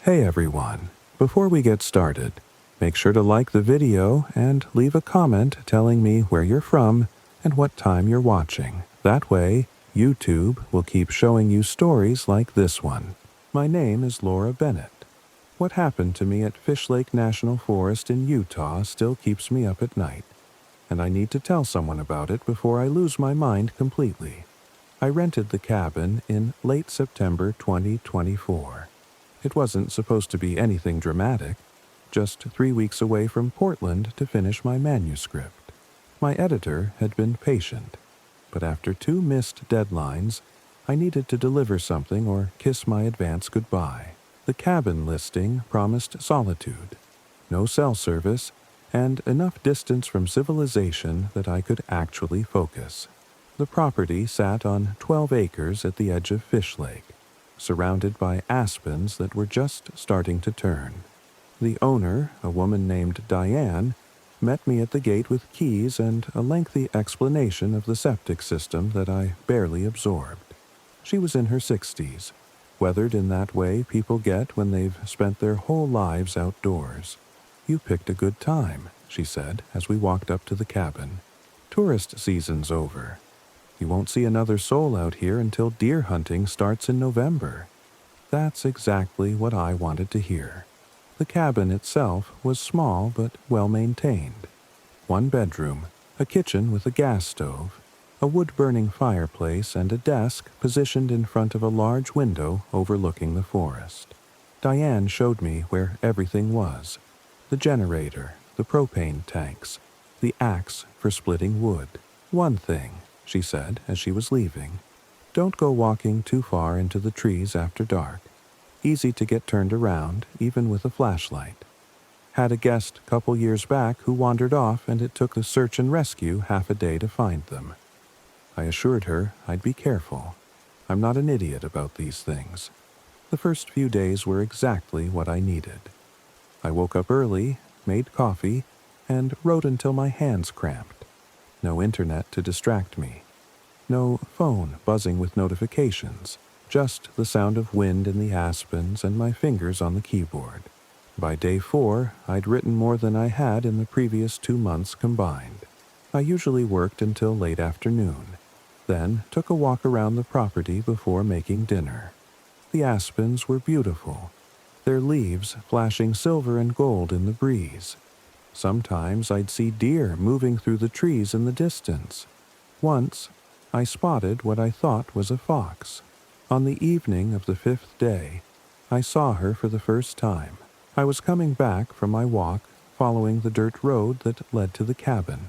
Hey everyone, before we get started, make sure to like the video and leave a comment telling me where you're from and what time you're watching. That way, YouTube will keep showing you stories like this one. My name is Laura Bennett. What happened to me at Fish Lake National Forest in Utah still keeps me up at night, and I need to tell someone about it before I lose my mind completely. I rented the cabin in late September 2024. It wasn't supposed to be anything dramatic, just 3 weeks away from Portland to finish my manuscript. My editor had been patient, but after 2 missed deadlines, I needed to deliver something or kiss my advance goodbye. The cabin listing promised solitude, no cell service, and enough distance from civilization that I could actually focus. The property sat on 12 acres at the edge of Fish Lake, surrounded by aspens that were just starting to turn. The owner, a woman named Diane, met me at the gate with keys and a lengthy explanation of the septic system that I barely absorbed. She was in her 60s, weathered in that way people get when they've spent their whole lives outdoors. "You picked a good time," she said as we walked up to the cabin. "Tourist season's over. You won't see another soul out here until deer hunting starts in November." That's exactly what I wanted to hear. The cabin itself was small but well-maintained. 1 bedroom, a kitchen with a gas stove, a wood-burning fireplace, and a desk positioned in front of a large window overlooking the forest. Diane showed me where everything was: the generator, the propane tanks, the axe for splitting wood. "One thing," she said as she was leaving, "don't go walking too far into the trees after dark. Easy to get turned around, even with a flashlight. Had a guest a couple years back who wandered off and it took the search and rescue half a day to find them." I assured her I'd be careful. I'm not an idiot about these things. The first few days were exactly what I needed. I woke up early, made coffee, and wrote until my hands cramped. No internet to distract me. No phone buzzing with notifications. Just the sound of wind in the aspens and my fingers on the keyboard. By day 4, I'd written more than I had in the previous 2 months combined. I usually worked until late afternoon, then took a walk around the property before making dinner. The aspens were beautiful, their leaves flashing silver and gold in the breeze. Sometimes I'd see deer moving through the trees in the distance. Once, I spotted what I thought was a fox. On the evening of the 5th day, I saw her for the first time. I was coming back from my walk, following the dirt road that led to the cabin.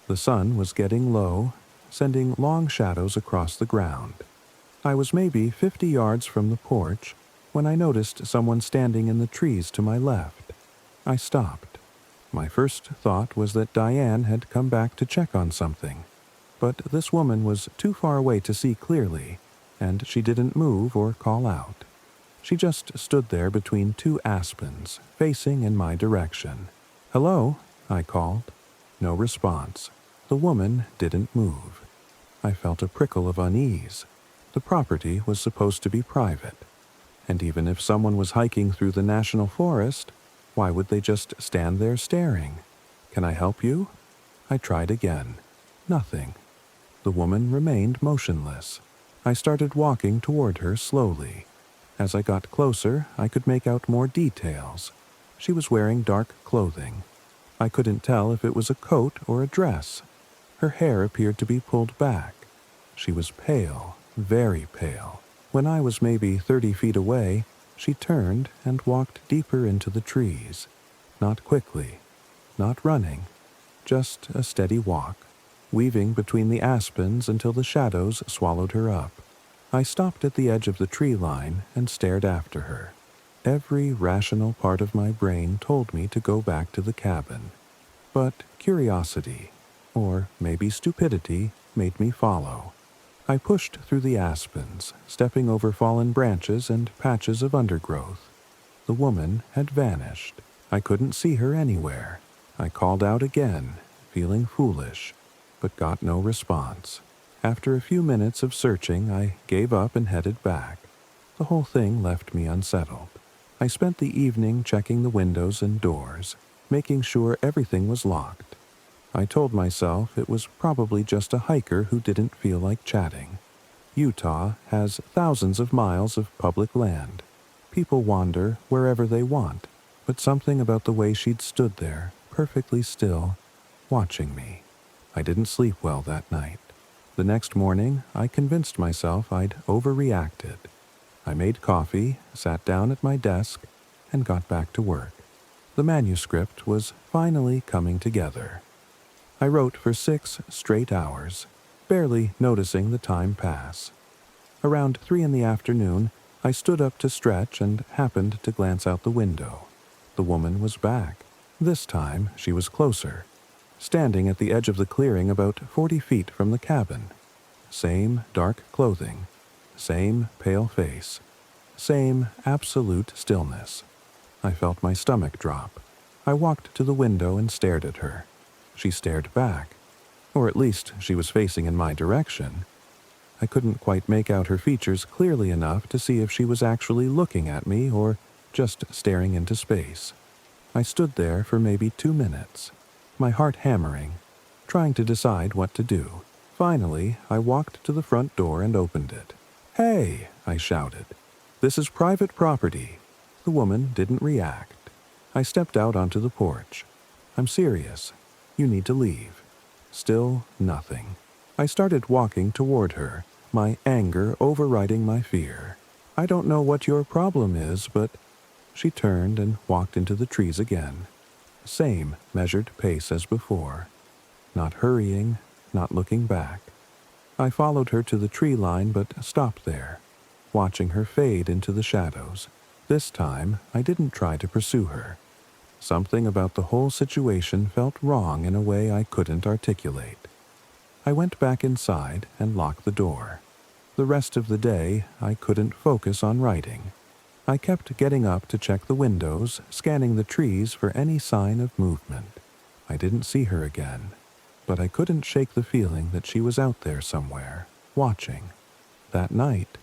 The sun was getting low, sending long shadows across the ground. I was maybe 50 yards from the porch when I noticed someone standing in the trees to my left. I stopped. My first thought was that Diane had come back to check on something, but this woman was too far away to see clearly, and she didn't move or call out. She just stood there between 2 aspens, facing in my direction. "Hello," I called. No response. The woman didn't move. I felt a prickle of unease. The property was supposed to be private, and even if someone was hiking through the national forest, why would they just stand there staring? "Can I help you?" I tried again. Nothing. The woman remained motionless. I started walking toward her slowly. As I got closer, I could make out more details. She was wearing dark clothing. I couldn't tell if it was a coat or a dress. Her hair appeared to be pulled back. She was pale, very pale. When I was maybe 30 feet away, she turned and walked deeper into the trees. Not quickly, not running, just a steady walk, weaving between the aspens until the shadows swallowed her up. I stopped at the edge of the tree line and stared after her. Every rational part of my brain told me to go back to the cabin. But curiosity, or maybe stupidity, made me follow. I pushed through the aspens, stepping over fallen branches and patches of undergrowth. The woman had vanished. I couldn't see her anywhere. I called out again, feeling foolish, but got no response. After a few minutes of searching, I gave up and headed back. The whole thing left me unsettled. I spent the evening checking the windows and doors, making sure everything was locked. I told myself it was probably just a hiker who didn't feel like chatting. Utah has thousands of miles of public land. People wander wherever they want, but something about the way she'd stood there, perfectly still, watching me. I didn't sleep well that night. The next morning, I convinced myself I'd overreacted. I made coffee, sat down at my desk, and got back to work. The manuscript was finally coming together. I wrote for 6 straight hours, barely noticing the time pass. Around 3 in the afternoon, I stood up to stretch and happened to glance out the window. The woman was back. This time, she was closer, standing at the edge of the clearing about 40 feet from the cabin. Same dark clothing, same pale face, same absolute stillness. I felt my stomach drop. I walked to the window and stared at her. She stared back, or at least she was facing in my direction. I couldn't quite make out her features clearly enough to see if she was actually looking at me or just staring into space. I stood there for maybe 2 minutes, my heart hammering, trying to decide what to do. Finally, I walked to the front door and opened it. "Hey!" I shouted. "This is private property." The woman didn't react. I stepped out onto the porch. "I'm serious. You need to leave." Still nothing. I started walking toward her, my anger overriding my fear. "I don't know what your problem is, but—" She turned and walked into the trees again. Same measured pace as before. Not hurrying, not looking back. I followed her to the tree line but stopped there, watching her fade into the shadows. This time, I didn't try to pursue her. Something about the whole situation felt wrong in a way I couldn't articulate. I went back inside and locked the door. The rest of the day, I couldn't focus on writing. I kept getting up to check the windows, scanning the trees for any sign of movement. I didn't see her again, but I couldn't shake the feeling that she was out there somewhere, watching. That night,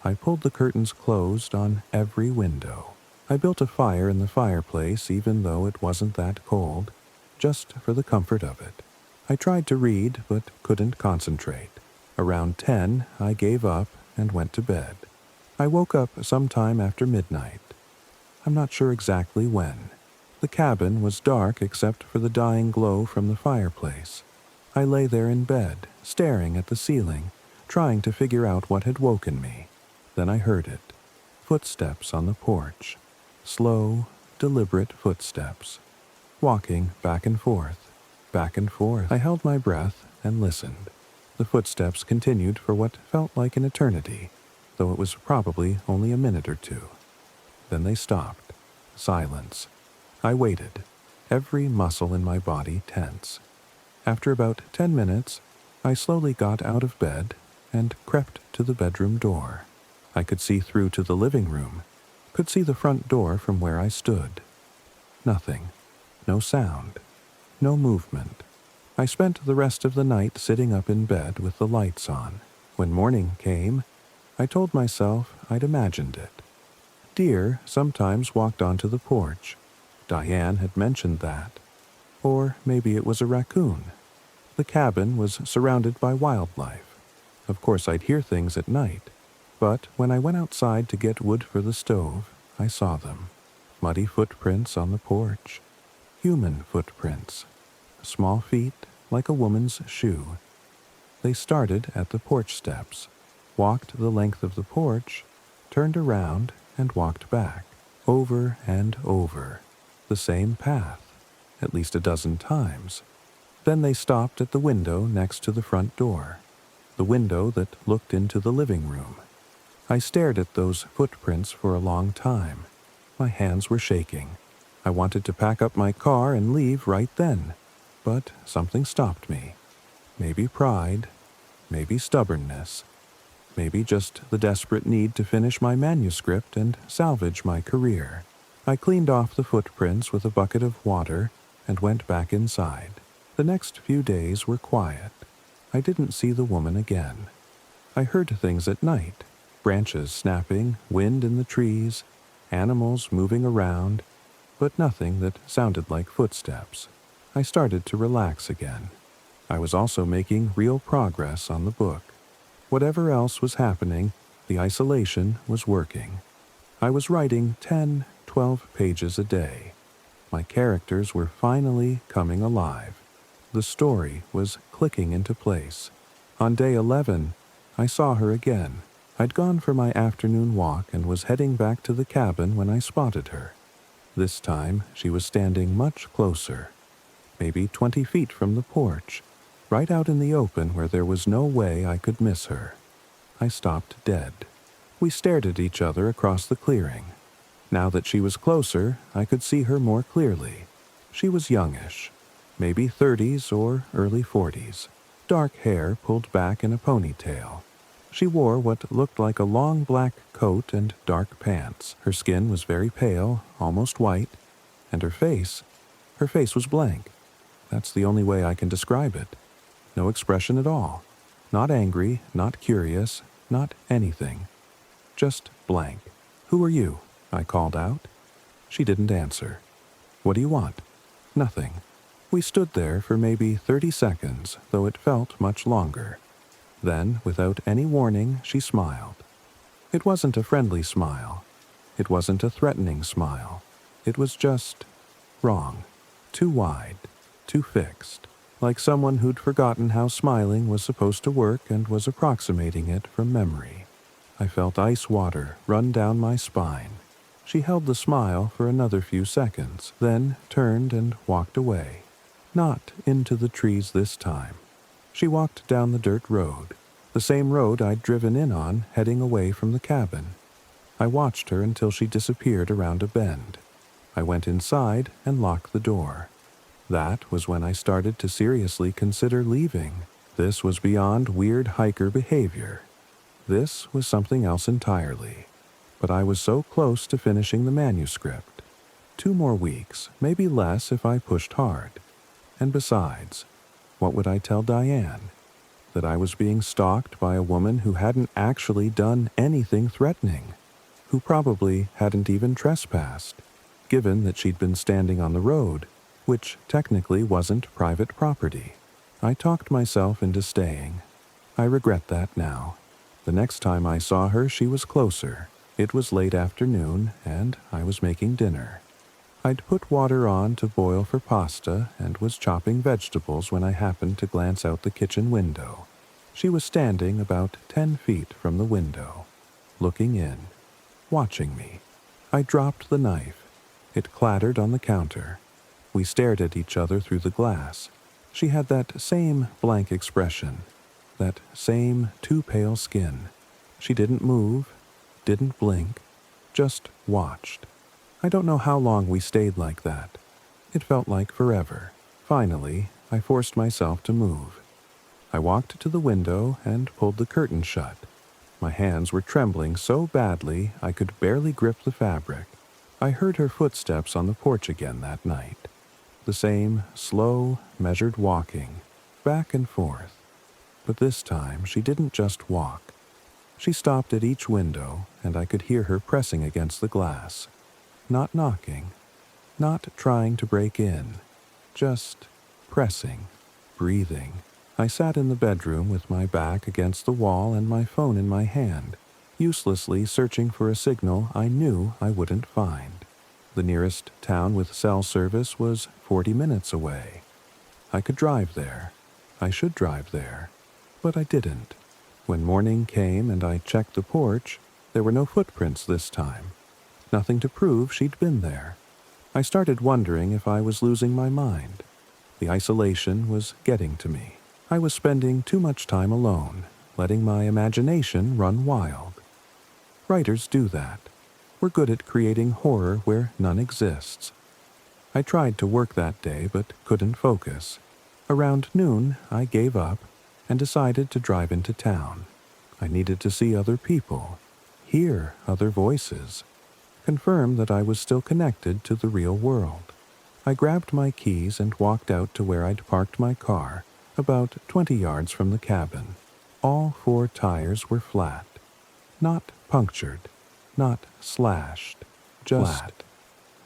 I pulled the curtains closed on every window. I built a fire in the fireplace even though it wasn't that cold, just for the comfort of it. I tried to read but couldn't concentrate. Around 10, I gave up and went to bed. I woke up sometime after midnight. I'm not sure exactly when. The cabin was dark except for the dying glow from the fireplace. I lay there in bed, staring at the ceiling, trying to figure out what had woken me. Then I heard it. Footsteps on the porch. Slow, deliberate footsteps. Walking back and forth, back and forth. I held my breath and listened. The footsteps continued for what felt like an eternity, though it was probably only a minute or two. Then they stopped. Silence. I waited, every muscle in my body tense. After about 10 minutes, I slowly got out of bed and crept to the bedroom door. I could see through to the living room, could see the front door from where I stood. Nothing. No sound. No movement. I spent the rest of the night sitting up in bed with the lights on. When morning came, I told myself I'd imagined it. Deer sometimes walked onto the porch. Diane had mentioned that. Or maybe it was a raccoon. The cabin was surrounded by wildlife. Of course, I'd hear things at night. But when I went outside to get wood for the stove, I saw them. Muddy footprints on the porch. Human footprints. Small feet like a woman's shoe. They started at the porch steps, walked the length of the porch, turned around, and walked back, over and over. The same path, at least a dozen times. Then they stopped at the window next to the front door, the window that looked into the living room. I stared at those footprints for a long time. My hands were shaking. I wanted to pack up my car and leave right then, but something stopped me. Maybe pride, maybe stubbornness, maybe just the desperate need to finish my manuscript and salvage my career. I cleaned off the footprints with a bucket of water and went back inside. The next few days were quiet. I didn't see the woman again. I heard things at night, branches snapping, wind in the trees, animals moving around, but nothing that sounded like footsteps. I started to relax again. I was also making real progress on the book. Whatever else was happening, the isolation was working. I was writing 10, 12 pages a day. My characters were finally coming alive. The story was clicking into place. On day 11, I saw her again. I'd gone for my afternoon walk and was heading back to the cabin when I spotted her. This time, she was standing much closer, maybe 20 feet from the porch, right out in the open where there was no way I could miss her. I stopped dead. We stared at each other across the clearing. Now that she was closer, I could see her more clearly. She was youngish, maybe 30s or early 40s. Dark hair pulled back in a ponytail. She wore what looked like a long black coat and dark pants. Her skin was very pale, almost white, and her face was blank. That's the only way I can describe it. No expression at all. Not angry, not curious, not anything. Just blank. "Who are you?" I called out. She didn't answer. "What do you want?" "Nothing." We stood there for maybe 30 seconds, though it felt much longer. Then, without any warning, she smiled. It wasn't a friendly smile. It wasn't a threatening smile. It was just wrong. Too wide. Too fixed. Like someone who'd forgotten how smiling was supposed to work and was approximating it from memory. I felt ice water run down my spine. She held the smile for another few seconds, then turned and walked away. Not into the trees this time. She walked down the dirt road, the same road I'd driven in on, heading away from the cabin. I watched her until she disappeared around a bend. I went inside and locked the door. That was when I started to seriously consider leaving. This was beyond weird hiker behavior. This was something else entirely. But I was so close to finishing the manuscript. 2 more weeks, maybe less if I pushed hard. And besides, what would I tell Diane? That I was being stalked by a woman who hadn't actually done anything threatening, who probably hadn't even trespassed, given that she'd been standing on the road, which technically wasn't private property. I talked myself into staying. I regret that now. The next time I saw her, she was closer. It was late afternoon, and I was making dinner. I'd put water on to boil for pasta and was chopping vegetables when I happened to glance out the kitchen window. She was standing about 10 feet from the window, looking in, watching me. I dropped the knife. It clattered on the counter. We stared at each other through the glass. She had that same blank expression, that same too pale skin. She didn't move, didn't blink, just watched. I don't know how long we stayed like that. It felt like forever. Finally, I forced myself to move. I walked to the window and pulled the curtain shut. My hands were trembling so badly I could barely grip the fabric. I heard her footsteps on the porch again that night. The same slow, measured walking, back and forth. But this time she didn't just walk. She stopped at each window, and I could hear her pressing against the glass. Not knocking, not trying to break in, just pressing, breathing. I sat in the bedroom with my back against the wall and my phone in my hand, uselessly searching for a signal I knew I wouldn't find. The nearest town with cell service was 40 minutes away. I could drive there. I should drive there. But I didn't. When morning came and I checked the porch, there were no footprints this time. Nothing to prove she'd been there. I started wondering if I was losing my mind. The isolation was getting to me. I was spending too much time alone, letting my imagination run wild. Writers do that. We're good at creating horror where none exists. I tried to work that day but couldn't focus. Around noon, I gave up and decided to drive into town. I needed to see other people, hear other voices, confirm that I was still connected to the real world. I grabbed my keys and walked out to where I'd parked my car, about 20 yards from the cabin. All 4 tires were flat. Not punctured, not slashed, just flat,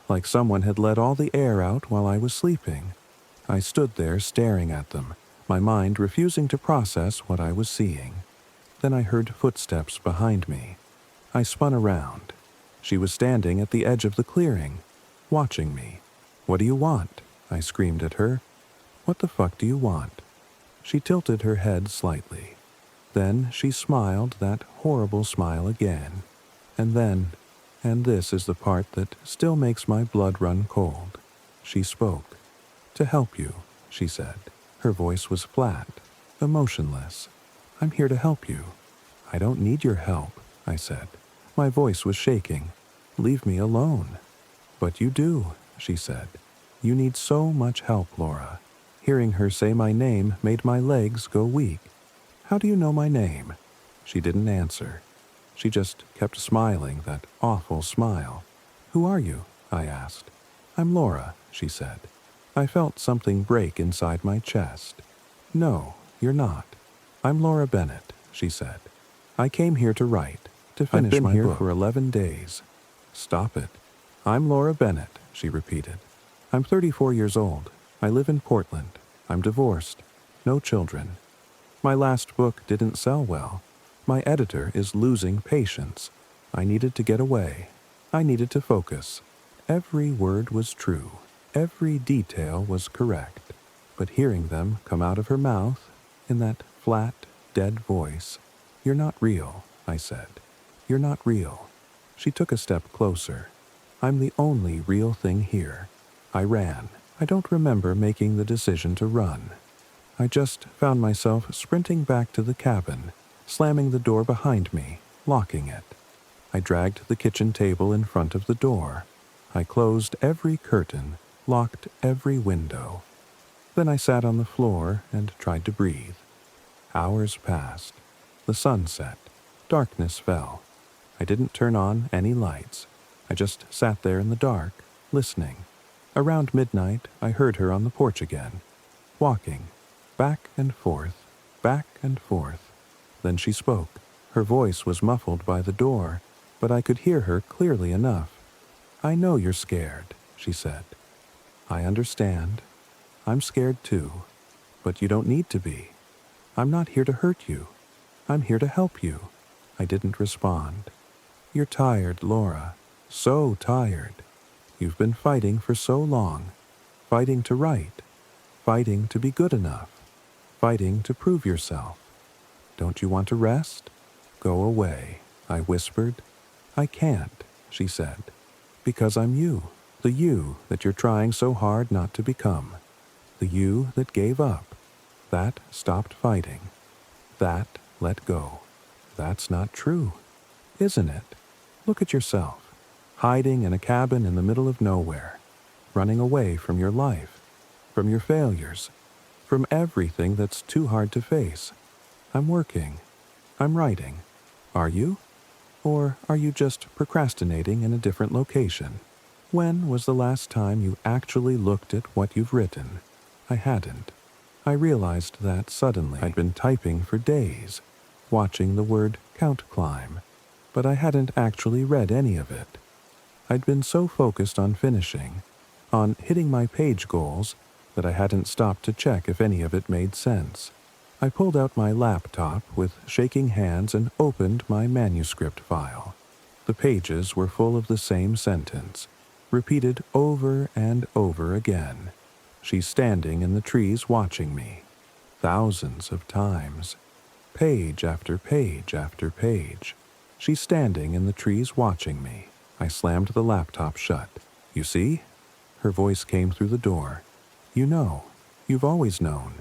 like someone had let all the air out while I was sleeping. I stood there staring at them, my mind refusing to process what I was seeing. Then I heard footsteps behind me. I spun around. She was standing at the edge of the clearing, watching me. "What do you want?" I screamed at her. "What the fuck do you want?" She tilted her head slightly. Then she smiled that horrible smile again. And then, and this is the part that still makes my blood run cold, she spoke. "To help you," she said. Her voice was flat, emotionless. "I'm here to help you." "I don't need your help," I said. My voice was shaking. "Leave me alone." "But you do," she said. "You need so much help, Laura." Hearing her say my name made my legs go weak. "How do you know my name?" She didn't answer. She just kept smiling, that awful smile. "Who are you?" I asked. "I'm Laura," she said. I felt something break inside my chest. "No, you're not. I'm Laura Bennett," she said. "I came here to write, to finish my book. I've been here for 11 days. "Stop it. I'm Laura Bennett," she repeated. "I'm 34 years old. I live in Portland. I'm divorced. No children. My last book didn't sell well. My editor is losing patience. I needed to get away. I needed to focus." Every word was true. Every detail was correct. But hearing them come out of her mouth, in that flat, dead voice, "You're not real," I said. "You're not real." She took a step closer. "I'm the only real thing here." I ran. I don't remember making the decision to run. I just found myself sprinting back to the cabin, slamming the door behind me, locking it. I dragged the kitchen table in front of the door. I closed every curtain, locked every window. Then I sat on the floor and tried to breathe. Hours passed. The sun set. Darkness fell. I didn't turn on any lights. I just sat there in the dark, listening. Around midnight, I heard her on the porch again, walking, back and forth, back and forth. Then she spoke. Her voice was muffled by the door, but I could hear her clearly enough. "I know you're scared," she said. "I understand. I'm scared too. But you don't need to be. I'm not here to hurt you. I'm here to help you." I didn't respond. "You're tired, Laura. So tired. You've been fighting for so long. Fighting to write. Fighting to be good enough. Fighting to prove yourself. Don't you want to rest? Go away," I whispered. "I can't," she said. "Because I'm you. The you that you're trying so hard not to become. The you that gave up. That stopped fighting. That let go. That's not true, isn't it? Look at yourself, hiding in a cabin in the middle of nowhere, running away from your life, from your failures, from everything that's too hard to face. I'm working. I'm writing. Are you? Or are you just procrastinating in a different location? When was the last time you actually looked at what you've written? I hadn't. I realized that suddenly. I'd been typing for days, watching the word count climb, but I hadn't actually read any of it. I'd been so focused on finishing, on hitting my page goals, that I hadn't stopped to check if any of it made sense. I pulled out my laptop with shaking hands and opened my manuscript file. The pages were full of the same sentence, repeated over and over again. "She's standing in the trees watching me." Thousands of times. Page after page after page. "She's standing in the trees watching me." I slammed the laptop shut. "You see?" Her voice came through the door. "You know. You've always known.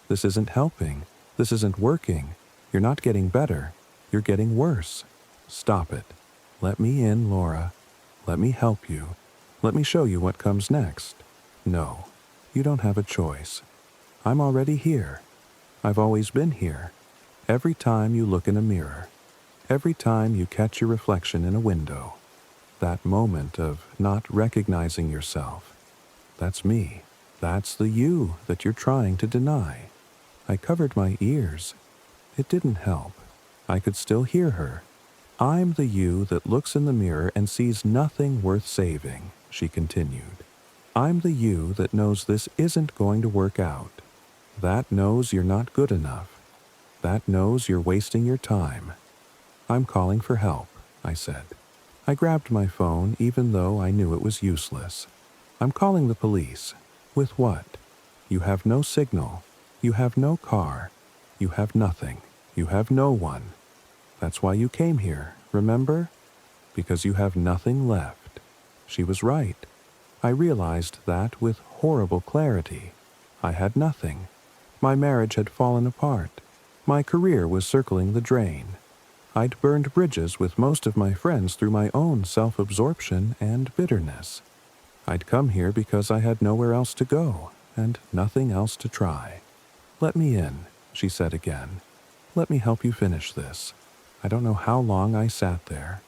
This isn't helping. This isn't working. You're not getting better. You're getting worse. Stop it. Let me in, Laura. Let me help you. Let me show you what comes next." "No, you don't have a choice. I'm already here. I've always been here. Every time you look in a mirror. Every time you catch your reflection in a window. That moment of not recognizing yourself. That's me. That's the you that you're trying to deny." I covered my ears. It didn't help. I could still hear her. I'm the you that looks in the mirror and sees nothing worth saving, she continued. I'm the you that knows this isn't going to work out. That knows you're not good enough. That knows you're wasting your time. I'm calling for help, I said. I grabbed my phone even though I knew it was useless. I'm calling the police. With what? You have no signal. You have no car. You have nothing. You have no one. That's why you came here, remember? Because you have nothing left. She was right. I realized that with horrible clarity. I had nothing. My marriage had fallen apart. My career was circling the drain. I'd burned bridges with most of my friends through my own self-absorption and bitterness. I'd come here because I had nowhere else to go and nothing else to try. Let me in, she said again. Let me help you finish this. I don't know how long I sat there.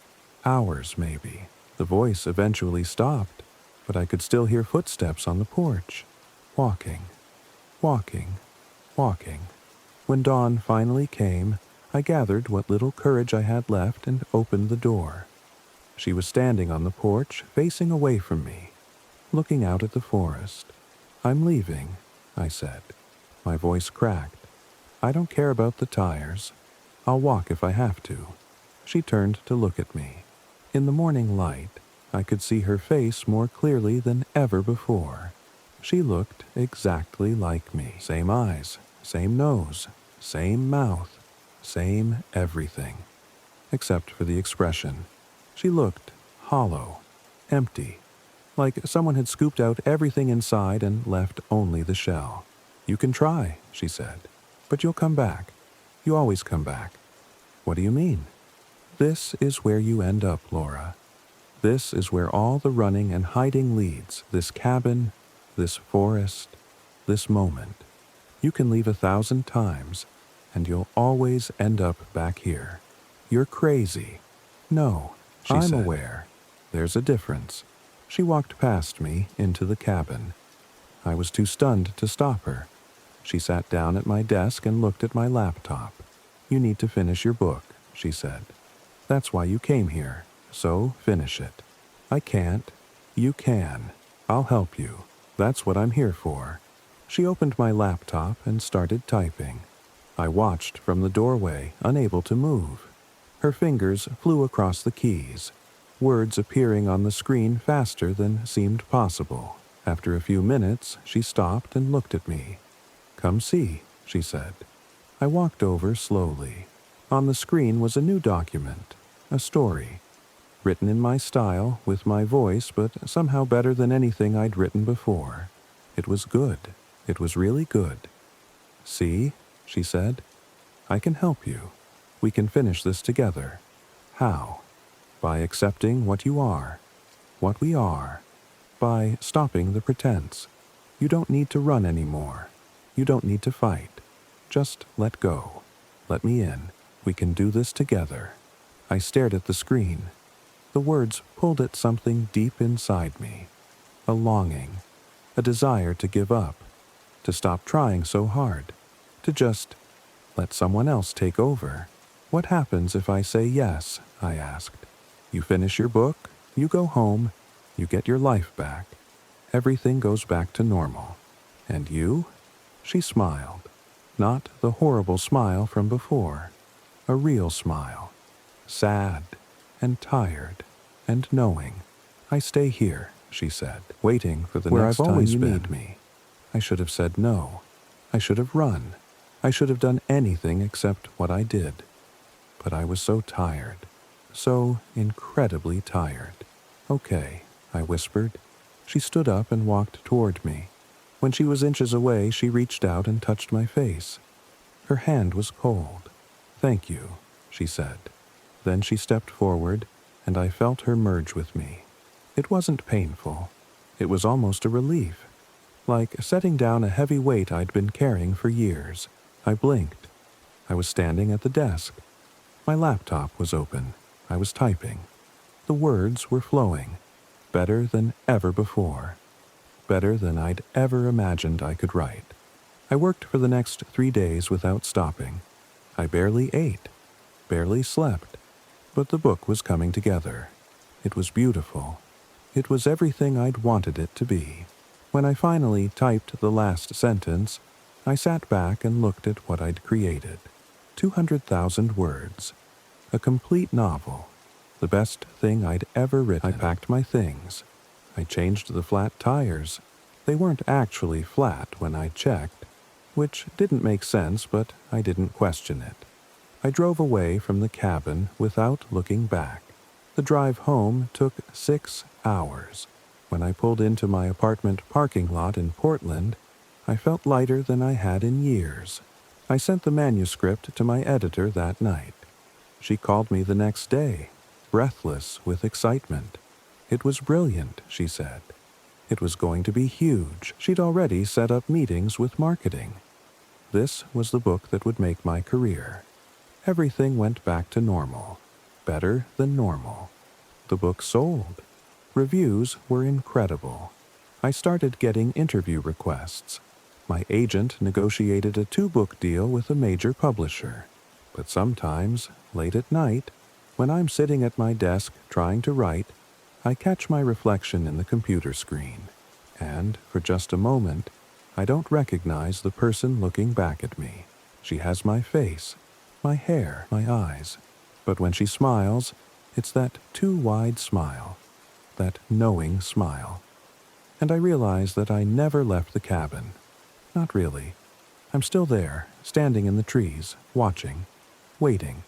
Hours, maybe. The voice eventually stopped, but I could still hear footsteps on the porch. Walking, walking, walking. When dawn finally came, I gathered what little courage I had left and opened the door. She was standing on the porch, facing away from me, looking out at the forest. I'm leaving, I said. My voice cracked. I don't care about the tires. I'll walk if I have to. She turned to look at me. In the morning light, I could see her face more clearly than ever before. She looked exactly like me. Same eyes, same nose, same mouth, same everything. Except for the expression. She looked hollow, empty, like someone had scooped out everything inside and left only the shell. You can try, she said, but you'll come back. You always come back. What do you mean? This is where you end up, Laura. This is where all the running and hiding leads, this cabin, this forest, this moment. You can leave 1,000 times, and you'll always end up back here. You're crazy. No, she said. I'm aware. There's a difference. She walked past me into the cabin. I was too stunned to stop her. She sat down at my desk and looked at my laptop. You need to finish your book, she said. That's why you came here, so finish it. I can't. You can. I'll help you. That's what I'm here for. She opened my laptop and started typing. I watched from the doorway, unable to move. Her fingers flew across the keys, words appearing on the screen faster than seemed possible. After a few minutes, she stopped and looked at me. Come see, she said. I walked over slowly. On the screen was a new document, a story, written in my style, with my voice, but somehow better than anything I'd written before. It was good. It was really good. See, she said, I can help you. We can finish this together. How? By accepting what you are, what we are, by stopping the pretense. You don't need to run anymore. You don't need to fight. Just let go. Let me in. We can do this together. I stared at the screen. The words pulled at something deep inside me. A longing, a desire to give up, to stop trying so hard, to just let someone else take over. What happens if I say yes? I asked. You finish your book, you go home, you get your life back. Everything goes back to normal. And you? She smiled. Not the horrible smile from before. A real smile. Sad and tired and knowing. I stay here, she said, waiting for the next time you need me. I should have said no. I should have run. I should have done anything except what I did. But I was so tired. So incredibly tired. Okay, I whispered. She stood up and walked toward me. When she was inches away, she reached out and touched my face. Her hand was cold. Thank you, she said. Then she stepped forward, and I felt her merge with me. It wasn't painful. It was almost a relief. Like setting down a heavy weight I'd been carrying for years. I blinked. I was standing at the desk. My laptop was open. I was typing. The words were flowing. Better than ever before. Better than I'd ever imagined I could write. I worked for the next 3 days without stopping. I barely ate. Barely slept. But the book was coming together. It was beautiful. It was everything I'd wanted it to be. When I finally typed the last sentence, I sat back and looked at what I'd created. 200,000 words. A complete novel. The best thing I'd ever written. I packed my things. I changed the flat tires. They weren't actually flat when I checked, which didn't make sense, but I didn't question it. I drove away from the cabin without looking back. The drive home took 6 hours. When I pulled into my apartment parking lot in Portland, I felt lighter than I had in years. I sent the manuscript to my editor that night. She called me the next day, breathless with excitement. It was brilliant, she said. It was going to be huge. She'd already set up meetings with marketing. This was the book that would make my career. Everything went back to normal. Better than normal. The book sold. Reviews were incredible. I started getting interview requests. My agent negotiated a 2-book deal with a major publisher. But sometimes, late at night, when I'm sitting at my desk trying to write, I catch my reflection in the computer screen. And, for just a moment, I don't recognize the person looking back at me. She has my face, my hair, my eyes. But when she smiles, it's that too wide smile. That knowing smile. And I realize that I never left the cabin. Not really. I'm still there, standing in the trees, watching, waiting.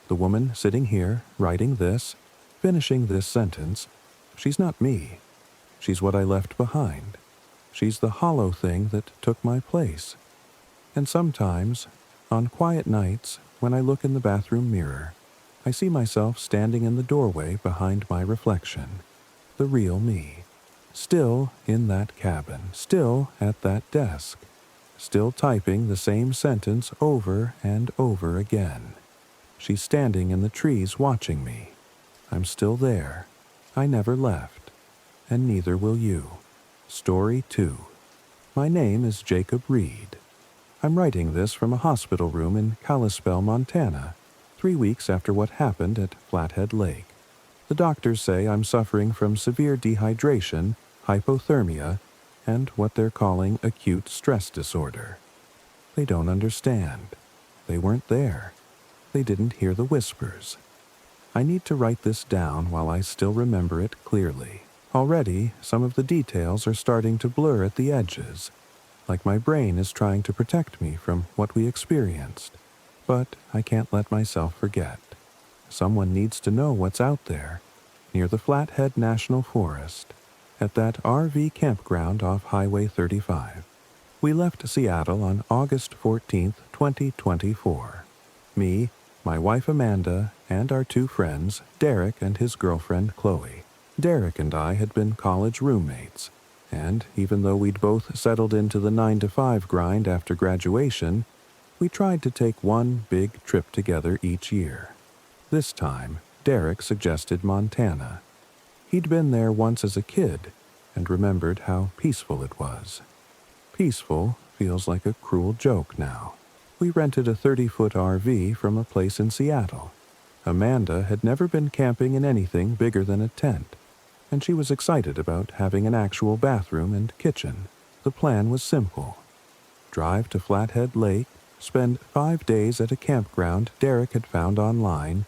The woman sitting here, writing this, finishing this sentence, she's not me. She's what I left behind. She's the hollow thing that took my place. And sometimes, on quiet nights, when I look in the bathroom mirror, I see myself standing in the doorway behind my reflection. The real me. Still in that cabin. Still at that desk. Still typing the same sentence over and over again. She's standing in the trees watching me. I'm still there. I never left. And neither will you. Story 2. My name is Jacob Reed. I'm writing this from a hospital room in Kalispell, Montana, 3 weeks after what happened at Flathead Lake. The doctors say I'm suffering from severe dehydration, hypothermia, and what they're calling acute stress disorder. They don't understand. They weren't there. They didn't hear the whispers. I need to write this down while I still remember it clearly. Already, some of the details are starting to blur at the edges, like my brain is trying to protect me from what we experienced. But I can't let myself forget. Someone needs to know what's out there, near the Flathead National Forest, at that RV campground off Highway 35. We left Seattle on August 14, 2024. Me, my wife Amanda, and our 2 friends, Derek and his girlfriend Chloe. Derek and I had been college roommates, and even though we'd both settled into the 9-to-5 grind after graduation, we tried to take one big trip together each year. This time, Derek suggested Montana. He'd been there once as a kid and remembered how peaceful it was. Peaceful feels like a cruel joke now. We rented a 30-foot RV from a place in Seattle. Amanda had never been camping in anything bigger than a tent, and she was excited about having an actual bathroom and kitchen. The plan was simple. Drive to Flathead Lake, spend 5 days at a campground Derek had found online,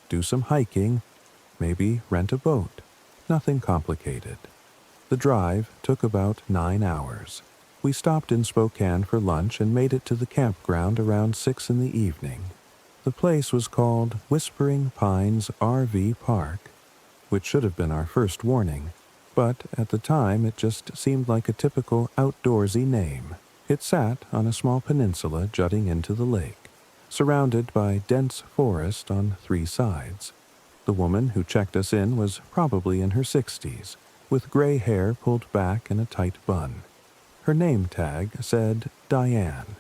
do some hiking, maybe rent a boat. Nothing complicated. The drive took about 9 hours. We stopped in Spokane for lunch and made it to the campground around 6 in the evening. The place was called Whispering Pines RV Park, which should have been our first warning, but at the time it just seemed like a typical outdoorsy name. It sat on a small peninsula jutting into the lake, surrounded by dense forest on 3 sides. The woman who checked us in was probably in her 60s, with gray hair pulled back in a tight bun. Her name tag said Diane.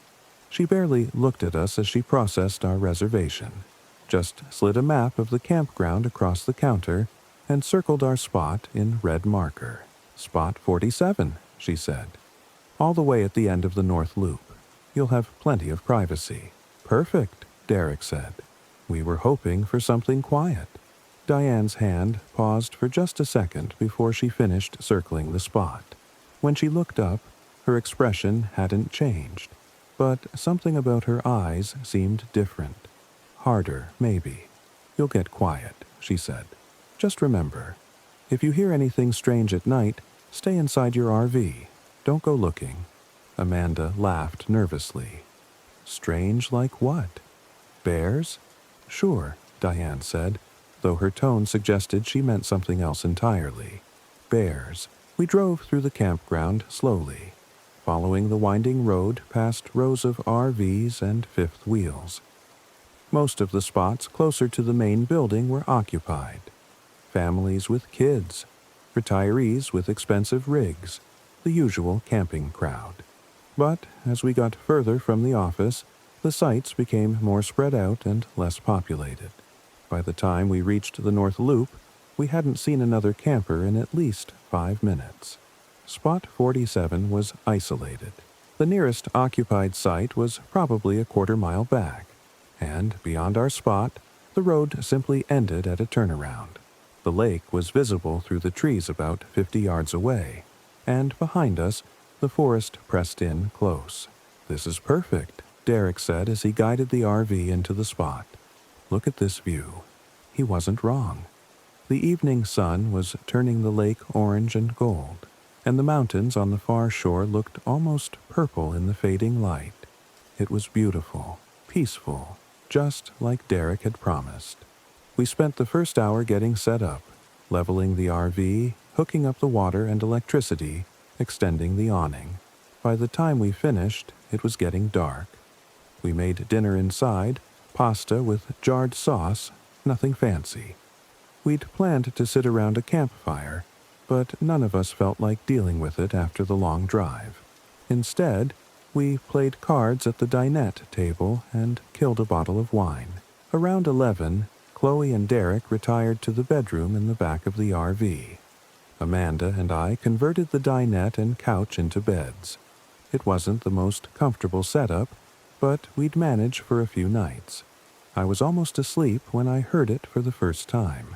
She barely looked at us as she processed our reservation, just slid a map of the campground across the counter and circled our spot in red marker. Spot 47, she said. All the way at the end of the North Loop. You'll have plenty of privacy. Perfect, Derek said. We were hoping for something quiet. Diane's hand paused for just a second before she finished circling the spot. When she looked up, her expression hadn't changed, but something about her eyes seemed different. Harder, maybe. You'll get quiet, she said. Just remember, if you hear anything strange at night, stay inside your RV. Don't go looking. Amanda laughed nervously. Strange like what? Bears? Sure, Diane said, though her tone suggested she meant something else entirely. Bears. We drove through the campground slowly, following the winding road past rows of RVs and fifth wheels. Most of the spots closer to the main building were occupied. Families with kids, retirees with expensive rigs, the usual camping crowd. But as we got further from the office, the sites became more spread out and less populated. By the time we reached the North Loop, we hadn't seen another camper in at least 5 minutes. Spot 47 was isolated. The nearest occupied site was probably a quarter-mile back, and beyond our spot, the road simply ended at a turnaround. The lake was visible through the trees about 50 yards away, and behind us, the forest pressed in close. This is perfect, Derek said as he guided the RV into the spot. Look at this view. He wasn't wrong. The evening sun was turning the lake orange and gold, and the mountains on the far shore looked almost purple in the fading light. It was beautiful, peaceful, just like Derek had promised. We spent the first hour getting set up, leveling the RV, hooking up the water and electricity, extending the awning. By the time we finished, it was getting dark. We made dinner inside, pasta with jarred sauce, nothing fancy. We'd planned to sit around a campfire, but none of us felt like dealing with it after the long drive. Instead, we played cards at the dinette table and killed a bottle of wine. Around 11, Chloe and Derek retired to the bedroom in the back of the RV. Amanda and I converted the dinette and couch into beds. It wasn't the most comfortable setup, but we'd manage for a few nights. I was almost asleep when I heard it for the first time.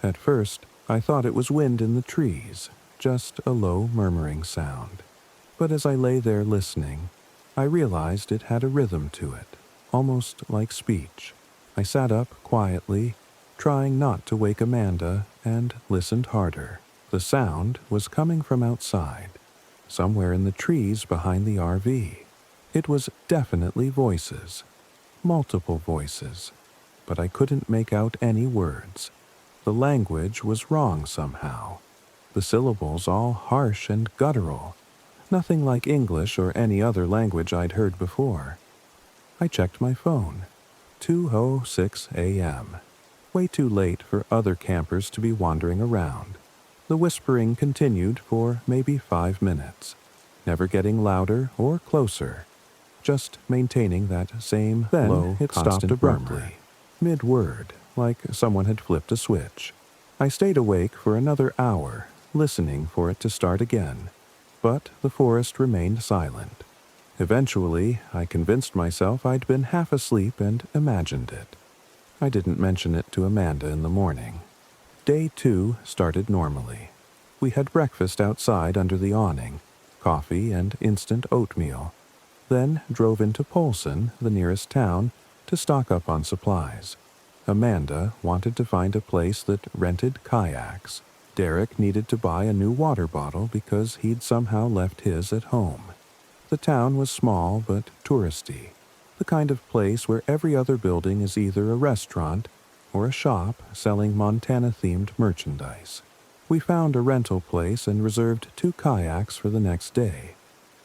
At first, I thought it was wind in the trees, just a low murmuring sound. But as I lay there listening, I realized it had a rhythm to it, almost like speech. I sat up quietly, trying not to wake Amanda, and listened harder. The sound was coming from outside, somewhere in the trees behind the RV. It was definitely voices, multiple voices, but I couldn't make out any words. The language was wrong somehow. The syllables all harsh and guttural, nothing like English or any other language I'd heard before. I checked my phone. 2:06 a.m. Way too late for other campers to be wandering around. The whispering continued for maybe 5 minutes, never getting louder or closer, just maintaining that same Then low, it constant stopped abruptly, mid-word, like someone had flipped a switch. I stayed awake for another hour, listening for it to start again, but the forest remained silent. Eventually, I convinced myself I'd been half asleep and imagined it. I didn't mention it to Amanda in the morning. Day 2 started normally. We had breakfast outside under the awning, coffee and instant oatmeal, then drove into Polson, the nearest town, to stock up on supplies. Amanda wanted to find a place that rented kayaks. Derek needed to buy a new water bottle because he'd somehow left his at home. The town was small but touristy, the kind of place where every other building is either a restaurant or a shop selling Montana-themed merchandise. We found a rental place and reserved 2 kayaks for the next day,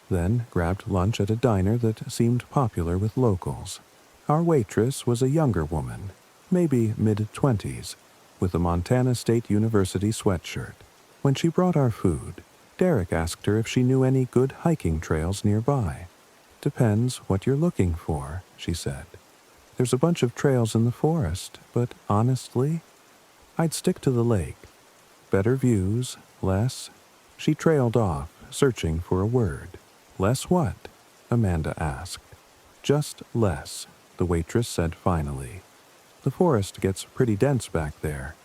then grabbed lunch at a diner that seemed popular with locals. Our waitress was a younger woman, maybe mid-20s, with a Montana State University sweatshirt. When she brought our food, Derek asked her if she knew any good hiking trails nearby. "Depends what you're looking for," she said. "There's a bunch of trails in the forest, but honestly, I'd stick to the lake. Better views, less." She trailed off, searching for a word. "Less what?" Amanda asked. "Just less," the waitress said finally. The forest gets pretty dense back there,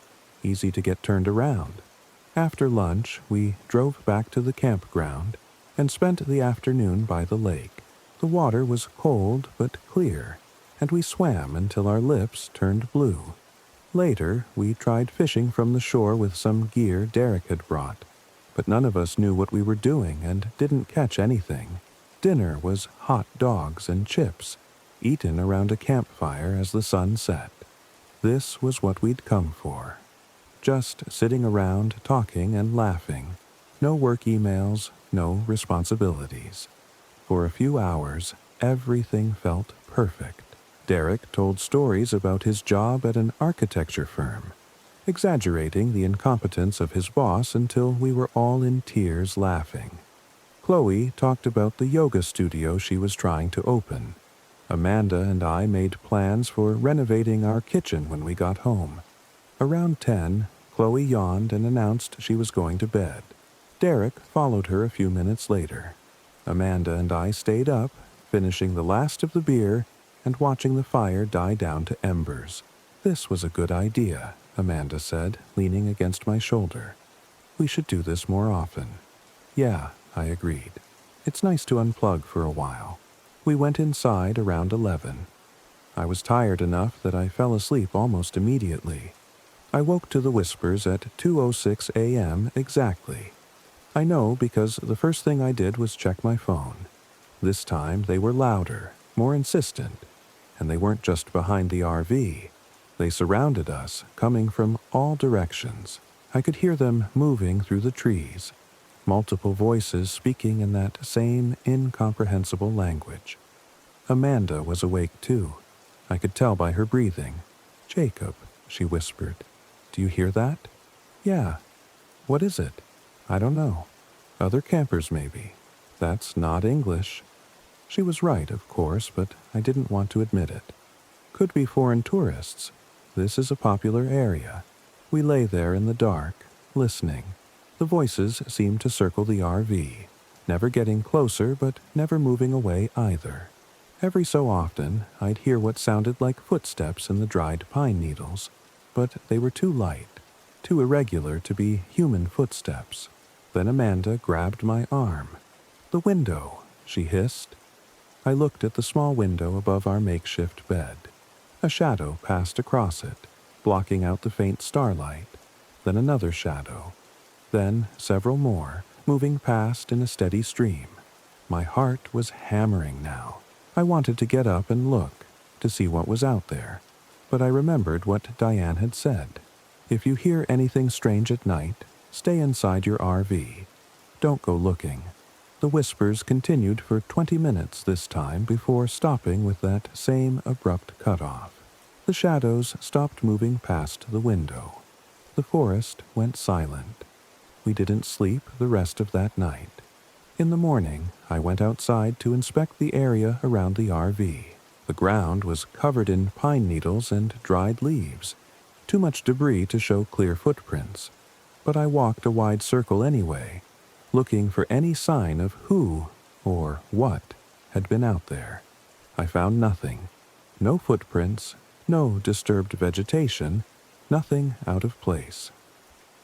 easy to get turned around. After lunch, we drove back to the campground and spent the afternoon by the lake. The water was cold but clear, and we swam until our lips turned blue. Later, we tried fishing from the shore with some gear Derek had brought, but none of us knew what we were doing and didn't catch anything. Dinner was hot dogs and chips, eaten around a campfire as the sun set. This was what we'd come for. Just sitting around talking and laughing. No work emails, no responsibilities. For a few hours, everything felt perfect. Derek told stories about his job at an architecture firm, exaggerating the incompetence of his boss until we were all in tears laughing. Chloe talked about the yoga studio she was trying to open. Amanda and I made plans for renovating our kitchen when we got home. Around 10, Chloe yawned and announced she was going to bed. Derek followed her a few minutes later. Amanda and I stayed up, finishing the last of the beer and watching the fire die down to embers. "This was a good idea," Amanda said, leaning against my shoulder. "We should do this more often." "Yeah," I agreed. "It's nice to unplug for a while." We went inside around 11. I was tired enough that I fell asleep almost immediately. I woke to the whispers at 2:06 a.m. exactly. I know because the first thing I did was check my phone. This time they were louder, more insistent, and they weren't just behind the RV. They surrounded us, coming from all directions. I could hear them moving through the trees, multiple voices speaking in that same incomprehensible language. Amanda was awake too. I could tell by her breathing. "Jacob," she whispered. "Do you hear that?" "Yeah." "What is it?" "I don't know. Other campers maybe. That's not English." She was right, of course, but I didn't want to admit it. Could be foreign tourists. This is a popular area. We lay there in the dark, listening. The voices seemed to circle the RV, never getting closer but never moving away either. Every so often, I'd hear what sounded like footsteps in the dried pine needles, but they were too light, too irregular to be human footsteps. Then Amanda grabbed my arm. "The window," she hissed. I looked at the small window above our makeshift bed. A shadow passed across it, blocking out the faint starlight. Then another shadow. Then several more, moving past in a steady stream. My heart was hammering now. I wanted to get up and look, to see what was out there. But I remembered what Diane had said. If you hear anything strange at night, stay inside your RV. Don't go looking. The whispers continued for 20 minutes this time before stopping with that same abrupt cutoff. The shadows stopped moving past the window. The forest went silent. We didn't sleep the rest of that night. In the morning, I went outside to inspect the area around the RV. The ground was covered in pine needles and dried leaves. Too much debris to show clear footprints. But I walked a wide circle anyway, looking for any sign of who, or what, had been out there. I found nothing. No footprints, no disturbed vegetation, nothing out of place.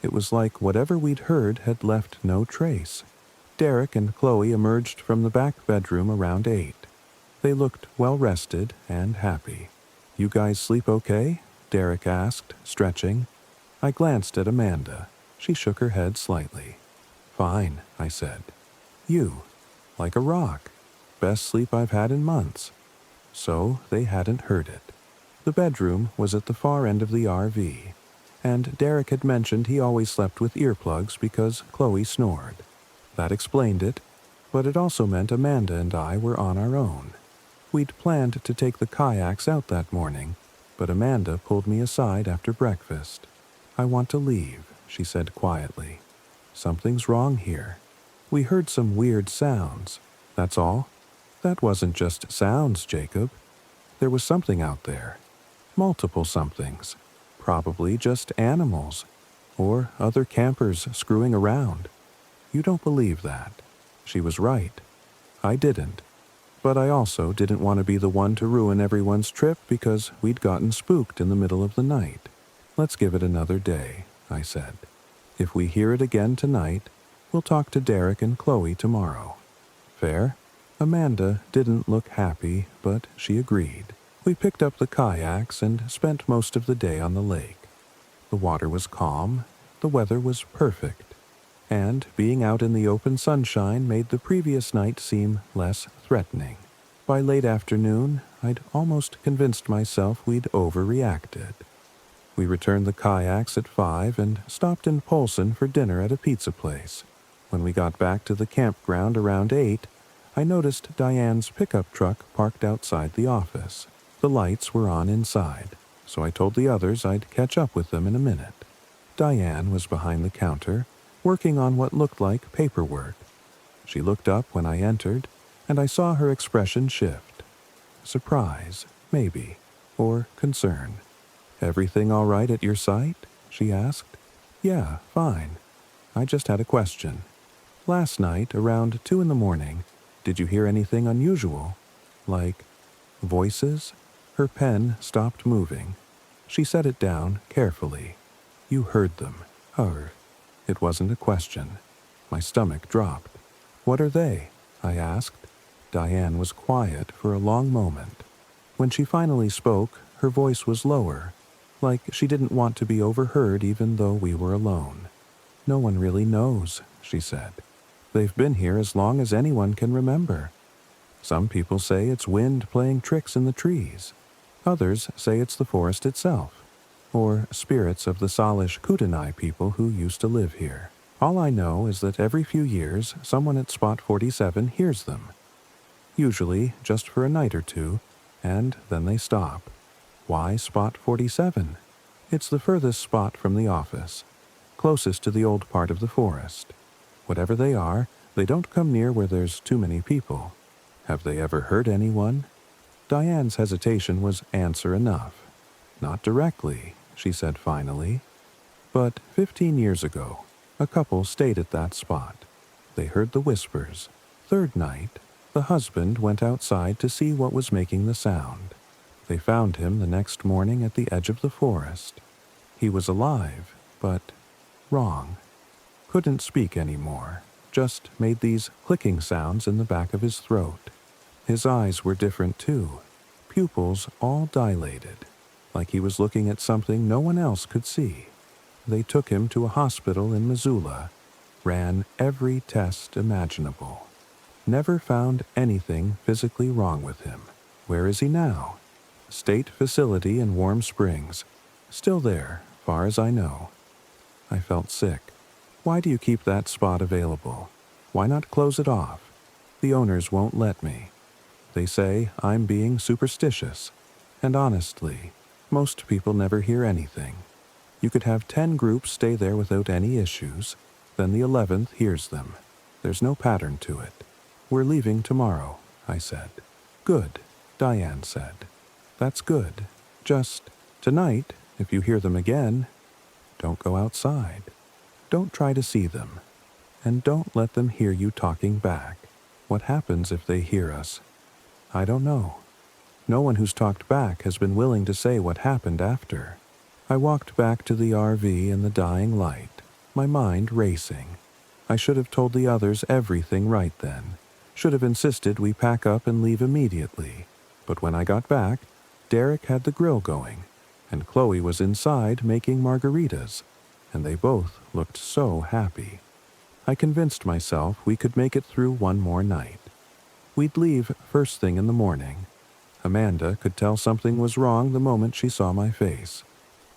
It was like whatever we'd heard had left no trace. Derek and Chloe emerged from the back bedroom around 8. They looked well-rested and happy. "You guys sleep okay?" Derek asked, stretching. I glanced at Amanda. She shook her head slightly. "Fine," I said. "You, like a rock. Best sleep I've had in months." So they hadn't heard it. The bedroom was at the far end of the RV, and Derek had mentioned he always slept with earplugs because Chloe snored. That explained it, but it also meant Amanda and I were on our own. We'd planned to take the kayaks out that morning, but Amanda pulled me aside after breakfast. "I want to leave," she said quietly. "Something's wrong here. We heard some weird sounds. That's all." "That wasn't just sounds, Jacob. There was something out there. Multiple somethings. Probably just animals. Or other campers screwing around. You don't believe that." She was right. I didn't. But I also didn't want to be the one to ruin everyone's trip because we'd gotten spooked in the middle of the night. Let's give it another day, I said. If we hear it again tonight, we'll talk to Derek and Chloe tomorrow. Fair? Amanda didn't look happy, but she agreed. We picked up the kayaks and spent most of the day on the lake. The water was calm, the weather was perfect, and being out in the open sunshine made the previous night seem less threatening. By late afternoon, I'd almost convinced myself we'd overreacted. We returned the kayaks at 5 and stopped in Polson for dinner at a pizza place. When we got back to the campground around 8, I noticed Diane's pickup truck parked outside the office. The lights were on inside, so I told the others I'd catch up with them in a minute. Diane was behind the counter, working on what looked like paperwork. She looked up when I entered, and I saw her expression shift. Surprise, maybe, or concern. "Everything all right at your site?" she asked. "Yeah, fine. I just had a question. Last night, around 2 in the morning, did you hear anything unusual? Like voices?" Her pen stopped moving. She set it down carefully. "You heard them. Oh." It wasn't a question. My stomach dropped. "What are they?" I asked. Diane was quiet for a long moment. When she finally spoke, her voice was lower, like she didn't want to be overheard even though we were alone. "No one really knows," she said. "They've been here as long as anyone can remember. Some people say it's wind playing tricks in the trees. Others say it's the forest itself, or spirits of the Salish Kootenai people who used to live here. All I know is that every few years someone at Spot 47 hears them. Usually just for a night or two, and then they stop. Why Spot 47? It's the furthest spot from the office, closest to the old part of the forest. Whatever they are, they don't come near where there's too many people. Have they ever hurt anyone?" Diane's hesitation was answer enough. "Not directly," she said finally. "But 15 years ago, a couple stayed at that spot. They heard the whispers. Third night, the husband went outside to see what was making the sound. They found him the next morning at the edge of the forest. He was alive, but wrong. Couldn't speak anymore, just made these clicking sounds in the back of his throat. His eyes were different too, pupils all dilated, like he was looking at something no one else could see. They took him to a hospital in Missoula, ran every test imaginable. Never found anything physically wrong with him. Where is he now? State facility in Warm Springs. Still there, far as I know." I felt sick. "Why do you keep that spot available? Why not close it off? The owners won't let me. They say I'm being superstitious. And honestly, most people never hear anything. You could have 10 groups stay there without any issues, then the 11th hears them. There's no pattern to it. We're leaving tomorrow," I said. "Good," Diane said. "That's good. Just tonight, if you hear them again, don't go outside. Don't try to see them. And don't let them hear you talking back. What happens if they hear us? I don't know. No one who's talked back has been willing to say what happened after." I walked back to the RV in the dying light, my mind racing. I should have told the others everything right then. Should have insisted we pack up and leave immediately. But when I got back, Derek had the grill going, and Chloe was inside making margaritas, and they both looked so happy. I convinced myself we could make it through one more night. We'd leave first thing in the morning. Amanda could tell something was wrong the moment she saw my face.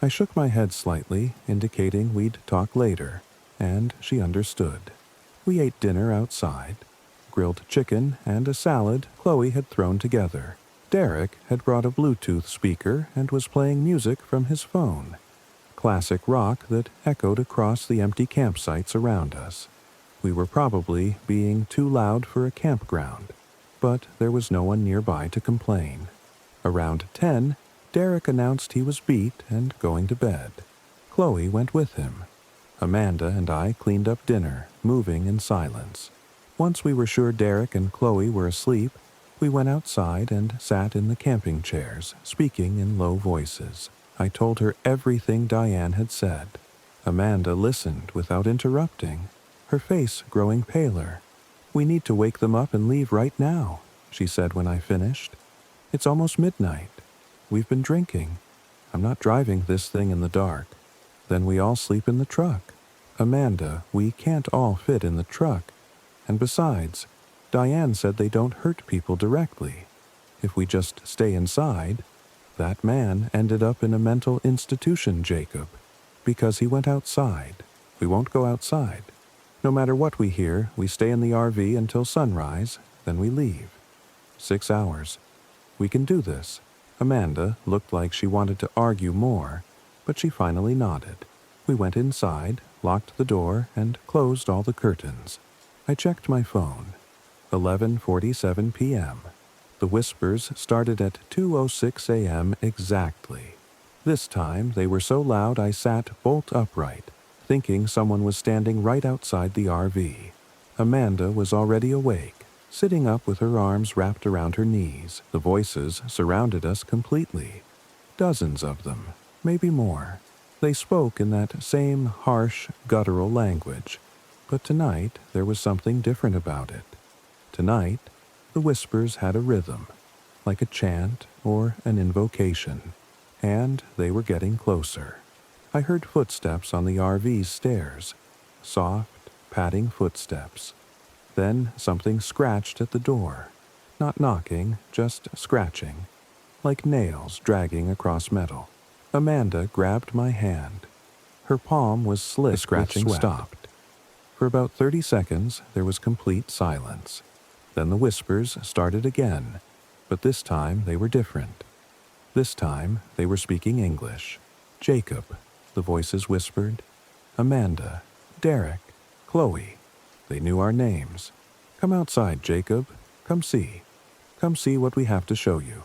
I shook my head slightly, indicating we'd talk later, and she understood. We ate dinner outside. Grilled chicken and a salad Chloe had thrown together. Derek had brought a Bluetooth speaker and was playing music from his phone. Classic rock that echoed across the empty campsites around us. We were probably being too loud for a campground, but there was no one nearby to complain. Around 10, Derek announced he was beat and going to bed. Chloe went with him. Amanda and I cleaned up dinner, moving in silence. Once we were sure Derek and Chloe were asleep, We went outside and sat in the camping chairs, speaking in low voices. I told her everything Diane had said. Amanda listened without interrupting, her face growing paler. "We need to wake them up and leave right now," she said when I finished. "It's almost midnight. We've been drinking. I'm not driving this thing in the dark. Then we all sleep in the truck. Amanda, we can't all fit in the truck. And besides, Diane said they don't hurt people directly. If we just stay inside, that man ended up in a mental institution, Jacob, because he went outside. We won't go outside. No matter what we hear, we stay in the RV until sunrise, then we leave. 6 hours. We can do this." Amanda looked like she wanted to argue more, but she finally nodded. We went inside, locked the door, and closed all the curtains. I checked my phone. 11:47 p.m. The whispers started at 2:06 a.m. exactly. This time they were so loud I sat bolt upright, thinking someone was standing right outside the RV. Amanda was already awake, sitting up with her arms wrapped around her knees. The voices surrounded us completely. Dozens of them, maybe more. They spoke in that same harsh, guttural language, but tonight there was something different about it. Tonight, the whispers had a rhythm, like a chant or an invocation, and they were getting closer. I heard footsteps on the RV's stairs, soft, padding footsteps. Then something scratched at the door, not knocking, just scratching, like nails dragging across metal. Amanda grabbed my hand. Her palm was slick. The scratching stopped. For about 30 seconds, there was complete silence. Then the whispers started again, but this time they were different. This time they were speaking English. "Jacob," the voices whispered. "Amanda, Derek, Chloe." They knew our names. "Come outside, Jacob. Come see. Come see what we have to show you."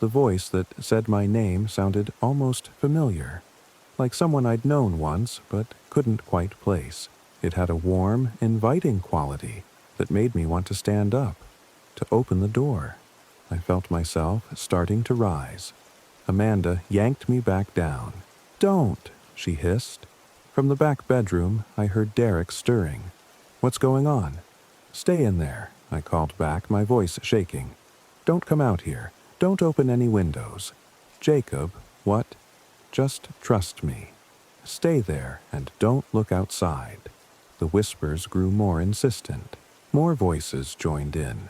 The voice that said my name sounded almost familiar, like someone I'd known once but couldn't quite place. It had a warm, inviting quality that made me want to stand up, to open the door. I felt myself starting to rise. Amanda yanked me back down. "Don't," she hissed. From the back bedroom, I heard Derek stirring. "What's going on?" "Stay in there," I called back, my voice shaking. "Don't come out here. Don't open any windows." "Jacob, what?" "Just trust me. Stay there and don't look outside." The whispers grew more insistent. More voices joined in,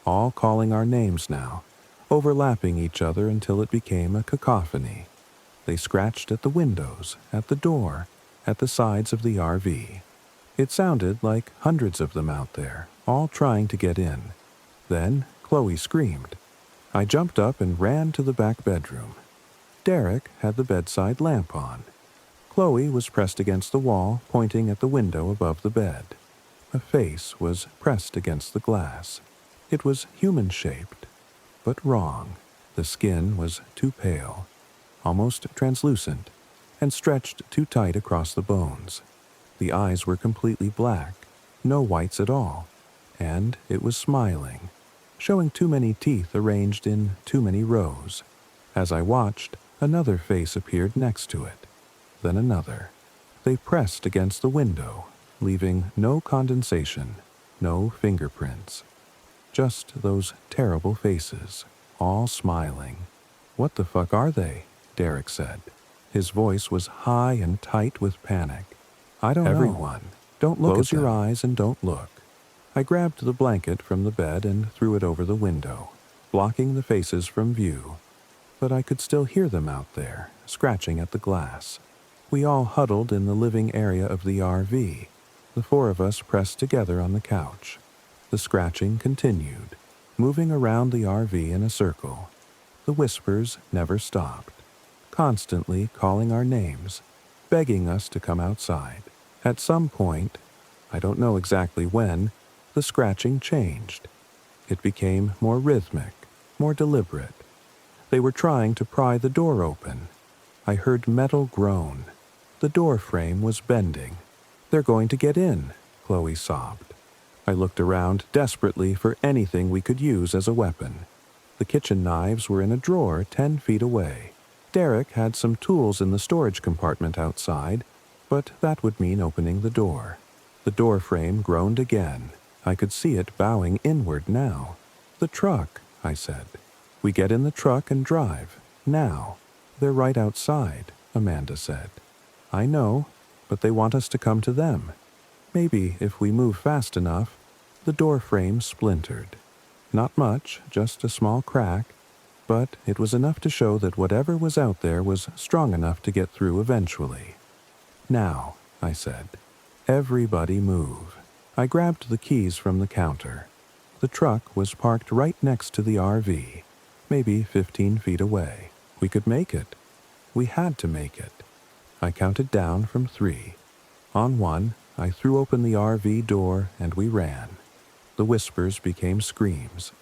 all calling our names now, overlapping each other until it became a cacophony. They scratched at the windows, at the door, at the sides of the RV. It sounded like hundreds of them out there, all trying to get in. Then Chloe screamed. I jumped up and ran to the back bedroom. Derek had the bedside lamp on. Chloe was pressed against the wall, pointing at the window above the bed. A face was pressed against the glass. It was human-shaped, but wrong. The skin was too pale, almost translucent, and stretched too tight across the bones. The eyes were completely black, no whites at all, and it was smiling, showing too many teeth arranged in too many rows. As I watched, another face appeared next to it, then another. They pressed against the window, leaving no condensation, no fingerprints. Just those terrible faces, all smiling. "What the fuck are they?" Derek said. His voice was high and tight with panic. "I don't know. Everyone, don't look at your eyes and don't look." I grabbed the blanket from the bed and threw it over the window, blocking the faces from view. But I could still hear them out there, scratching at the glass. We all huddled in the living area of the RV, the four of us pressed together on the couch. The scratching continued, moving around the RV in a circle. The whispers never stopped, constantly calling our names, begging us to come outside. At some point, I don't know exactly when, the scratching changed. It became more rhythmic, more deliberate. They were trying to pry the door open. I heard metal groan. The door frame was bending. "They're going to get in," Chloe sobbed. I looked around desperately for anything we could use as a weapon. The kitchen knives were in a drawer 10 feet away. Derek had some tools in the storage compartment outside, but that would mean opening the door. The door frame groaned again. I could see it bowing inward now. "The truck," I said. "We get in the truck and drive. Now." "They're right outside," Amanda said. "I know, but they want us to come to them. Maybe if we move fast enough." The door frame splintered. Not much, just a small crack, but it was enough to show that whatever was out there was strong enough to get through eventually. "Now," I said. "Everybody move." I grabbed the keys from the counter. The truck was parked right next to the RV, maybe 15 feet away. We could make it. We had to make it. I counted down from 3. On 1, I threw open the RV door and we ran. The whispers became screams.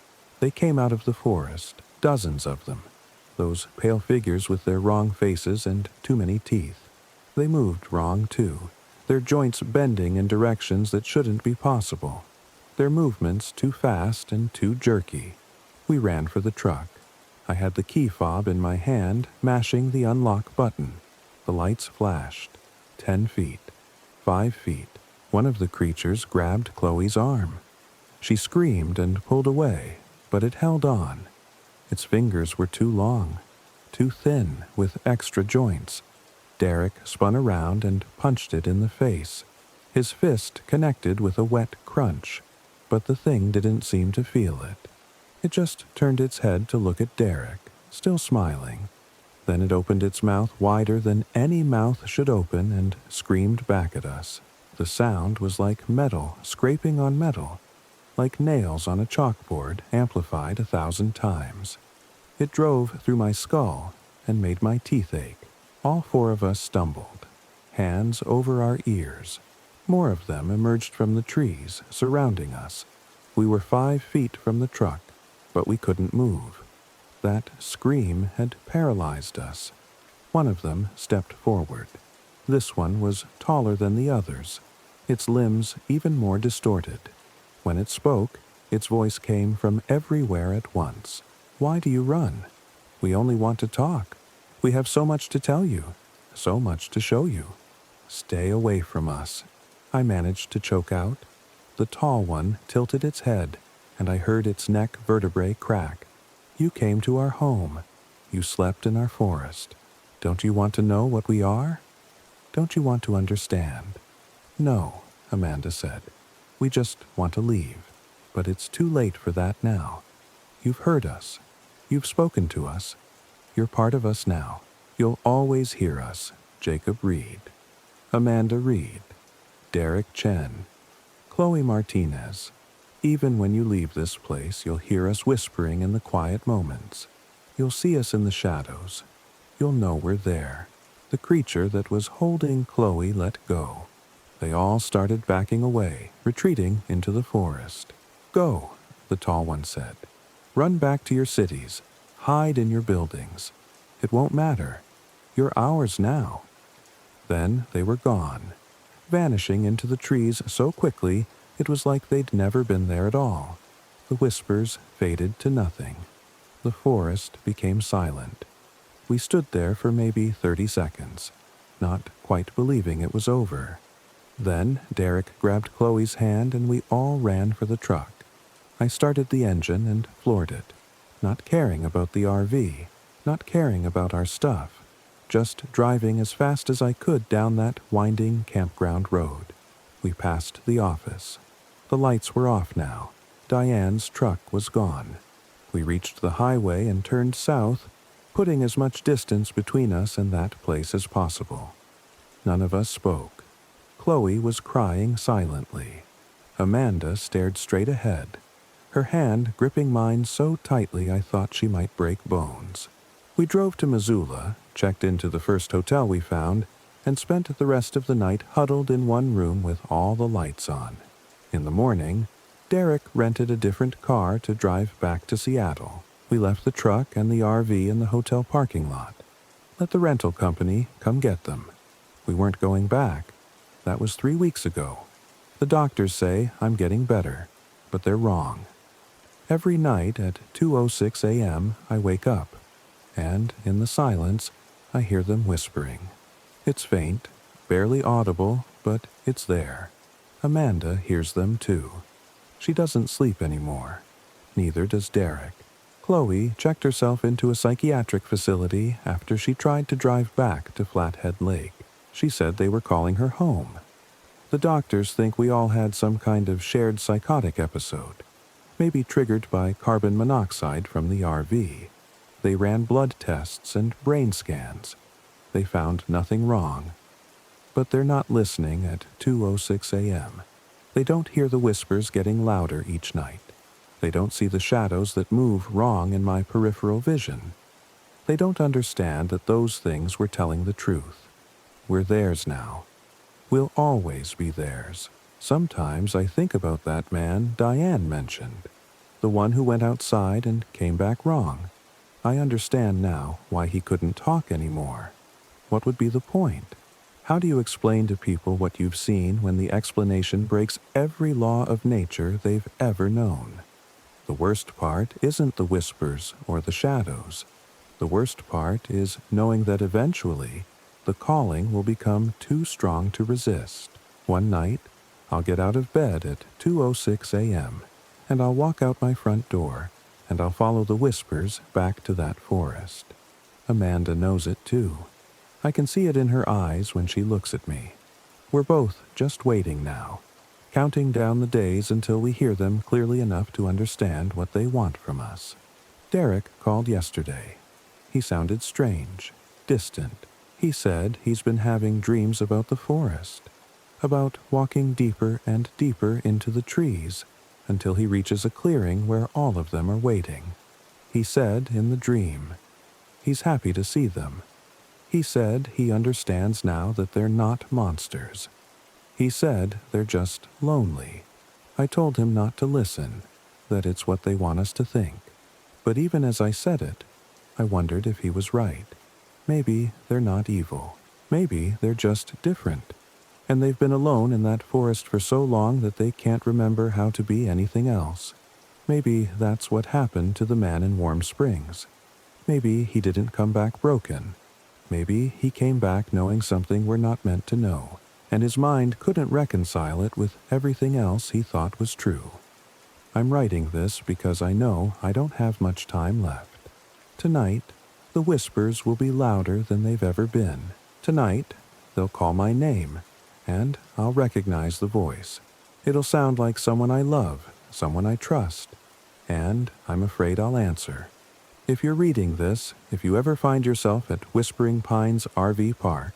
They came out of the forest, dozens of them. Those pale figures with their wrong faces and too many teeth. They moved wrong, too, their joints bending in directions that shouldn't be possible. Their movements too fast and too jerky. We ran for the truck. I had the key fob in my hand, mashing the unlock button. The lights flashed. 10 feet. 5 feet. One of the creatures grabbed Chloe's arm. She screamed and pulled away, but it held on. Its fingers were too long, too thin, with extra joints. Derek spun around and punched it in the face. His fist connected with a wet crunch, but the thing didn't seem to feel it. It just turned its head to look at Derek, still smiling. Then it opened its mouth wider than any mouth should open and screamed back at us. The sound was like metal scraping on metal, like nails on a chalkboard amplified 1,000 times. It drove through my skull and made my teeth ache. All 4 of us stumbled, hands over our ears. More of them emerged from the trees surrounding us. We were 5 feet from the truck, but we couldn't move. That scream had paralyzed us. One of them stepped forward. This one was taller than the others, its limbs even more distorted. When it spoke, its voice came from everywhere at once. "Why do you run? We only want to talk. We have so much to tell you, so much to show you. Stay away from us." I managed to choke out. The tall one tilted its head, and I heard its neck vertebrae crack. "You came to our home. You slept in our forest. Don't you want to know what we are? Don't you want to understand?" "No," Amanda said. "We just want to leave. But it's too late for that now. You've heard us. You've spoken to us. You're part of us now. You'll always hear us." Jacob Reed, Amanda Reed, Derek Chen, Chloe Martinez. "Even when you leave this place, you'll hear us whispering in the quiet moments. You'll see us in the shadows. You'll know we're there." The creature that was holding Chloe let go. They all started backing away, retreating into the forest. "Go," the tall one said. "Run back to your cities. Hide in your buildings. It won't matter. You're ours now." Then they were gone, vanishing into the trees so quickly it was like they'd never been there at all. The whispers faded to nothing. The forest became silent. We stood there for maybe 30 seconds, not quite believing it was over. Then Derek grabbed Chloe's hand and we all ran for the truck. I started the engine and floored it, not caring about the RV, not caring about our stuff, just driving as fast as I could down that winding campground road. We passed the office. The lights were off now. Diane's truck was gone. We reached the highway and turned south, putting as much distance between us and that place as possible. None of us spoke. Chloe was crying silently. Amanda stared straight ahead, her hand gripping mine so tightly I thought she might break bones. We drove to Missoula, checked into the first hotel we found, and spent the rest of the night huddled in one room with all the lights on. In the morning, Derek rented a different car to drive back to Seattle. We left the truck and the RV in the hotel parking lot. Let the rental company come get them. We weren't going back. That was 3 weeks ago. The doctors say I'm getting better, but they're wrong. Every night at 2:06 a.m. I wake up, and in the silence I hear them whispering. It's faint, barely audible, but it's there. Amanda hears them too. She doesn't sleep anymore. Neither does Derek. Chloe checked herself into a psychiatric facility after she tried to drive back to Flathead Lake. She said they were calling her home. The doctors think we all had some kind of shared psychotic episode, maybe triggered by carbon monoxide from the RV. They ran blood tests and brain scans. They found nothing wrong. But they're not listening at 2:06 a.m. They don't hear the whispers getting louder each night. They don't see the shadows that move wrong in my peripheral vision. They don't understand that those things were telling the truth. We're theirs now. We'll always be theirs. Sometimes I think about that man Diane mentioned, the one who went outside and came back wrong. I understand now why he couldn't talk anymore. What would be the point? How do you explain to people what you've seen when the explanation breaks every law of nature they've ever known? The worst part isn't the whispers or the shadows. The worst part is knowing that eventually the calling will become too strong to resist. One night, I'll get out of bed at 2:06 a.m., and I'll walk out my front door, and I'll follow the whispers back to that forest. Amanda knows it too. I can see it in her eyes when she looks at me. We're both just waiting now, counting down the days until we hear them clearly enough to understand what they want from us. Derek called yesterday. He sounded strange, distant. He said he's been having dreams about the forest, about walking deeper and deeper into the trees until he reaches a clearing where all of them are waiting. He said in the dream, he's happy to see them. He said he understands now that they're not monsters. He said they're just lonely. I told him not to listen, that it's what they want us to think. But even as I said it, I wondered if he was right. Maybe they're not evil. Maybe they're just different. And they've been alone in that forest for so long that they can't remember how to be anything else. Maybe that's what happened to the man in Warm Springs. Maybe he didn't come back broken. Maybe he came back knowing something we're not meant to know, and his mind couldn't reconcile it with everything else he thought was true. I'm writing this because I know I don't have much time left. Tonight, the whispers will be louder than they've ever been. Tonight, they'll call my name, and I'll recognize the voice. It'll sound like someone I love, someone I trust, and I'm afraid I'll answer. If you're reading this, if you ever find yourself at Whispering Pines RV Park,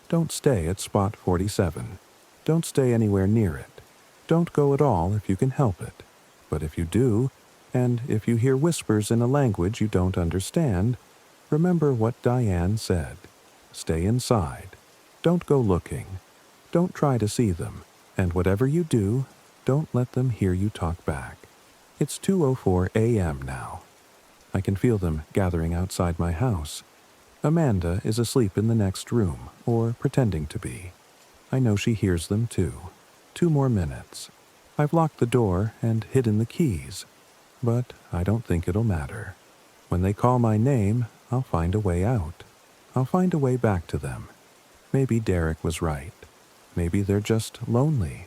don't stay at Spot 47. Don't stay anywhere near it. Don't go at all if you can help it. But if you do, and if you hear whispers in a language you don't understand, remember what Diane said. Stay inside. Don't go looking. Don't try to see them. And whatever you do, don't let them hear you talk back. It's 2:04 a.m. now. I can feel them gathering outside my house. Amanda is asleep in the next room, or pretending to be. I know she hears them too. 2 more minutes. I've locked the door and hidden the keys, but I don't think it'll matter. When they call my name, I'll find a way out. I'll find a way back to them. Maybe Derek was right. Maybe they're just lonely.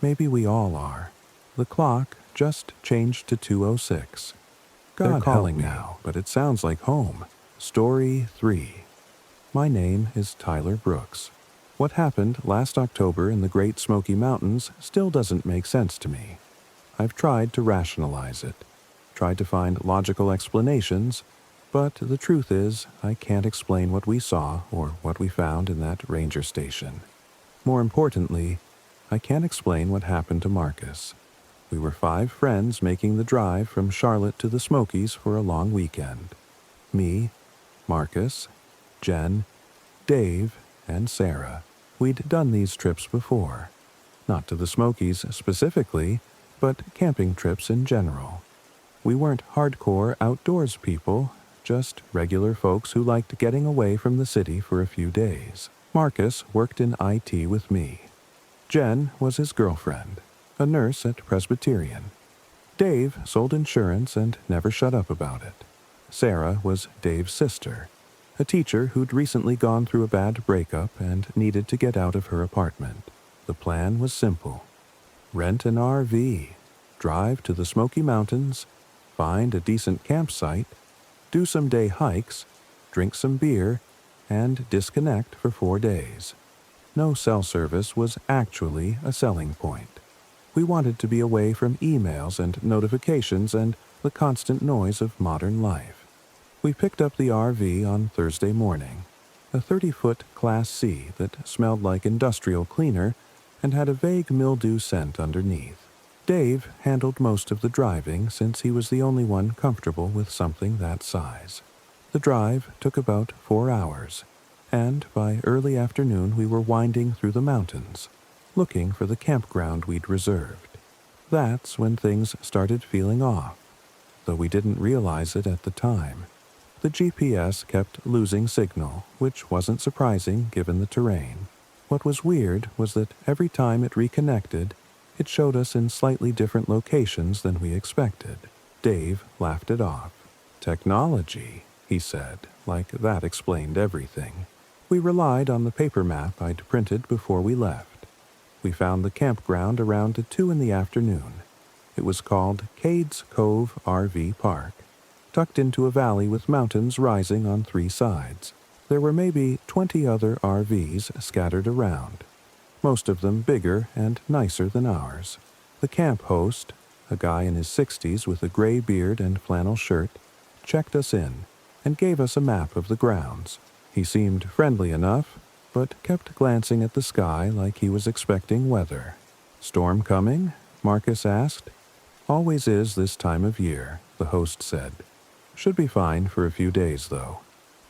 Maybe we all are. The clock just changed to 2:06. They're calling now, but it sounds like home. Story 3. My name is Tyler Brooks. What happened last October in the Great Smoky Mountains still doesn't make sense to me. I've tried to rationalize it, tried to find logical explanations, but the truth is I can't explain what we saw or what we found in that ranger station. More importantly, I can't explain what happened to Marcus. We were 5 friends making the drive from Charlotte to the Smokies for a long weekend. Me, Marcus, Jen, Dave, and Sarah. We'd done these trips before. Not to the Smokies specifically, but camping trips in general. We weren't hardcore outdoors people, just regular folks who liked getting away from the city for a few days. Marcus worked in IT with me. Jen was his girlfriend, a nurse at Presbyterian. Dave sold insurance and never shut up about it. Sarah was Dave's sister, a teacher who'd recently gone through a bad breakup and needed to get out of her apartment. The plan was simple. Rent an RV, drive to the Smoky Mountains, find a decent campsite, do some day hikes, drink some beer, and disconnect for 4 days. No cell service was actually a selling point. We wanted to be away from emails and notifications and the constant noise of modern life. We picked up the RV on Thursday morning, a 30-foot Class C that smelled like industrial cleaner and had a vague mildew scent underneath. Dave handled most of the driving since he was the only one comfortable with something that size. The drive took about 4 hours, and by early afternoon we were winding through the mountains, looking for the campground we'd reserved. That's when things started feeling off, though we didn't realize it at the time. The GPS kept losing signal, which wasn't surprising given the terrain. What was weird was that every time it reconnected, it showed us in slightly different locations than we expected. Dave laughed it off. "Technology," he said, like that explained everything. We relied on the paper map I'd printed before we left. We found the campground around 2 in the afternoon. It was called Cades Cove RV Park, tucked into a valley with mountains rising on 3 sides. There were maybe 20 other RVs scattered around, most of them bigger and nicer than ours. The camp host, a guy in his 60s with a gray beard and flannel shirt, checked us in and gave us a map of the grounds. He seemed friendly enough, but kept glancing at the sky like he was expecting weather. "Storm coming?" Marcus asked. "Always is this time of year," the host said. "Should be fine for a few days, though."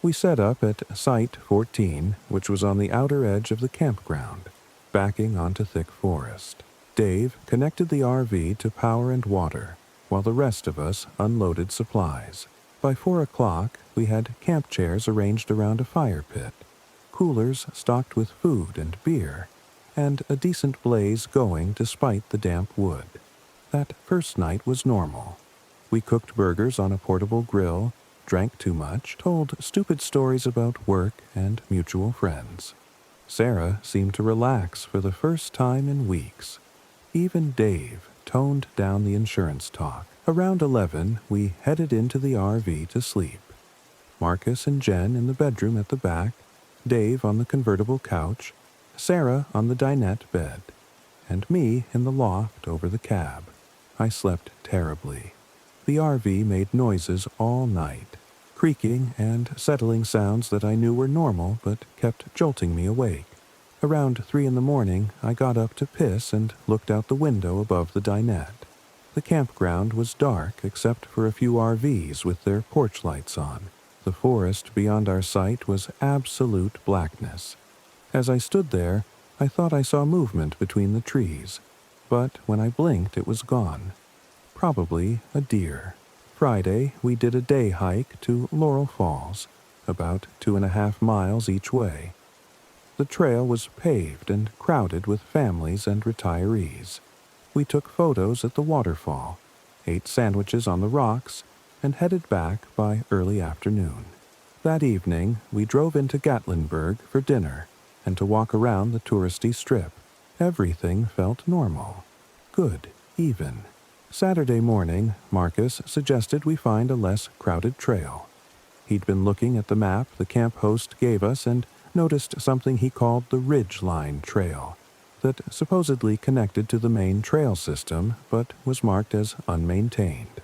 We set up at Site 14, which was on the outer edge of the campground, backing onto thick forest. Dave connected the RV to power and water, while the rest of us unloaded supplies. By 4 o'clock, we had camp chairs arranged around a fire pit, coolers stocked with food and beer, and a decent blaze going despite the damp wood. That first night was normal. We cooked burgers on a portable grill, drank too much, told stupid stories about work and mutual friends. Sarah seemed to relax for the first time in weeks. Even Dave toned down the insurance talk. Around 11, we headed into the RV to sleep. Marcus and Jen in the bedroom at the back, Dave on the convertible couch, Sarah on the dinette bed, and me in the loft over the cab. I slept terribly. The RV made noises all night, creaking and settling sounds that I knew were normal but kept jolting me awake. Around 3 in the morning, I got up to piss and looked out the window above the dinette. The campground was dark except for a few RVs with their porch lights on. The forest beyond our site was absolute blackness. As I stood there, I thought I saw movement between the trees, but when I blinked it was gone. Probably a deer. Friday, we did a day hike to Laurel Falls, about 2.5 miles each way. The trail was paved and crowded with families and retirees. We took photos at the waterfall, ate sandwiches on the rocks, and headed back by early afternoon. That evening, we drove into Gatlinburg for dinner and to walk around the touristy strip. Everything felt normal. Good, even. Saturday morning, Marcus suggested we find a less crowded trail. He'd been looking at the map the camp host gave us and noticed something he called the Ridge Line Trail, that supposedly connected to the main trail system but was marked as unmaintained.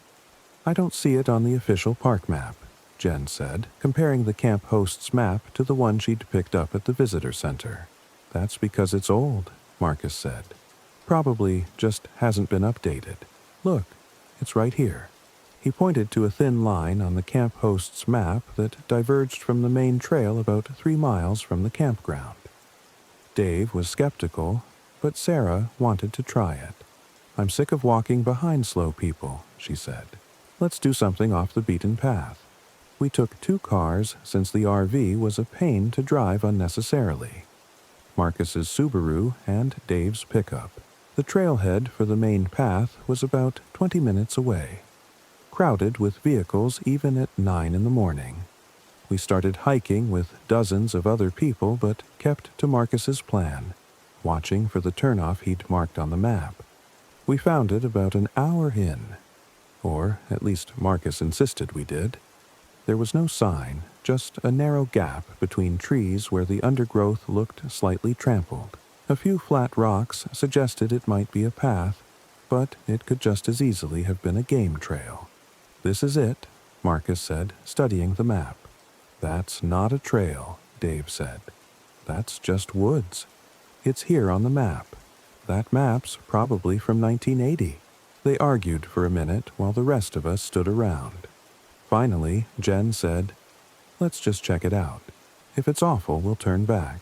"I don't see it on the official park map," Jen said, comparing the camp host's map to the one she'd picked up at the visitor center. "That's because it's old," Marcus said. "Probably just hasn't been updated. Look, it's right here." He pointed to a thin line on the camp host's map that diverged from the main trail about 3 miles from the campground. Dave was skeptical, but Sarah wanted to try it. "I'm sick of walking behind slow people," she said. "Let's do something off the beaten path." We took 2 cars since the RV was a pain to drive unnecessarily. Marcus's Subaru and Dave's pickup. The trailhead for the main path was about 20 minutes away, crowded with vehicles even at 9 in the morning. We started hiking with dozens of other people but kept to Marcus's plan, watching for the turnoff he'd marked on the map. We found it about an hour in, or at least Marcus insisted we did. There was no sign, just a narrow gap between trees where the undergrowth looked slightly trampled. A few flat rocks suggested it might be a path, but it could just as easily have been a game trail. "This is it," Marcus said, studying the map. "That's not a trail," Dave said. "That's just woods. It's here on the map. That map's probably from 1980. They argued for a minute while the rest of us stood around. Finally, Jen said, "Let's just check it out. If it's awful, we'll turn back."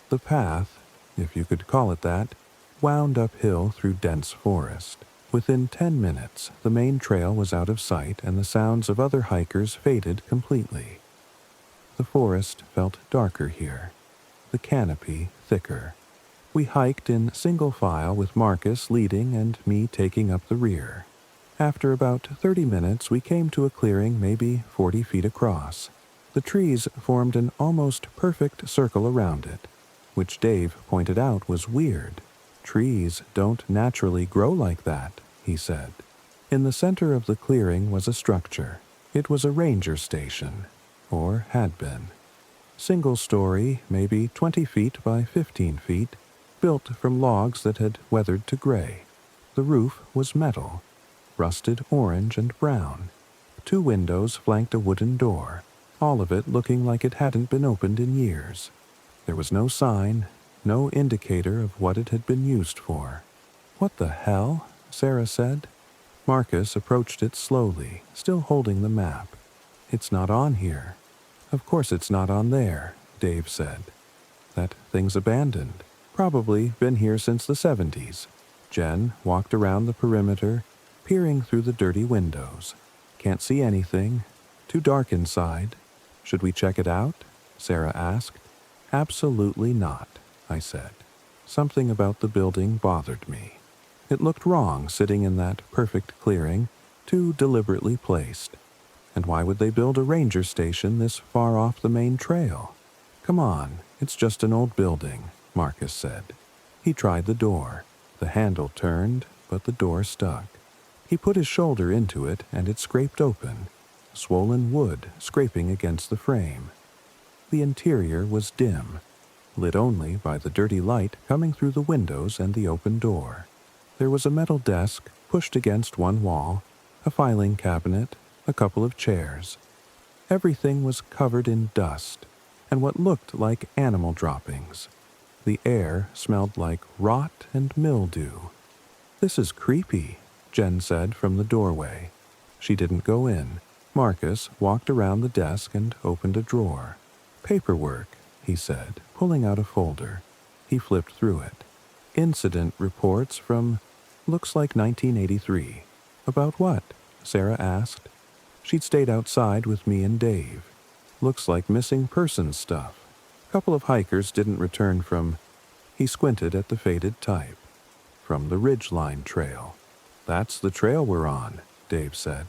The path, if you could call it that, wound uphill through dense forest. Within 10 minutes, the main trail was out of sight and the sounds of other hikers faded completely. The forest felt darker here, the canopy thicker. We hiked in single file with Marcus leading and me taking up the rear. After about 30 minutes, we came to a clearing maybe 40 feet across. The trees formed an almost perfect circle around it, which Dave pointed out was weird. "Trees don't naturally grow like that," he said. In the center of the clearing was a structure. It was a ranger station, or had been. Single story, maybe 20 feet by 15 feet, built from logs that had weathered to gray. The roof was metal, rusted orange and brown. 2 windows flanked a wooden door, all of it looking like it hadn't been opened in years. There was no sign, no indicator of what it had been used for. "What the hell?" Sarah said. Marcus approached it slowly, still holding the map. "It's not on here." "Of course it's not on there," Dave said. "That thing's abandoned. Probably been here since the 70s. Jen walked around the perimeter, peering through the dirty windows. "Can't see anything. Too dark inside. Should we check it out?" Sarah asked. "Absolutely not," I said. Something about the building bothered me. It looked wrong sitting in that perfect clearing, too deliberately placed. And why would they build a ranger station this far off the main trail? "Come on, it's just an old building," Marcus said. He tried the door. The handle turned, but the door stuck. He put his shoulder into it and it scraped open, swollen wood scraping against the frame. The interior was dim, lit only by the dirty light coming through the windows and the open door. There was a metal desk pushed against one wall, a filing cabinet, a couple of chairs. Everything was covered in dust and what looked like animal droppings. The air smelled like rot and mildew. "This is creepy," Jen said from the doorway. She didn't go in. Marcus walked around the desk and opened a drawer. "Paperwork," he said, pulling out a folder. He flipped through it. "Incident reports from, looks like 1983. "About what?" Sarah asked. She'd stayed outside with me and Dave. "Looks like missing persons stuff. Couple of hikers didn't return from—" He squinted at the faded type. "From the Ridgeline Trail." "That's the trail we're on," Dave said.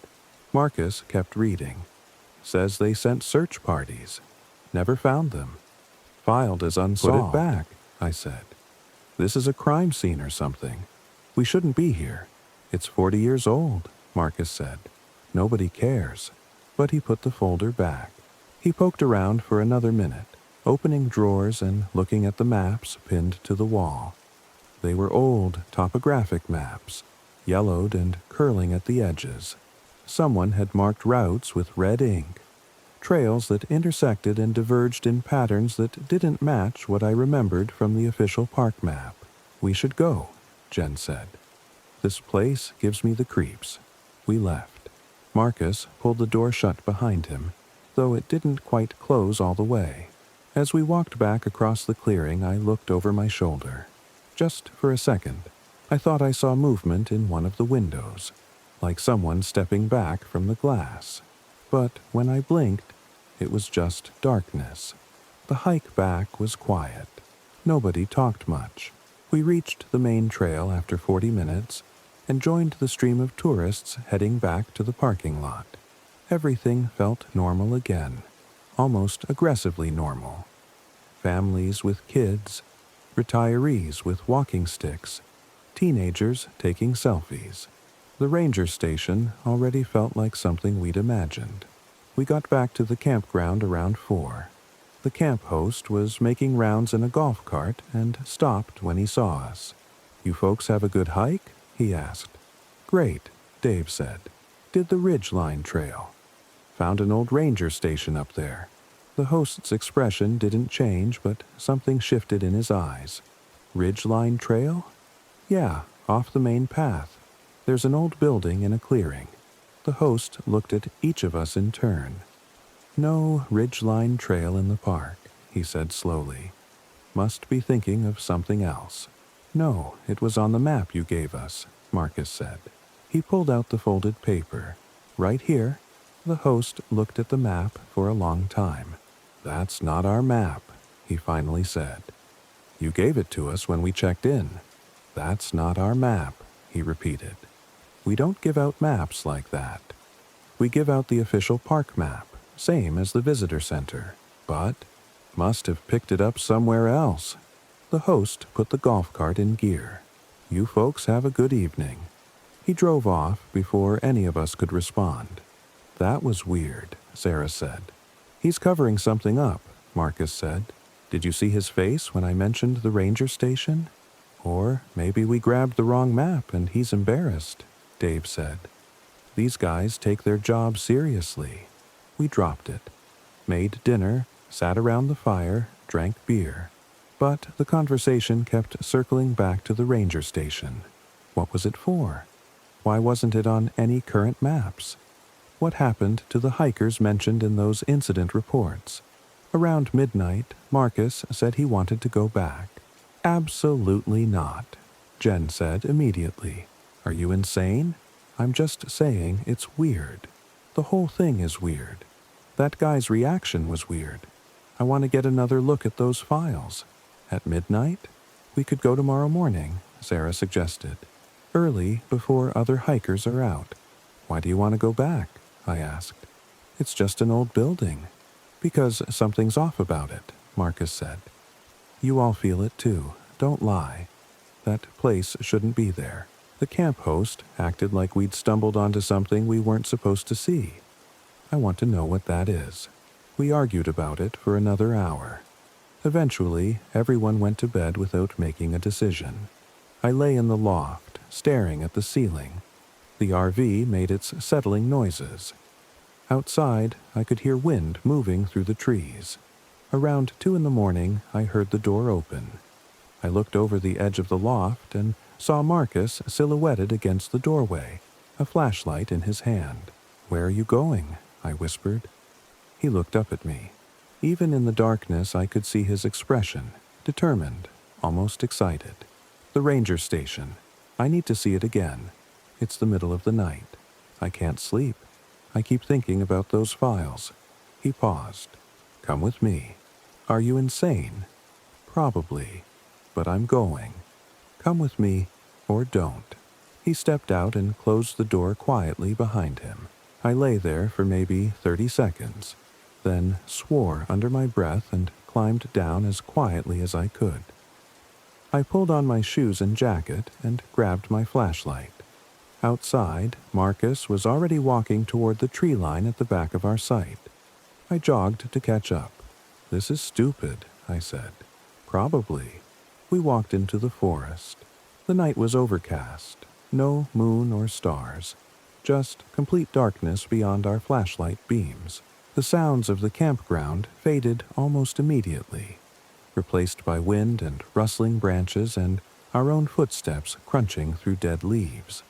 Marcus kept reading. "Says they sent search parties. Never found them. Filed as unsolved." "Put it back," I said. "This is a crime scene or something. We shouldn't be here. It's 40 years old," Marcus said. "Nobody cares." But he put the folder back. He poked around for another minute, opening drawers and looking at the maps pinned to the wall. They were old topographic maps, yellowed and curling at the edges. Someone had marked routes with red ink, trails that intersected and diverged in patterns that didn't match what I remembered from the official park map. "We should go," Jen said. "This place gives me the creeps." We left. Marcus pulled the door shut behind him, though it didn't quite close all the way. As we walked back across the clearing, I looked over my shoulder. Just for a second, I thought I saw movement in one of the windows, like someone stepping back from the glass. But when I blinked, it was just darkness. The hike back was quiet. Nobody talked much. We reached the main trail after 40 minutes and joined the stream of tourists heading back to the parking lot. Everything felt normal again, almost aggressively normal. Families with kids, retirees with walking sticks, teenagers taking selfies. The ranger station already felt like something we'd imagined. We got back to the campground around 4. The camp host was making rounds in a golf cart and stopped when he saw us. "You folks have a good hike?" he asked. "Great," Dave said. "Did the Ridgeline Trail. Found an old ranger station up there." The host's expression didn't change, but something shifted in his eyes. "Ridgeline Trail?" "Yeah, off the main path. There's an old building in a clearing." The host looked at each of us in turn. "No Ridgeline Trail in the park," he said slowly. "Must be thinking of something else." "No, it was on the map you gave us," Marcus said. He pulled out the folded paper. "Right here." The host looked at the map for a long time. "That's not our map," he finally said. "You gave it to us when we checked in." "That's not our map," he repeated. "We don't give out maps like that. We give out the official park map, same as the visitor center, but must have picked it up somewhere else." The host put the golf cart in gear. "You folks have a good evening." He drove off before any of us could respond. "That was weird," Sarah said. "He's covering something up," Marcus said. "Did you see his face when I mentioned the ranger station? Or maybe we grabbed the wrong map and he's embarrassed," Dave said. "These guys take their job seriously." We dropped it, made dinner, sat around the fire, drank beer. But the conversation kept circling back to the ranger station. What was it for? Why wasn't it on any current maps? What happened to the hikers mentioned in those incident reports? Around midnight, Marcus said he wanted to go back. "Absolutely not," Jen said immediately. "Are you insane? I'm just saying it's weird. The whole thing is weird. That guy's reaction was weird. I want to get another look at those files." "At midnight? We could go tomorrow morning," Sarah suggested. "Early, before other hikers are out." "Why do you want to go back?" I asked. "It's just an old building." "Because something's off about it," Marcus said. "You all feel it too. Don't lie. That place shouldn't be there." The camp host acted like we'd stumbled onto something we weren't supposed to see. "I want to know what that is." We argued about it for another hour. Eventually, everyone went to bed without making a decision. I lay in the loft, staring at the ceiling. The RV made its settling noises. Outside, I could hear wind moving through the trees. Around 2 a.m, I heard the door open. I looked over the edge of the loft and saw Marcus silhouetted against the doorway, a flashlight in his hand. "Where are you going?" I whispered. He looked up at me. Even in the darkness, I could see his expression, determined, almost excited. "The ranger station. I need to see it again. It's the middle of the night. I can't sleep. I keep thinking about those files." He paused. "Come with me." "Are you insane?" "Probably. But I'm going. Come with me, or don't." He stepped out and closed the door quietly behind him. I lay there for maybe 30 seconds, then swore under my breath and climbed down as quietly as I could. I pulled on my shoes and jacket and grabbed my flashlight. Outside, Marcus was already walking toward the tree line at the back of our site. I jogged to catch up. "This is stupid," I said. "Probably." We walked into the forest. The night was overcast, no moon or stars, just complete darkness beyond our flashlight beams. The sounds of the campground faded almost immediately, replaced by wind and rustling branches and our own footsteps crunching through dead leaves.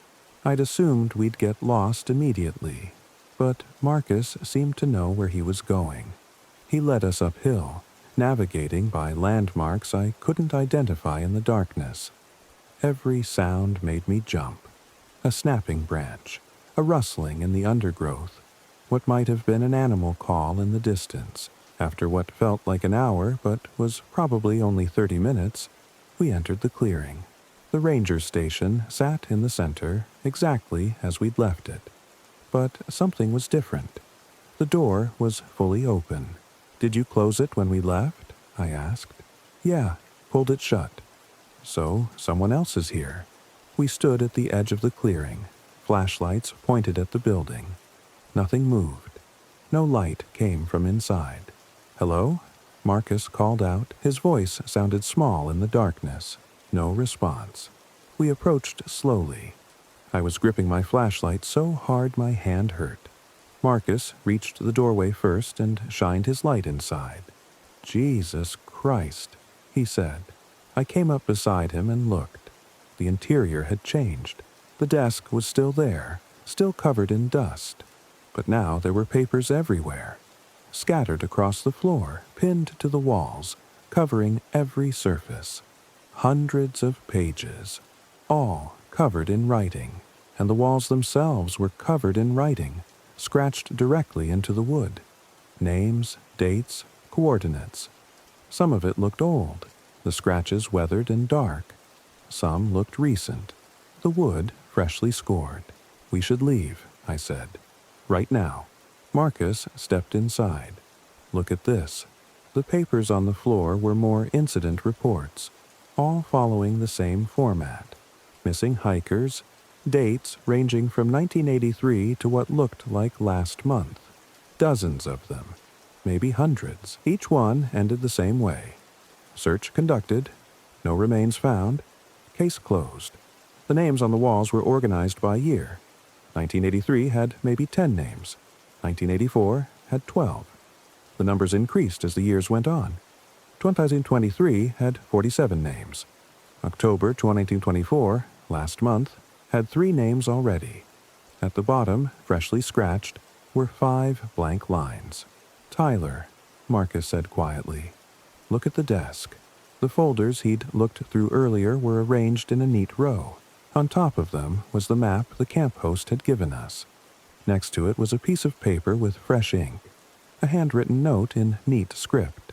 I'd assumed we'd get lost immediately, but Marcus seemed to know where he was going. He led us uphill, navigating by landmarks I couldn't identify in the darkness. Every sound made me jump. A snapping branch, a rustling in the undergrowth, what might have been an animal call in the distance, After what felt like an hour but was probably only 30 minutes, we entered the clearing. The ranger station sat in the center, exactly as we'd left it. But something was different. The door was fully open. "Did you close it when we left?" I asked. "Yeah, pulled it shut." "So, someone else is here." We stood at the edge of the clearing, flashlights pointed at the building. Nothing moved. No light came from inside. "Hello?" Marcus called out. His voice sounded small in the darkness. No response. We approached slowly. I was gripping my flashlight so hard my hand hurt. Marcus reached the doorway first and shined his light inside. "Jesus Christ," he said. I came up beside him and looked. The interior had changed. The desk was still there, still covered in dust. But now there were papers everywhere, scattered across the floor, pinned to the walls, covering every surface. Hundreds of pages, all covered in writing, and the walls themselves were covered in writing, scratched directly into the wood. Names, dates, coordinates. Some of it looked old, the scratches weathered and dark. Some looked recent, the wood freshly scored. "We should leave," I said. "Right now." Marcus stepped inside. "Look at this." The papers on the floor were more incident reports, all following the same format. Missing hikers, dates ranging from 1983 to what looked like last month. Dozens of them, maybe hundreds. Each one ended the same way. Search conducted, no remains found, case closed. The names on the walls were organized by year. 1983 had maybe 10 names. 1984 had 12. The numbers increased as the years went on. 2023 had 47 names. October 2024, last month, had 3 names already. At the bottom, freshly scratched, were 5 blank lines. "Tyler," Marcus said quietly. "Look at the desk." The folders he'd looked through earlier were arranged in a neat row. On top of them was the map the camp host had given us. Next to it was a piece of paper with fresh ink, a handwritten note in neat script.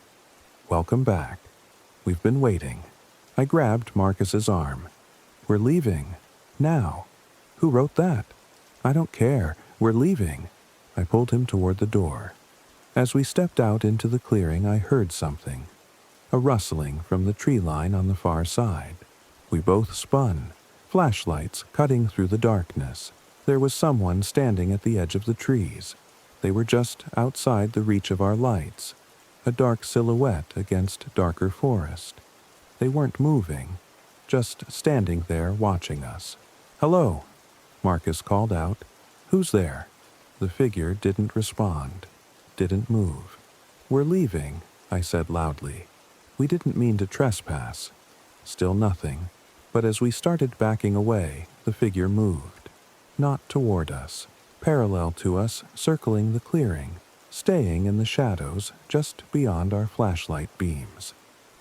"Welcome back. We've been waiting." I grabbed Marcus's arm. "We're leaving. Now." "Who wrote that?" "I don't care. We're leaving." I pulled him toward the door. As we stepped out into the clearing, I heard something. A rustling from the tree line on the far side. We both spun, flashlights cutting through the darkness. There was someone standing at the edge of the trees. They were just outside the reach of our lights, a dark silhouette against darker forest. They weren't moving, just standing there watching us. "Hello," Marcus called out. "Who's there?" The figure didn't respond, didn't move. "We're leaving," I said loudly. We didn't mean to trespass. Still nothing, but as we started backing away, the figure moved. Not toward us, parallel to us, circling the clearing, staying in the shadows just beyond our flashlight beams.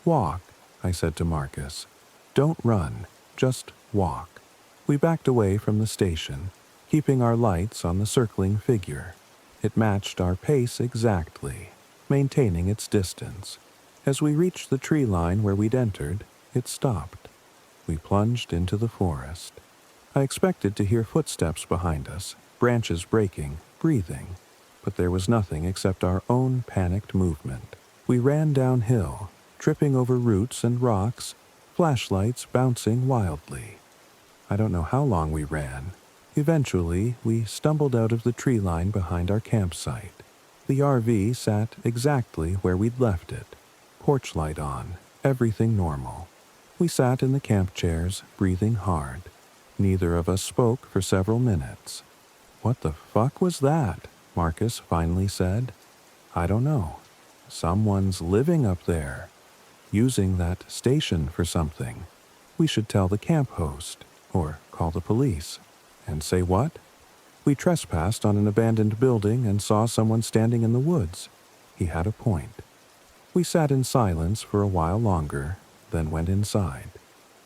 "Walk," I said to Marcus. "Don't run, just walk." We backed away from the station, keeping our lights on the circling figure. It matched our pace exactly, maintaining its distance. As we reached the tree line where we'd entered, it stopped. We plunged into the forest. I expected to hear footsteps behind us, branches breaking, breathing, but there was nothing except our own panicked movement. We ran downhill, tripping over roots and rocks, flashlights bouncing wildly. I don't know how long we ran. Eventually, we stumbled out of the tree line behind our campsite. The RV sat exactly where we'd left it. Porch light on, everything normal. We sat in the camp chairs, breathing hard. Neither of us spoke for several minutes. "What the fuck was that?" Marcus finally said. "I don't know. Someone's living up there, using that station for something. We should tell the camp host, or call the police." "And say what?" "We trespassed on an abandoned building and saw someone standing in the woods." He had a point. We sat in silence for a while longer, then went inside.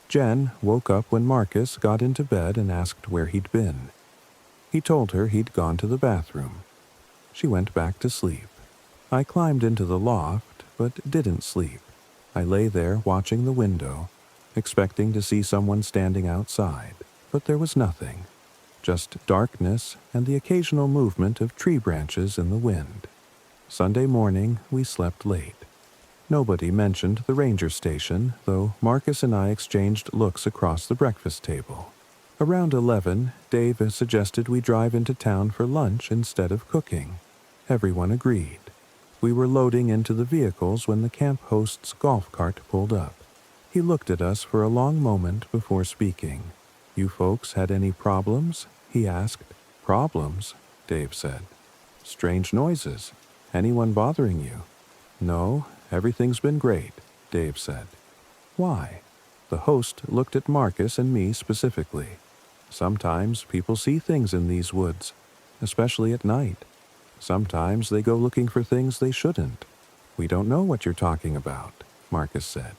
Jen woke up when Marcus got into bed and asked where he'd been. He told her he'd gone to the bathroom. She went back to sleep. I climbed into the loft, but didn't sleep. I lay there watching the window, expecting to see someone standing outside, but there was nothing. Just darkness and the occasional movement of tree branches in the wind. Sunday morning, we slept late. Nobody mentioned the ranger station, though Marcus and I exchanged looks across the breakfast table. Around 11, Dave suggested we drive into town for lunch instead of cooking. Everyone agreed. We were loading into the vehicles when the camp host's golf cart pulled up. He looked at us for a long moment before speaking. "You folks had any problems?" he asked. "Problems?" Dave said. "Strange noises. Anyone bothering you?" "No, everything's been great," Dave said. "Why?" The host looked at Marcus and me specifically. "Sometimes people see things in these woods, especially at night. Sometimes they go looking for things they shouldn't." "We don't know what you're talking about," Marcus said.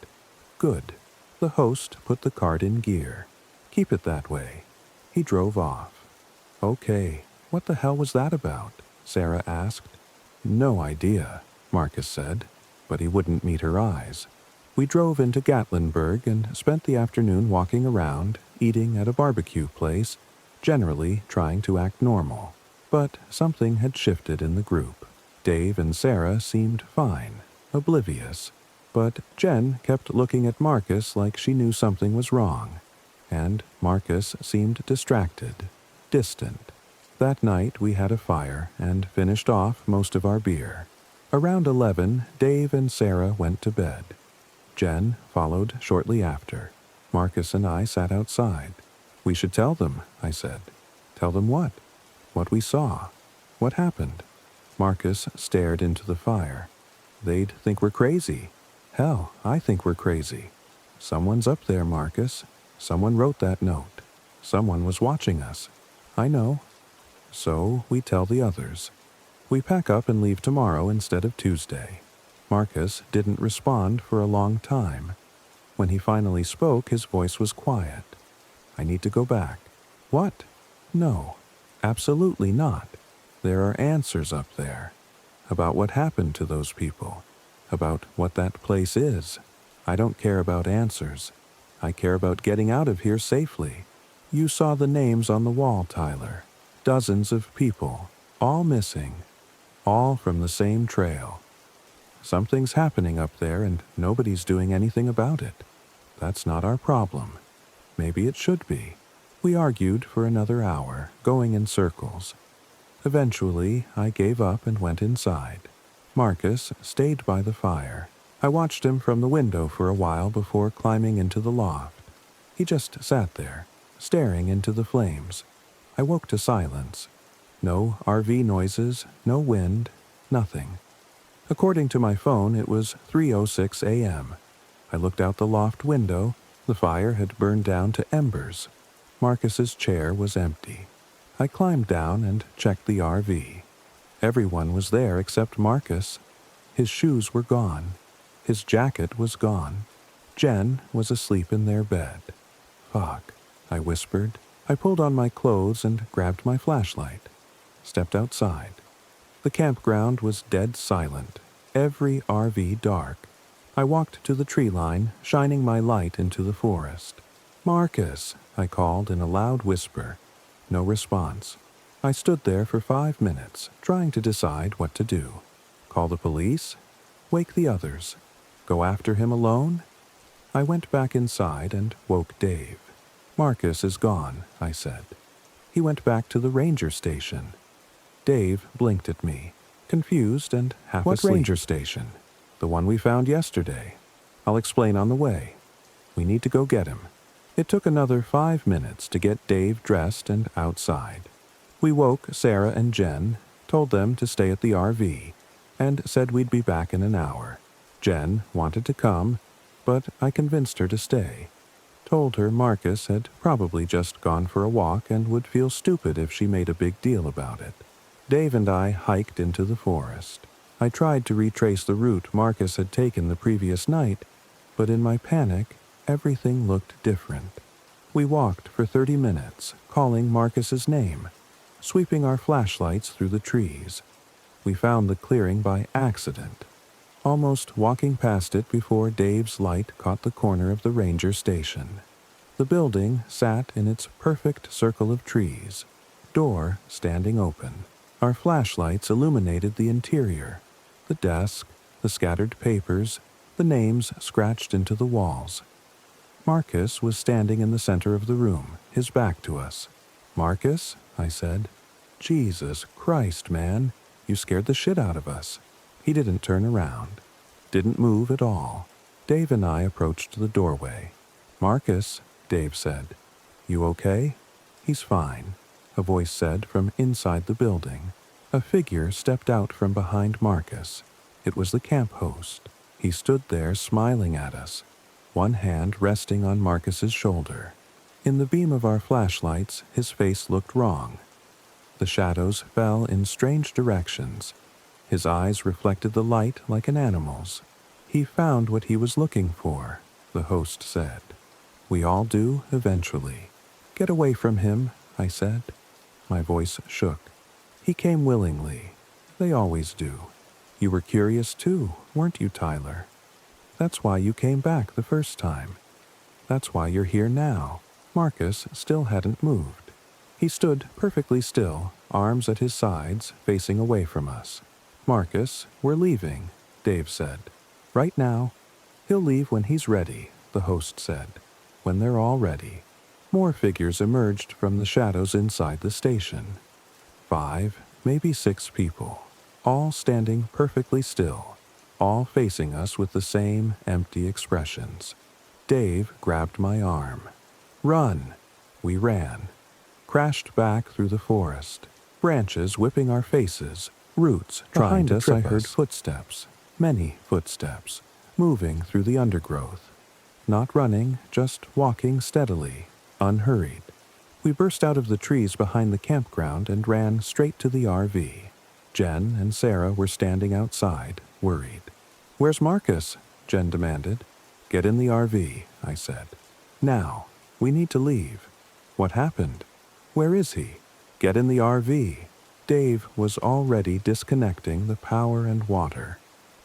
"Good." The host put the cart in gear. "Keep it that way." He drove off. "Okay, what the hell was that about?" Sarah asked. "No idea," Marcus said, but he wouldn't meet her eyes. We drove into Gatlinburg and spent the afternoon walking around, eating at a barbecue place, generally trying to act normal. But something had shifted in the group. Dave and Sarah seemed fine, oblivious, but Jen kept looking at Marcus like she knew something was wrong, and Marcus seemed distracted, distant. That night we had a fire and finished off most of our beer. Around 11, Dave and Sarah went to bed. Jen followed shortly after. Marcus and I sat outside. "We should tell them," I said. "Tell them what?" "What we saw. What happened?" Marcus stared into the fire. "They'd think we're crazy. Hell, I think we're crazy. Someone's up there, Marcus. Someone wrote that note. Someone was watching us." "I know." "So we tell the others. We pack up and leave tomorrow instead of Tuesday." Marcus didn't respond for a long time. When he finally spoke, his voice was quiet. "I need to go back." "What?" "No, absolutely not. There are answers up there. About what happened to those people. About what that place is. I don't care about answers. I care about getting out of here safely. You saw the names on the wall, Tyler. Dozens of people, all missing. All from the same trail. Something's happening up there and nobody's doing anything about it. That's not our problem. Maybe it should be." We argued for another hour, going in circles. Eventually, I gave up and went inside. Marcus stayed by the fire. I watched him from the window for a while before climbing into the loft. He just sat there, staring into the flames. I woke to silence. No RV noises, no wind, nothing. According to my phone, it was 3:06 a.m. I looked out the loft window. The fire had burned down to embers. Marcus's chair was empty. I climbed down and checked the RV. Everyone was there except Marcus. His shoes were gone. His jacket was gone. Jen was asleep in their bed. "Fuck," I whispered. I pulled on my clothes and grabbed my flashlight. Stepped outside. The campground was dead silent, every RV dark. I walked to the tree line, shining my light into the forest. "Marcus," I called in a loud whisper. No response. I stood there for 5 minutes, trying to decide what to do. Call the police? Wake the others? Go after him alone? I went back inside and woke Dave. "Marcus is gone," I said. "He went back to the ranger station." Dave blinked at me, confused and half asleep. "What ranger station?" "The one we found yesterday. I'll explain on the way. We need to go get him." It took another 5 minutes to get Dave dressed and outside. We woke Sarah and Jen, told them to stay at the RV, and said we'd be back in an hour. Jen wanted to come, but I convinced her to stay. Told her Marcus had probably just gone for a walk and would feel stupid if she made a big deal about it. Dave and I hiked into the forest. I tried to retrace the route Marcus had taken the previous night, but in my panic, everything looked different. We walked for 30 minutes, calling Marcus's name, sweeping our flashlights through the trees. We found the clearing by accident, almost walking past it before Dave's light caught the corner of the ranger station. The building sat in its perfect circle of trees, door standing open. Our flashlights illuminated the interior, the desk, the scattered papers, the names scratched into the walls. Marcus was standing in the center of the room, his back to us. "Marcus," I said. "Jesus Christ, man, you scared the shit out of us." He didn't turn around, didn't move at all. Dave and I approached the doorway. "Marcus," Dave said, "you okay?" "He's fine," a voice said from inside the building. A figure stepped out from behind Marcus. It was the camp host. He stood there smiling at us, one hand resting on Marcus's shoulder. In the beam of our flashlights, his face looked wrong. The shadows fell in strange directions. His eyes reflected the light like an animal's. "He found what he was looking for," the host said. "We all do, eventually." "Get away from him," I said. My voice shook. "He came willingly. They always do. You were curious too, weren't you, Tyler? That's why you came back the first time. That's why you're here now." Marcus still hadn't moved. He stood perfectly still, arms at his sides, facing away from us. "Marcus, we're leaving," Dave said. "Right now." "He'll leave when he's ready," the host said. "When they're all ready." More figures emerged from the shadows inside the station. 5, maybe 6 people, all standing perfectly still, all facing us with the same empty expressions. Dave grabbed my arm. "Run!" We ran, crashed back through the forest, branches whipping our faces, roots trying to trip us. I heard footsteps, many footsteps, moving through the undergrowth. Not running, just walking steadily, unhurried. We burst out of the trees behind the campground and ran straight to the RV. Jen and Sarah were standing outside, worried. "Where's Marcus?" Jen demanded. "Get in the RV," I said. "Now. We need to leave." "What happened? Where is he?" "Get in the RV." Dave was already disconnecting the power and water.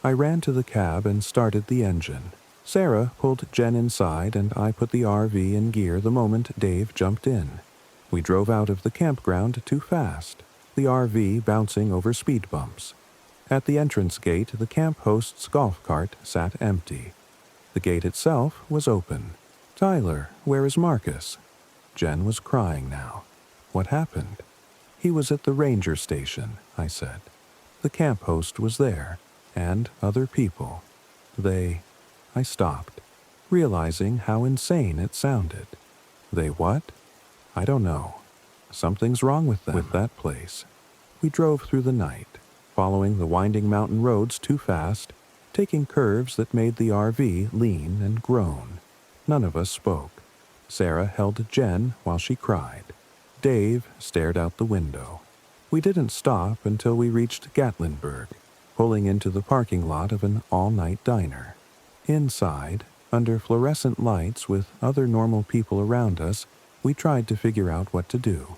I ran to the cab and started the engine. Sarah pulled Jen inside and I put the RV in gear the moment Dave jumped in. We drove out of the campground too fast, the RV bouncing over speed bumps. At the entrance gate, the camp host's golf cart sat empty. The gate itself was open. "Tyler, where is Marcus?" Jen was crying now. "What happened?" "He was at the ranger station," I said. The camp host was there, and other people. I stopped, realizing how insane it sounded. "They what?" "I don't know. Something's wrong with them, with that place." We drove through the night, following the winding mountain roads too fast, taking curves that made the RV lean and groan. None of us spoke. Sarah held Jen while she cried. Dave stared out the window. We didn't stop until we reached Gatlinburg, pulling into the parking lot of an all-night diner. Inside, under fluorescent lights with other normal people around us, we tried to figure out what to do.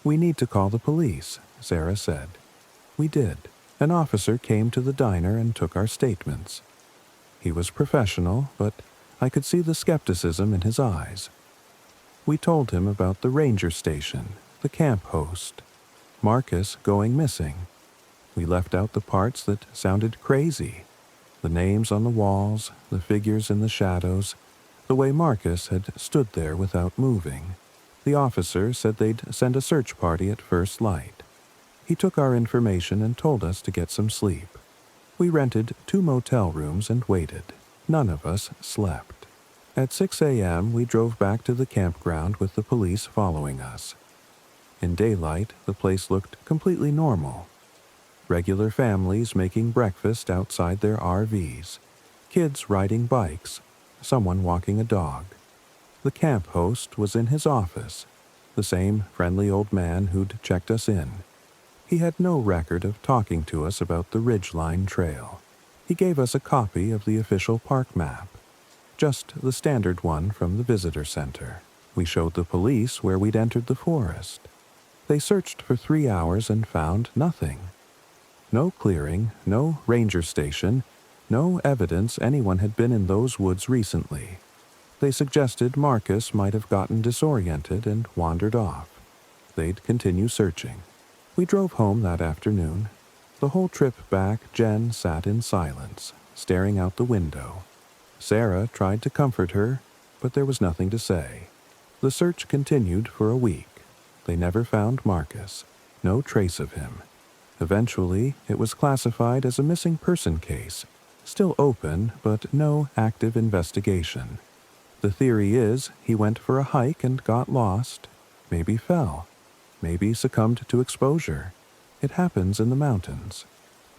"We need to call the police," Sarah said. We did. An officer came to the diner and took our statements. He was professional, but I could see the skepticism in his eyes. We told him about the ranger station, the camp host, Marcus going missing. We left out the parts that sounded crazy. The names on the walls, the figures in the shadows, the way Marcus had stood there without moving. The officer said they'd send a search party at first light. He took our information and told us to get some sleep. We rented 2 motel rooms and waited. None of us slept. At 6 a.m., we drove back to the campground with the police following us. In daylight, the place looked completely normal. Regular families making breakfast outside their RVs, kids riding bikes, someone walking a dog. The camp host was in his office, the same friendly old man who'd checked us in. He had no record of talking to us about the Ridgeline Trail. He gave us a copy of the official park map, just the standard one from the visitor center. We showed the police where we'd entered the forest. They searched for 3 hours and found nothing. No clearing, no ranger station, no evidence anyone had been in those woods recently. They suggested Marcus might have gotten disoriented and wandered off. They'd continue searching. We drove home that afternoon. The whole trip back, Jen sat in silence, staring out the window. Sarah tried to comfort her, but there was nothing to say. The search continued for a week. They never found Marcus. No trace of him. Eventually, it was classified as a missing person case, still open, but no active investigation. The theory is he went for a hike and got lost, maybe fell, maybe succumbed to exposure. It happens in the mountains.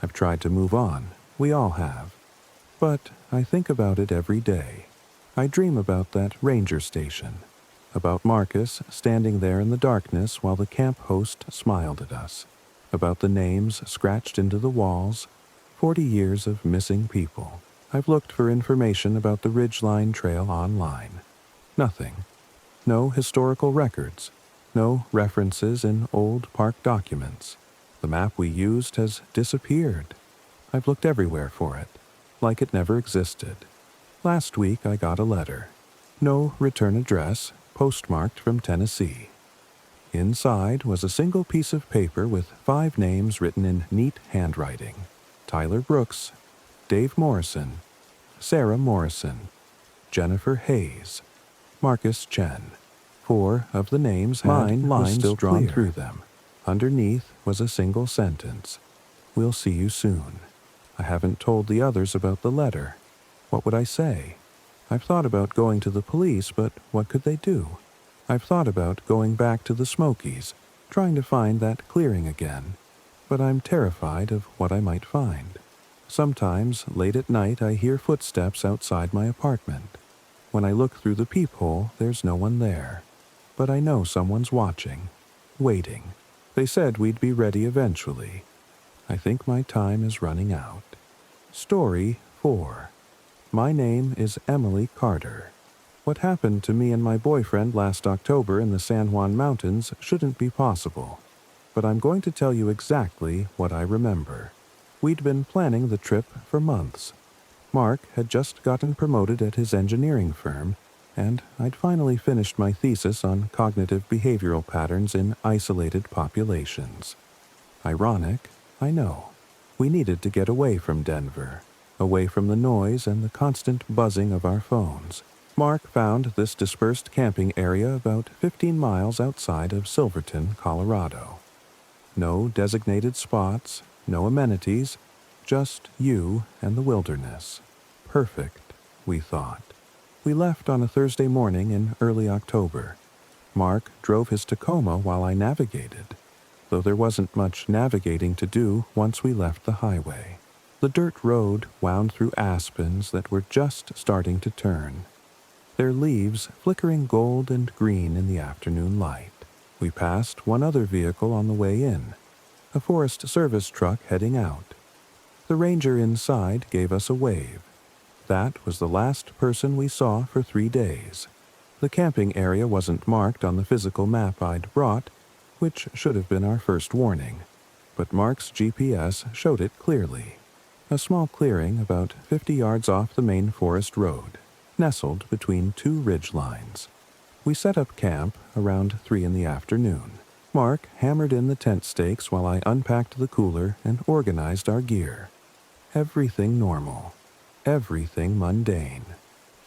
I've tried to move on. We all have. But I think about it every day. I dream about that ranger station, about Marcus standing there in the darkness while the camp host smiled at us, about the names scratched into the walls, 40 years of missing people. I've looked for information about the Ridgeline Trail online. Nothing. No historical records. No references in old park documents. The map we used has disappeared. I've looked everywhere for it, like it never existed. Last week I got a letter. No return address, postmarked from Tennessee. Inside was a single piece of paper with 5 names written in neat handwriting. Tyler Brooks, Dave Morrison, Sarah Morrison, Jennifer Hayes, Marcus Chen. 4 of the names had lines still drawn through them. Underneath was a single sentence. We'll see you soon. I haven't told the others about the letter. What would I say? I've thought about going to the police, but what could they do? I've thought about going back to the Smokies, trying to find that clearing again, but I'm terrified of what I might find. Sometimes, late at night, I hear footsteps outside my apartment. When I look through the peephole, there's no one there. But I know someone's watching, waiting. They said we'd be ready eventually. I think my time is running out. Story 4. My name is Emily Carter. What happened to me and my boyfriend last October in the San Juan Mountains shouldn't be possible, but I'm going to tell you exactly what I remember. We'd been planning the trip for months. Mark had just gotten promoted at his engineering firm, and I'd finally finished my thesis on cognitive behavioral patterns in isolated populations. Ironic, I know. We needed to get away from Denver, away from the noise and the constant buzzing of our phones. Mark found this dispersed camping area about 15 miles outside of Silverton, Colorado. No designated spots, no amenities, just you and the wilderness. Perfect, we thought. We left on a Thursday morning in early October. Mark drove his Tacoma while I navigated, though there wasn't much navigating to do once we left the highway. The dirt road wound through aspens that were just starting to turn, their leaves flickering gold and green in the afternoon light. We passed one other vehicle on the way in, a Forest Service truck heading out. The ranger inside gave us a wave. That was the last person we saw for 3 days. The camping area wasn't marked on the physical map I'd brought, which should have been our first warning, but Mark's GPS showed it clearly. A small clearing about 50 yards off the main forest road, nestled between 2 ridge lines. We set up camp around 3 in the afternoon. Mark hammered in the tent stakes while I unpacked the cooler and organized our gear. Everything normal. Everything mundane.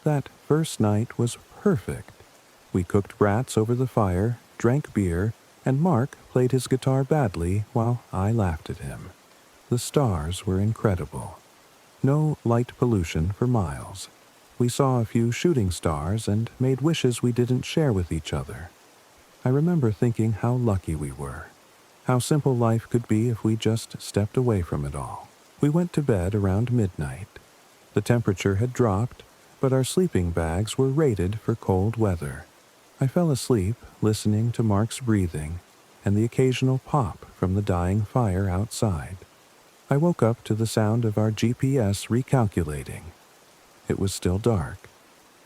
That first night was perfect. We cooked brats over the fire, drank beer, and Mark played his guitar badly while I laughed at him. The stars were incredible. No light pollution for miles. We saw a few shooting stars and made wishes we didn't share with each other. I remember thinking how lucky we were, how simple life could be if we just stepped away from it all. We went to bed around midnight. The temperature had dropped, but our sleeping bags were rated for cold weather. I fell asleep listening to Mark's breathing and the occasional pop from the dying fire outside. I woke up to the sound of our GPS recalculating. It was still dark.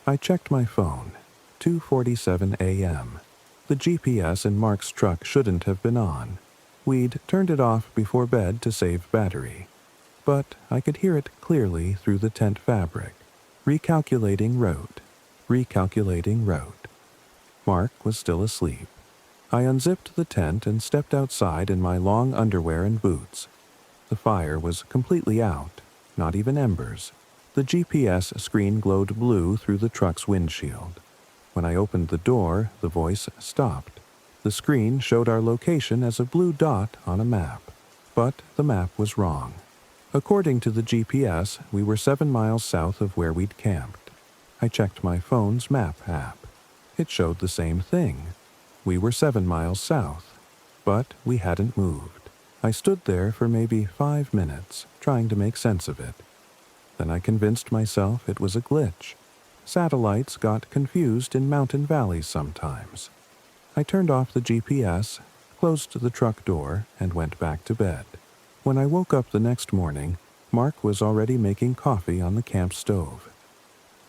I checked my phone. 2:47 a.m. The GPS in Mark's truck shouldn't have been on. We'd turned it off before bed to save battery, but I could hear it clearly through the tent fabric. Recalculating route. Recalculating route. Mark was still asleep. I unzipped the tent and stepped outside in my long underwear and boots. The fire was completely out, not even embers. The GPS screen glowed blue through the truck's windshield. When I opened the door, the voice stopped. The screen showed our location as a blue dot on a map, but the map was wrong. According to the GPS, we were 7 miles south of where we'd camped. I checked my phone's map app. It showed the same thing. We were 7 miles south, but we hadn't moved. I stood there for maybe 5 minutes, trying to make sense of it. Then I convinced myself it was a glitch. Satellites got confused in mountain valleys sometimes. I turned off the GPS, closed the truck door, and went back to bed. When I woke up the next morning, Mark was already making coffee on the camp stove.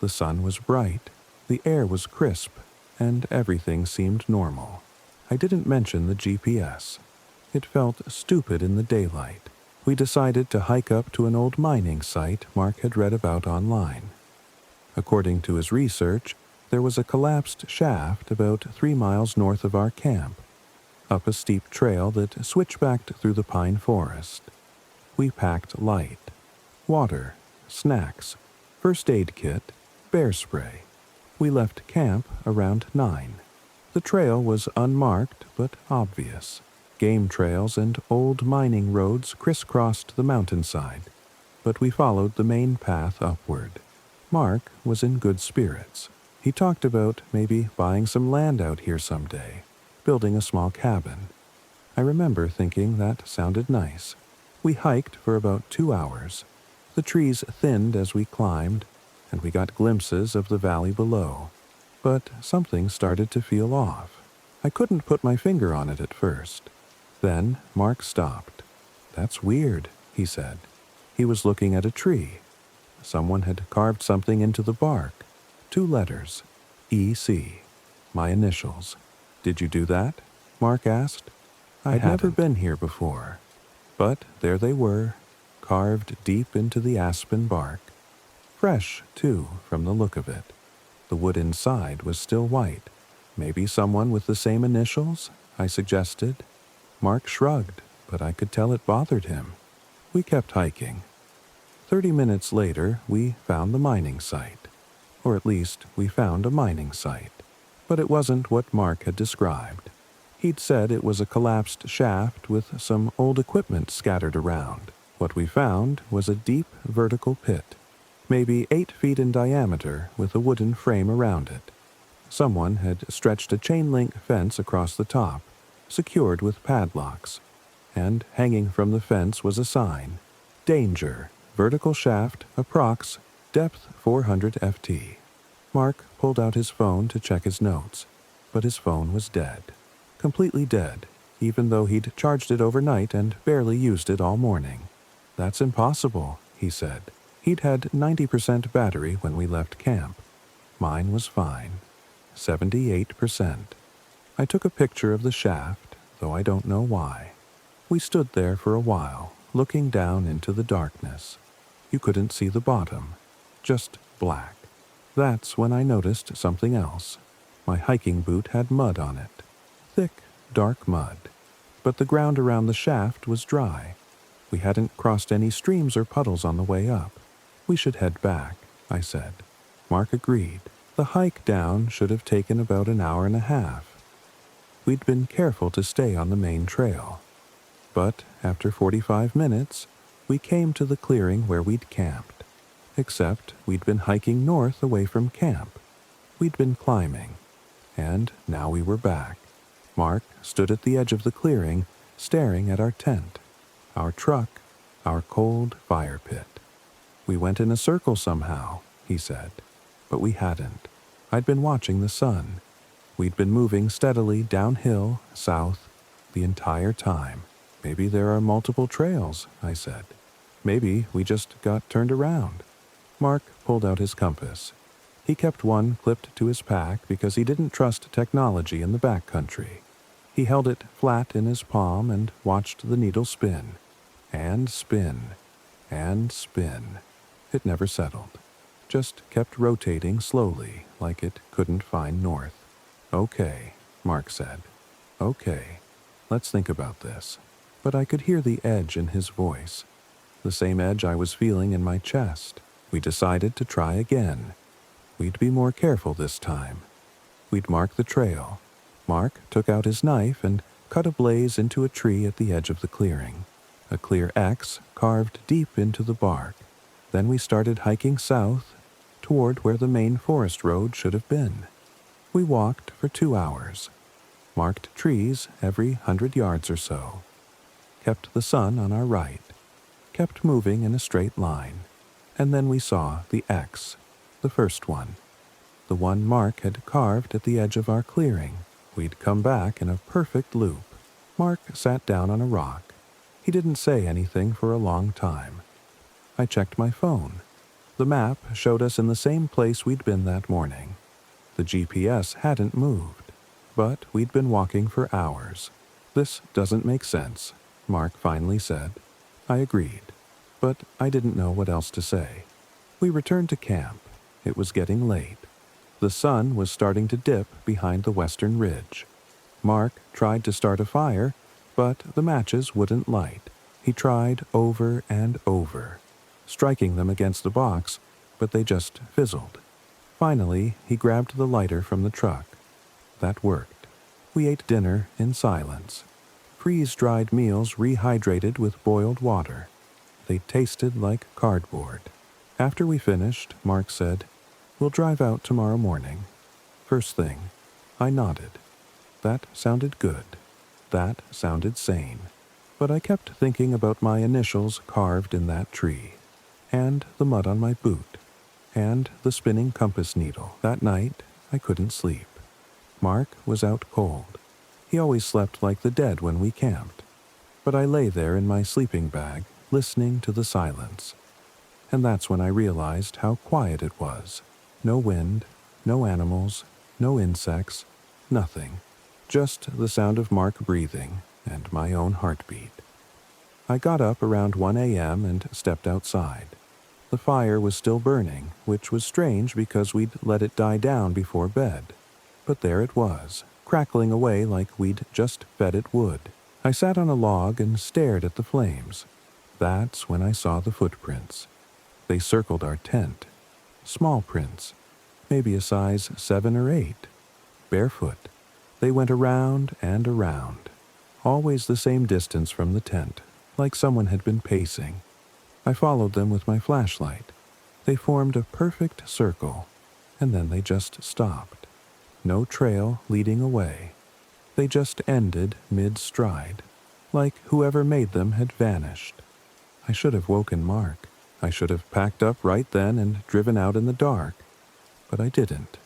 The sun was bright, the air was crisp, and everything seemed normal. I didn't mention the GPS. It felt stupid in the daylight. We decided to hike up to an old mining site Mark had read about online. According to his research, there was a collapsed shaft about 3 miles north of our camp, up a steep trail that switchbacked through the pine forest. We packed light: water, snacks, first aid kit, bear spray. We left camp around 9. The trail was unmarked but obvious. Game trails and old mining roads crisscrossed the mountainside, but we followed the main path upward. Mark was in good spirits. He talked about maybe buying some land out here someday, building a small cabin. I remember thinking that sounded nice. We hiked for about 2 hours. The trees thinned as we climbed, and we got glimpses of the valley below. But something started to feel off. I couldn't put my finger on it at first. Then Mark stopped. "That's weird," he said. He was looking at a tree. Someone had carved something into the bark. 2 letters. EC. My initials. "Did you do that?" Mark asked. I'd never been here before. But there they were, carved deep into the aspen bark. Fresh, too, from the look of it. The wood inside was still white. "Maybe someone with the same initials?" I suggested. Mark shrugged, but I could tell it bothered him. We kept hiking. 30 minutes later, we found the mining site. Or at least, we found a mining site. But it wasn't what Mark had described. He'd said it was a collapsed shaft with some old equipment scattered around. What we found was a deep vertical pit, maybe 8 feet in diameter with a wooden frame around it. Someone had stretched a chain-link fence across the top, secured with padlocks, and hanging from the fence was a sign: "Danger, vertical shaft, approx, depth 400 FT. Mark pulled out his phone to check his notes, but his phone was dead. Completely dead, even though he'd charged it overnight and barely used it all morning. "That's impossible," he said. He'd had 90% battery when we left camp. Mine was fine. 78%. I took a picture of the shaft, though I don't know why. We stood there for a while, looking down into the darkness. You couldn't see the bottom, just black. That's when I noticed something else. My hiking boot had mud on it. Thick, dark mud. But the ground around the shaft was dry. We hadn't crossed any streams or puddles on the way up. "We should head back," I said. Mark agreed. The hike down should have taken about an hour and a half. We'd been careful to stay on the main trail. But after 45 minutes, we came to the clearing where we'd camped. Except we'd been hiking north away from camp. We'd been climbing. And now we were back. Mark stood at the edge of the clearing, staring at our tent, our truck, our cold fire pit. "We went in a circle somehow," he said. But we hadn't. I'd been watching the sun. We'd been moving steadily downhill, south, the entire time. "Maybe there are multiple trails," I said. "Maybe we just got turned around." Mark pulled out his compass. He kept one clipped to his pack because he didn't trust technology in the backcountry. He held it flat in his palm and watched the needle spin, and spin, and spin. It never settled, just kept rotating slowly like it couldn't find north. "Okay," Mark said. "Okay, let's think about this." But I could hear the edge in his voice, the same edge I was feeling in my chest. We decided to try again. We'd be more careful this time. We'd mark the trail. Mark took out his knife and cut a blaze into a tree at the edge of the clearing, a clear X carved deep into the bark. Then we started hiking south toward where the main forest road should have been. We walked for 2 hours, marked trees every 100 yards or so, kept the sun on our right, kept moving in a straight line, and then we saw the X, the first one, the one Mark had carved at the edge of our clearing. We'd come back in a perfect loop. Mark sat down on a rock. He didn't say anything for a long time. I checked my phone. The map showed us in the same place we'd been that morning. The GPS hadn't moved, but we'd been walking for hours. "This doesn't make sense," Mark finally said. I agreed, but I didn't know what else to say. We returned to camp. It was getting late. The sun was starting to dip behind the western ridge. Mark tried to start a fire, but the matches wouldn't light. He tried over and over, striking them against the box, but they just fizzled. Finally, he grabbed the lighter from the truck. That worked. We ate dinner in silence. Freeze-dried meals rehydrated with boiled water. They tasted like cardboard. After we finished, Mark said, "We'll drive out tomorrow morning." First thing. I nodded. That sounded good. That sounded sane. But I kept thinking about my initials carved in that tree, and the mud on my boot, and the spinning compass needle. That night, I couldn't sleep. Mark was out cold. He always slept like the dead when we camped. But I lay there in my sleeping bag, listening to the silence. And that's when I realized how quiet it was. No wind, no animals, no insects, nothing. Just the sound of Mark breathing and my own heartbeat. I got up around 1 a.m. and stepped outside. The fire was still burning, which was strange because we'd let it die down before bed. But there it was, crackling away like we'd just fed it wood. I sat on a log and stared at the flames. That's when I saw the footprints. They circled our tent. Small prints, maybe a size 7 or 8. Barefoot. They went around and around, always the same distance from the tent, like someone had been pacing. I followed them with my flashlight. They formed a perfect circle, and then they just stopped. No trail leading away. They just ended mid-stride, like whoever made them had vanished. I should have woken Mark. I should have packed up right then and driven out in the dark. But I didn't.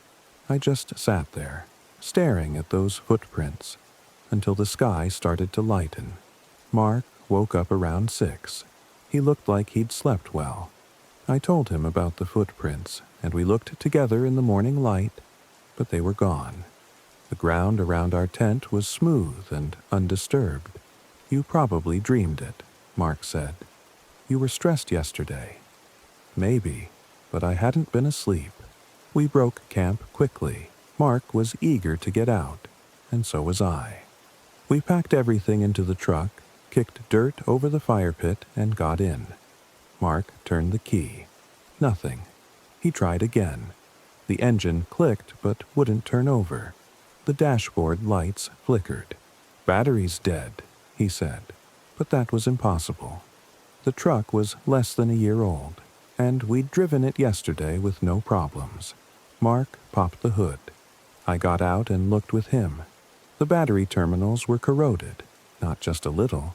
I just sat there, staring at those footprints, until the sky started to lighten. Mark woke up around 6. He looked like he'd slept well. I told him about the footprints, and we looked together in the morning light, but they were gone. The ground around our tent was smooth and undisturbed. "You probably dreamed it," Mark said. "You were stressed yesterday." Maybe, but I hadn't been asleep. We broke camp quickly. Mark was eager to get out, and so was I. We packed everything into the truck, kicked dirt over the fire pit, and got in. Mark turned the key. Nothing. He tried again. The engine clicked but wouldn't turn over. The dashboard lights flickered. "Battery's dead," he said, but that was impossible. The truck was less than a year old, and we'd driven it yesterday with no problems. Mark popped the hood. I got out and looked with him. The battery terminals were corroded, not just a little.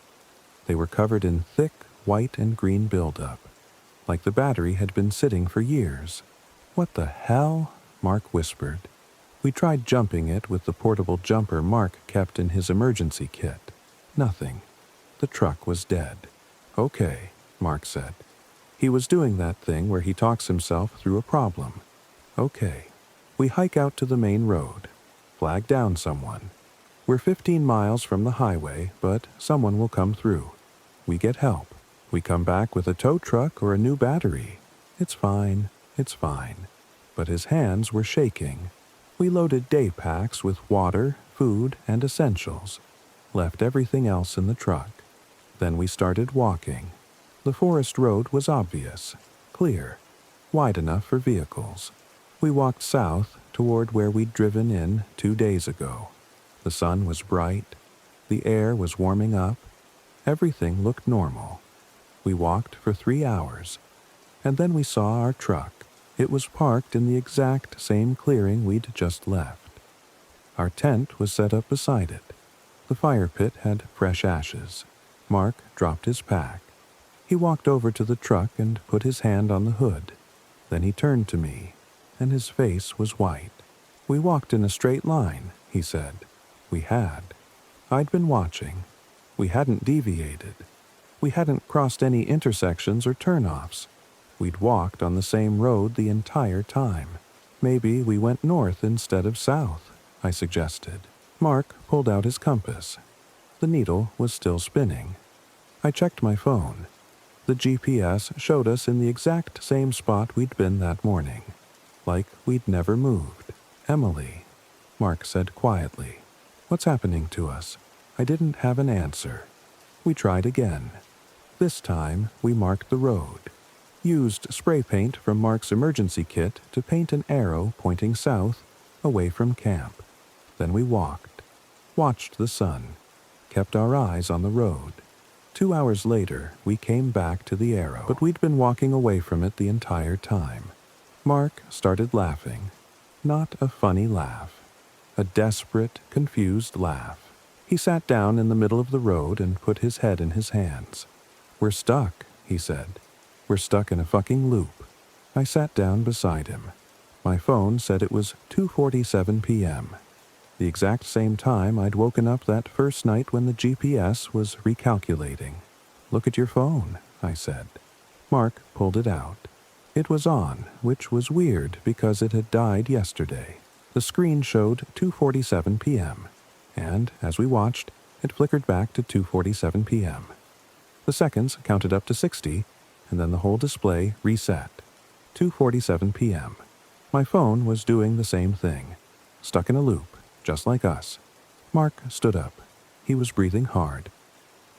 They were covered in thick white and green buildup, like the battery had been sitting for years. "What the hell?" Mark whispered. We tried jumping it with the portable jumper Mark kept in his emergency kit. Nothing. The truck was dead. "Okay," Mark said. He was doing that thing where he talks himself through a problem. "Okay." We hike out to the main road, flag down someone. We're 15 miles from the highway, but someone will come through. We get help. We come back with a tow truck or a new battery. It's fine, it's fine. But his hands were shaking. We loaded day packs with water, food, and essentials. Left everything else in the truck. Then we started walking. The forest road was obvious, clear, wide enough for vehicles. We walked south toward where we'd driven in 2 days ago. The sun was bright. The air was warming up. Everything looked normal. We walked for 3 hours, and then we saw our truck. It was parked in the exact same clearing we'd just left. Our tent was set up beside it. The fire pit had fresh ashes. Mark dropped his pack. He walked over to the truck and put his hand on the hood. Then he turned to me, and his face was white. "We walked in a straight line," he said. We had. I'd been watching. We hadn't deviated. We hadn't crossed any intersections or turnoffs. We'd walked on the same road the entire time. "Maybe we went north instead of south," I suggested. Mark pulled out his compass. The needle was still spinning. I checked my phone. The GPS showed us in the exact same spot we'd been that morning. Like we'd never moved. "Emily," Mark said quietly. "What's happening to us?" I didn't have an answer. We tried again. This time, we marked the road. Used spray paint from Mark's emergency kit to paint an arrow pointing south, away from camp. Then we walked. Watched the sun. Kept our eyes on the road. 2 hours later, we came back to the arrow, but we'd been walking away from it the entire time. Mark started laughing. Not a funny laugh. A desperate, confused laugh. He sat down in the middle of the road and put his head in his hands. "We're stuck," he said. "We're stuck in a fucking loop." I sat down beside him. My phone said it was 2:47 p.m. The exact same time I'd woken up that first night when the GPS was recalculating. "Look at your phone," I said. Mark pulled it out. It was on, which was weird because it had died yesterday. The screen showed 2:47 p.m., and as we watched, it flickered back to 2:47 p.m. The seconds counted up to 60, and then the whole display reset. 2:47 p.m. My phone was doing the same thing. Stuck in a loop, just like us. Mark stood up. He was breathing hard.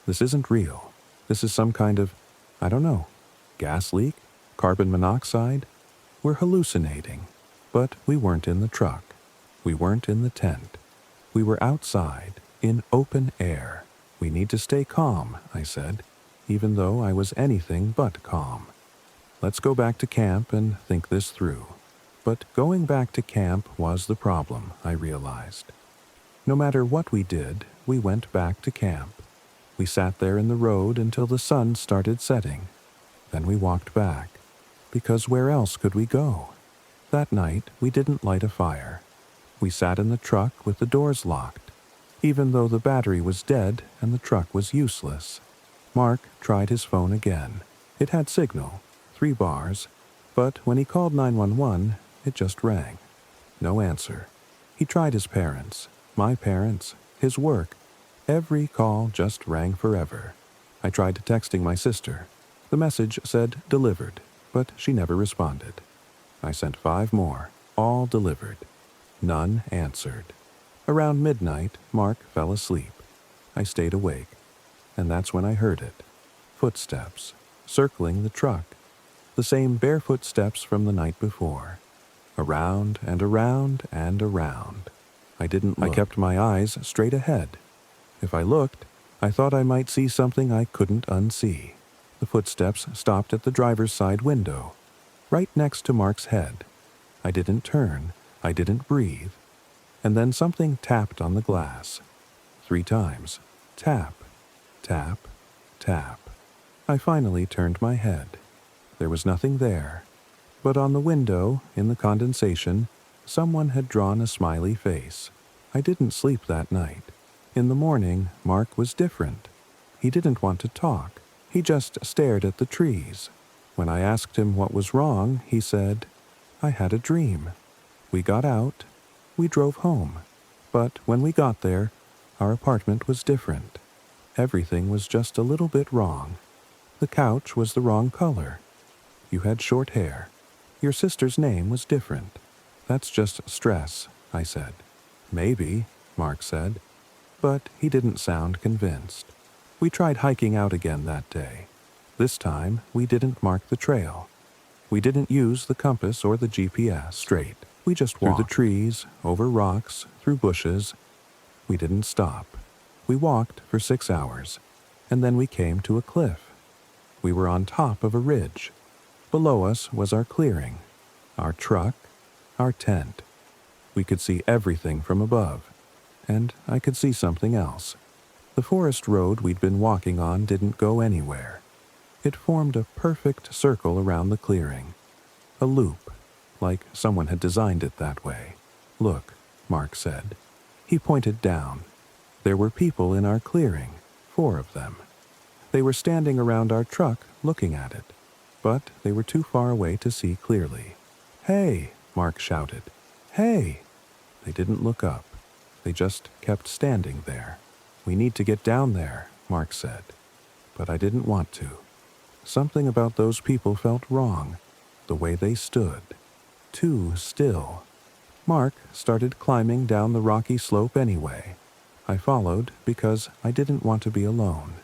"This isn't real. This is some kind of, I don't know, gas leak? Carbon monoxide? We're hallucinating." But we weren't in the truck. We weren't in the tent. We were outside, in open air. "We need to stay calm," I said, even though I was anything but calm. "Let's go back to camp and think this through." But going back to camp was the problem, I realized. No matter what we did, we went back to camp. We sat there in the road until the sun started setting. Then we walked back. Because where else could we go? That night, we didn't light a fire. We sat in the truck with the doors locked, even though the battery was dead and the truck was useless. Mark tried his phone again. It had signal, 3 bars, but when he called 911, it just rang. No answer. He tried his parents, my parents, his work. Every call just rang forever. I tried texting my sister. The message said delivered, but she never responded. I sent 5 more, all delivered. None answered. Around midnight, Mark fell asleep. I stayed awake, and that's when I heard it. Footsteps, circling the truck. The same barefoot steps from the night before. Around and around and around. I didn't look. I kept my eyes straight ahead. If I looked, I thought I might see something I couldn't unsee. The footsteps stopped at the driver's side window, right next to Mark's head. I didn't turn. I didn't breathe. And then something tapped on the glass. 3 times. Tap, tap, tap. I finally turned my head. There was nothing there. But on the window, in the condensation, someone had drawn a smiley face. I didn't sleep that night. In the morning, Mark was different. He didn't want to talk. He just stared at the trees. When I asked him what was wrong, he said, "I had a dream." We got out. We drove home. But when we got there, Our apartment was different. Everything was just a little bit wrong. The couch was the wrong color. You had short hair. Your sister's name was different. That's just stress, I said. Maybe, Mark said, but he didn't sound convinced. We tried hiking out again that day. This time, we didn't mark the trail. We didn't use the compass or the GPS straight. We just walked through the trees, over rocks, through bushes. We didn't stop. We walked for 6 hours, and then we came to a cliff. We were on top of a ridge. Below us was our clearing, our truck, our tent. We could see everything from above, and I could see something else. The forest road we'd been walking on didn't go anywhere. It formed a perfect circle around the clearing. A loop, like someone had designed it that way. Look, Mark said. He pointed down. There were people in our clearing, 4 of them. They were standing around our truck looking at it, but they were too far away to see clearly. "Hey!" Mark shouted. "Hey!" They didn't look up. They just kept standing there. "We need to get down there," Mark said. But I didn't want to. Something about those people felt wrong, the way they stood. Too still. Mark started climbing down the rocky slope anyway. I followed because I didn't want to be alone.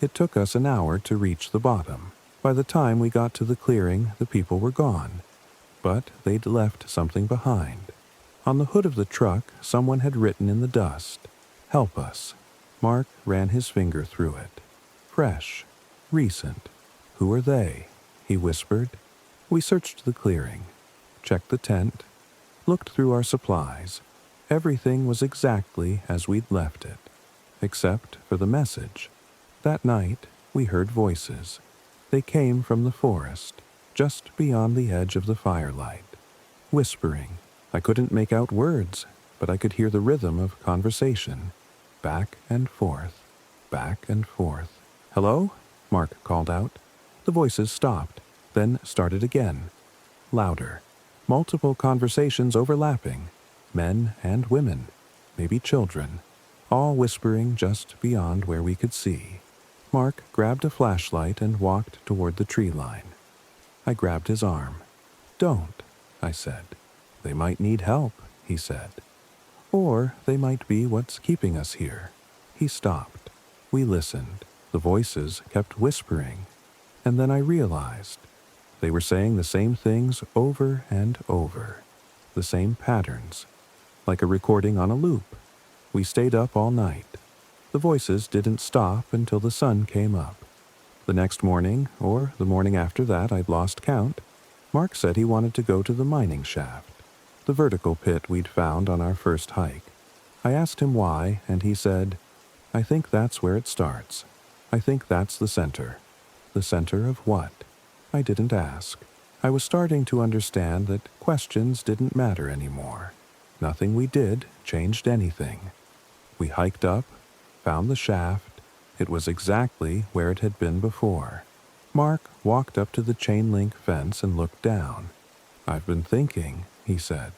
It took us an hour to reach the bottom. By the time we got to the clearing, the people were gone. But they'd left something behind. On the hood of the truck, someone had written in the dust, "Help us." Mark ran his finger through it. Fresh. Recent. "Who are they?" he whispered. We searched the clearing, checked the tent, looked through our supplies. Everything was exactly as we'd left it, except for the message. That night, we heard voices. They came from the forest, just beyond the edge of the firelight. Whispering. I couldn't make out words, but I could hear the rhythm of conversation. Back and forth, back and forth. "Hello?" Mark called out. The voices stopped, then started again. Louder. Multiple conversations overlapping. Men and women, maybe children, all whispering just beyond where we could see. Mark grabbed a flashlight and walked toward the tree line. I grabbed his arm. "Don't," I said. "They might need help," he said. "Or they might be what's keeping us here." He stopped. We listened. The voices kept whispering. And then I realized they were saying the same things over and over. The same patterns. Like a recording on a loop. We stayed up all night. The voices didn't stop until the sun came up. The next morning, or the morning after that, I'd lost count, Mark said he wanted to go to the mining shaft, the vertical pit we'd found on our first hike. I asked him why, and he said, "I think that's where it starts. I think that's the center." The center of what? I didn't ask. I was starting to understand that questions didn't matter anymore. Nothing we did changed anything. We hiked up, found the shaft. It was exactly where it had been before. Mark walked up to the chain-link fence and looked down. "I've been thinking," he said.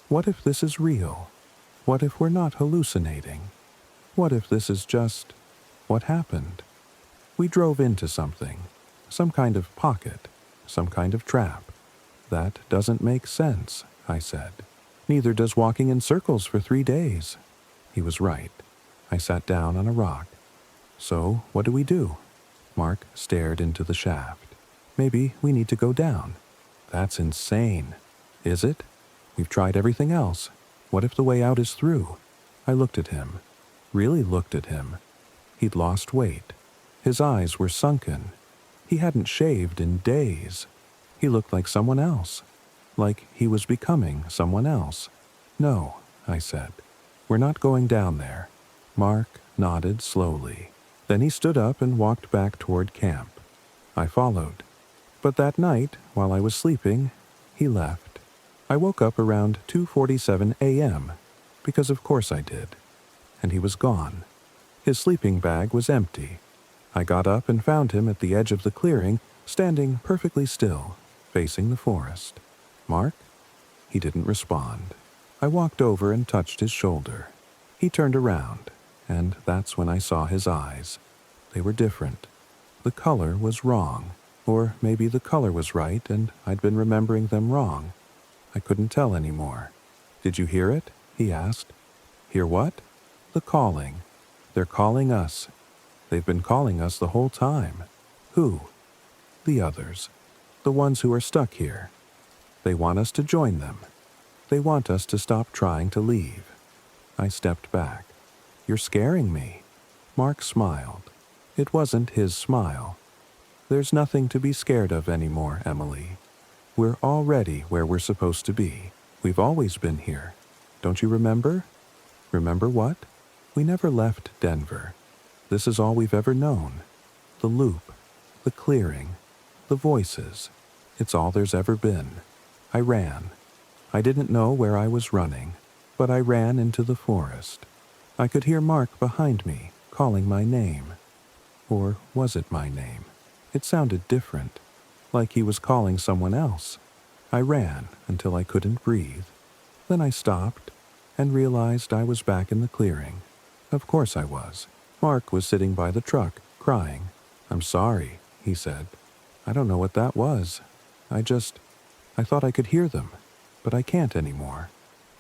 "What if this is real? What if we're not hallucinating? What if this is just what happened?" We drove into something, some kind of pocket, some kind of trap. "That doesn't make sense," I said. "Neither does walking in circles for 3 days." He was right. I sat down on a rock. "So, what do we do?" Mark stared into the shaft. "Maybe we need to go down." "That's insane." "Is it? We've tried everything else. What if the way out is through?" I looked at him. Really looked at him. He'd lost weight. His eyes were sunken. He hadn't shaved in days. He looked like someone else. Like he was becoming someone else. "No," I said. "We're not going down there." Mark nodded slowly. Then he stood up and walked back toward camp. I followed. But that night, while I was sleeping, he left. I woke up around 2:47 a.m., because of course I did. And he was gone. His sleeping bag was empty. I got up and found him at the edge of the clearing, standing perfectly still, facing the forest. "Mark?" He didn't respond. I walked over and touched his shoulder. He turned around. and that's when I saw his eyes. They were different. The color was wrong, or maybe the color was right and I'd been remembering them wrong. I couldn't tell anymore. "Did you hear it?" he asked. "Hear what?" "The calling. They're calling us. They've been calling us the whole time." "Who?" "The others. The ones who are stuck here. They want us to join them. They want us to stop trying to leave." I stepped back. "You're scaring me." Mark smiled. It wasn't his smile. "There's nothing to be scared of anymore, Emily. We're already where we're supposed to be. We've always been here. Don't you remember?" "Remember what?" "We never left Denver. This is all we've ever known. The loop, the clearing, the voices. It's all there's ever been." I ran. I didn't know where I was running, but I ran into the forest. I could hear Mark behind me, calling my name. Or was it my name? It sounded different, like he was calling someone else. I ran until I couldn't breathe. Then I stopped and realized I was back in the clearing. Of course I was. Mark was sitting by the truck, crying. "I'm sorry," he said. "I don't know what that was. I thought I could hear them, but I can't anymore.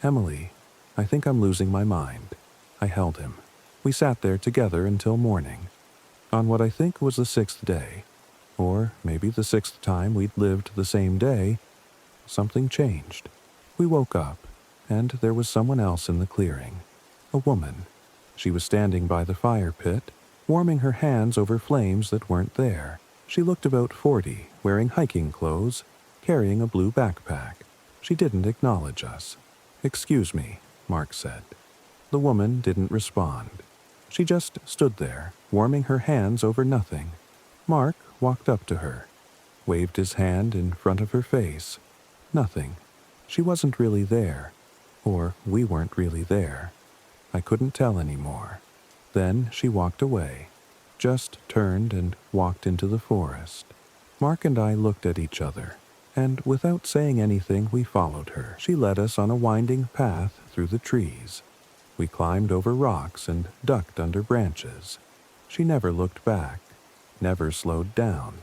Emily, I think I'm losing my mind." I held him. We sat there together until morning. On what I think was the 6th day, or maybe the 6th time we'd lived the same day, something changed. We woke up, and there was someone else in the clearing. A woman. She was standing by the fire pit, warming her hands over flames that weren't there. She looked about 40, wearing hiking clothes, carrying a blue backpack. She didn't acknowledge us. "Excuse me," Mark said. The woman didn't respond. She just stood there, warming her hands over nothing. Mark walked up to her, waved his hand in front of her face. Nothing. She wasn't really there. Or we weren't really there. I couldn't tell anymore. Then she walked away, just turned and walked into the forest. Mark and I looked at each other, and without saying anything we followed her. She led us on a winding path through the trees. We climbed over rocks and ducked under branches. She never looked back, never slowed down.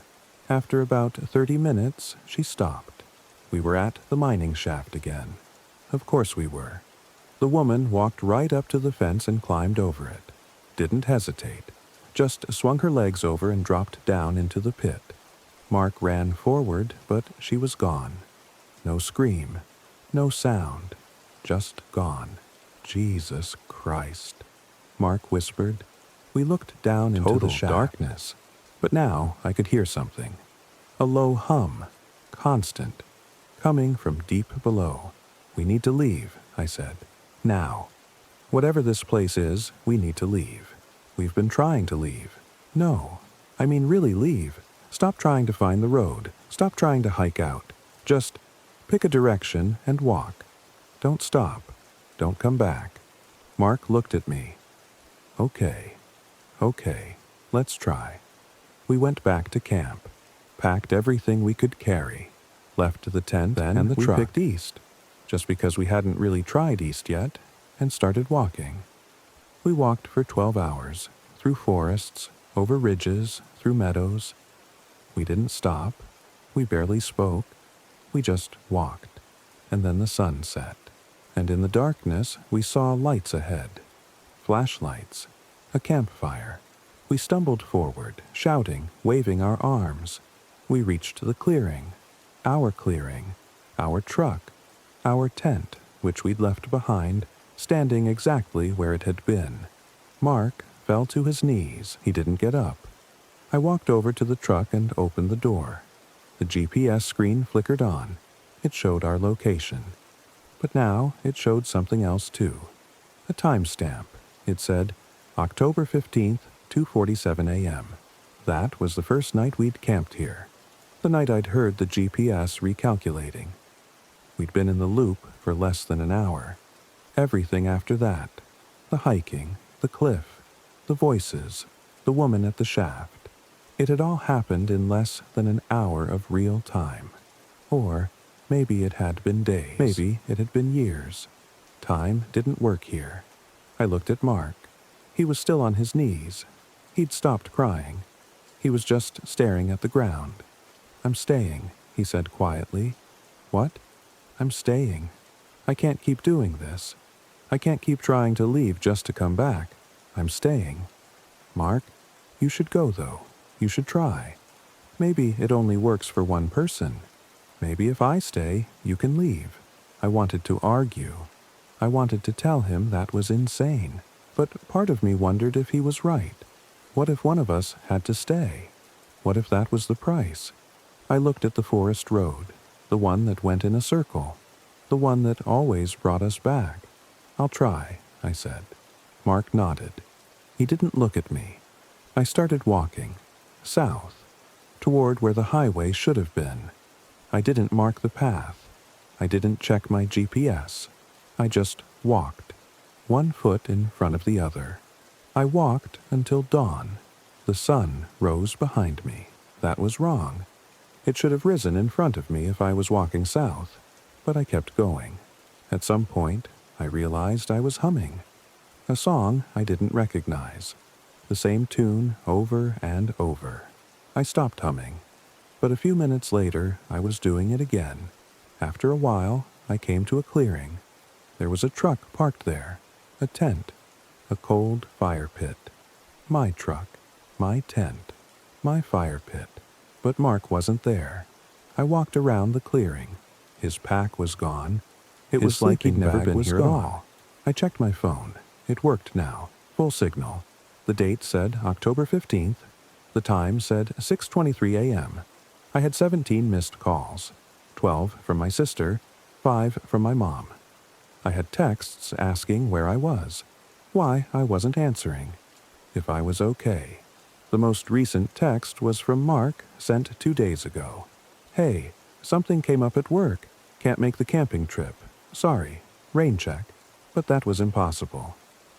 After about 30 minutes, she stopped. We were at the mining shaft again. Of course we were. The woman walked right up to the fence and climbed over it. Didn't hesitate. Just swung her legs over and dropped down into the pit. Mark ran forward, but she was gone. No scream. No sound. Just gone. "Jesus Christ," Mark whispered. We looked down into the shaft. Darkness. But now I could hear something. A low hum. Constant. Coming from deep below. "We need to leave," I said. "Now. Whatever this place is, we need to leave. We've been trying to leave." "No. I mean really leave. Stop trying to find the road. Stop trying to hike out. Just pick a direction and walk. Don't stop. Don't come back." Mark looked at me. Okay, let's try." We went back to camp, packed everything we could carry, left the tent and the truck. We picked east, just because we hadn't really tried east yet, and started walking. We walked for 12 hours, through forests, over ridges, through meadows. We didn't stop. We barely spoke. We just walked. And then the sun set. And in the darkness, we saw lights ahead. Flashlights. A campfire. We stumbled forward, shouting, waving our arms. We reached the clearing. Our truck, our tent, which we'd left behind, standing exactly where it had been. Mark fell to his knees. He didn't get up. I walked over to the truck and opened the door. The GPS screen flickered on. It showed our location. But now it showed something else too. A timestamp. It said, October 15th, 2:47 a.m. That was the first night we'd camped here. The night I'd heard the GPS recalculating. We'd been in the loop for less than an hour. Everything after that. The hiking, the cliff, the voices, the woman at the shaft. It had all happened in less than an hour of real time. Or maybe it had been days. Maybe it had been years. Time didn't work here. I looked at Mark. He was still on his knees. He'd stopped crying. He was just staring at the ground. "I'm staying," he said quietly. "What?" "I'm staying. I can't keep doing this. I can't keep trying to leave just to come back. I'm staying." "Mark, you should go though. You should try. Maybe it only works for one person. Maybe if I stay, you can leave." I wanted to argue. I wanted to tell him that was insane. But part of me wondered if he was right. What if one of us had to stay? What if that was the price? I looked at the forest road, the one that went in a circle, the one that always brought us back. "I'll try," I said. Mark nodded. He didn't look at me. I started walking, south, toward where the highway should have been. I didn't mark the path. I didn't check my GPS. I just walked, one foot in front of the other. I walked until dawn. The sun rose behind me. That was wrong. It should have risen in front of me if I was walking south, but I kept going. At some point, I realized I was humming. A song I didn't recognize. The same tune over and over. I stopped humming, but a few minutes later I was doing it again. After a while, I came to a clearing. There was a truck parked there, a tent, a cold fire pit. My truck, my tent, my fire pit. But Mark wasn't there. I walked around the clearing. His pack was gone. It was like he'd never been here at all. I checked my phone. It worked now. Full signal. The date said October 15th. The time said 6:23 a.m. I had 17 missed calls. 12 from my sister, 5 from my mom. I had texts asking where I was, why I wasn't answering, if I was okay. The most recent text was from Mark, sent 2 days ago. "Hey, something came up at work. Can't make the camping trip. Sorry. Rain check." But that was impossible.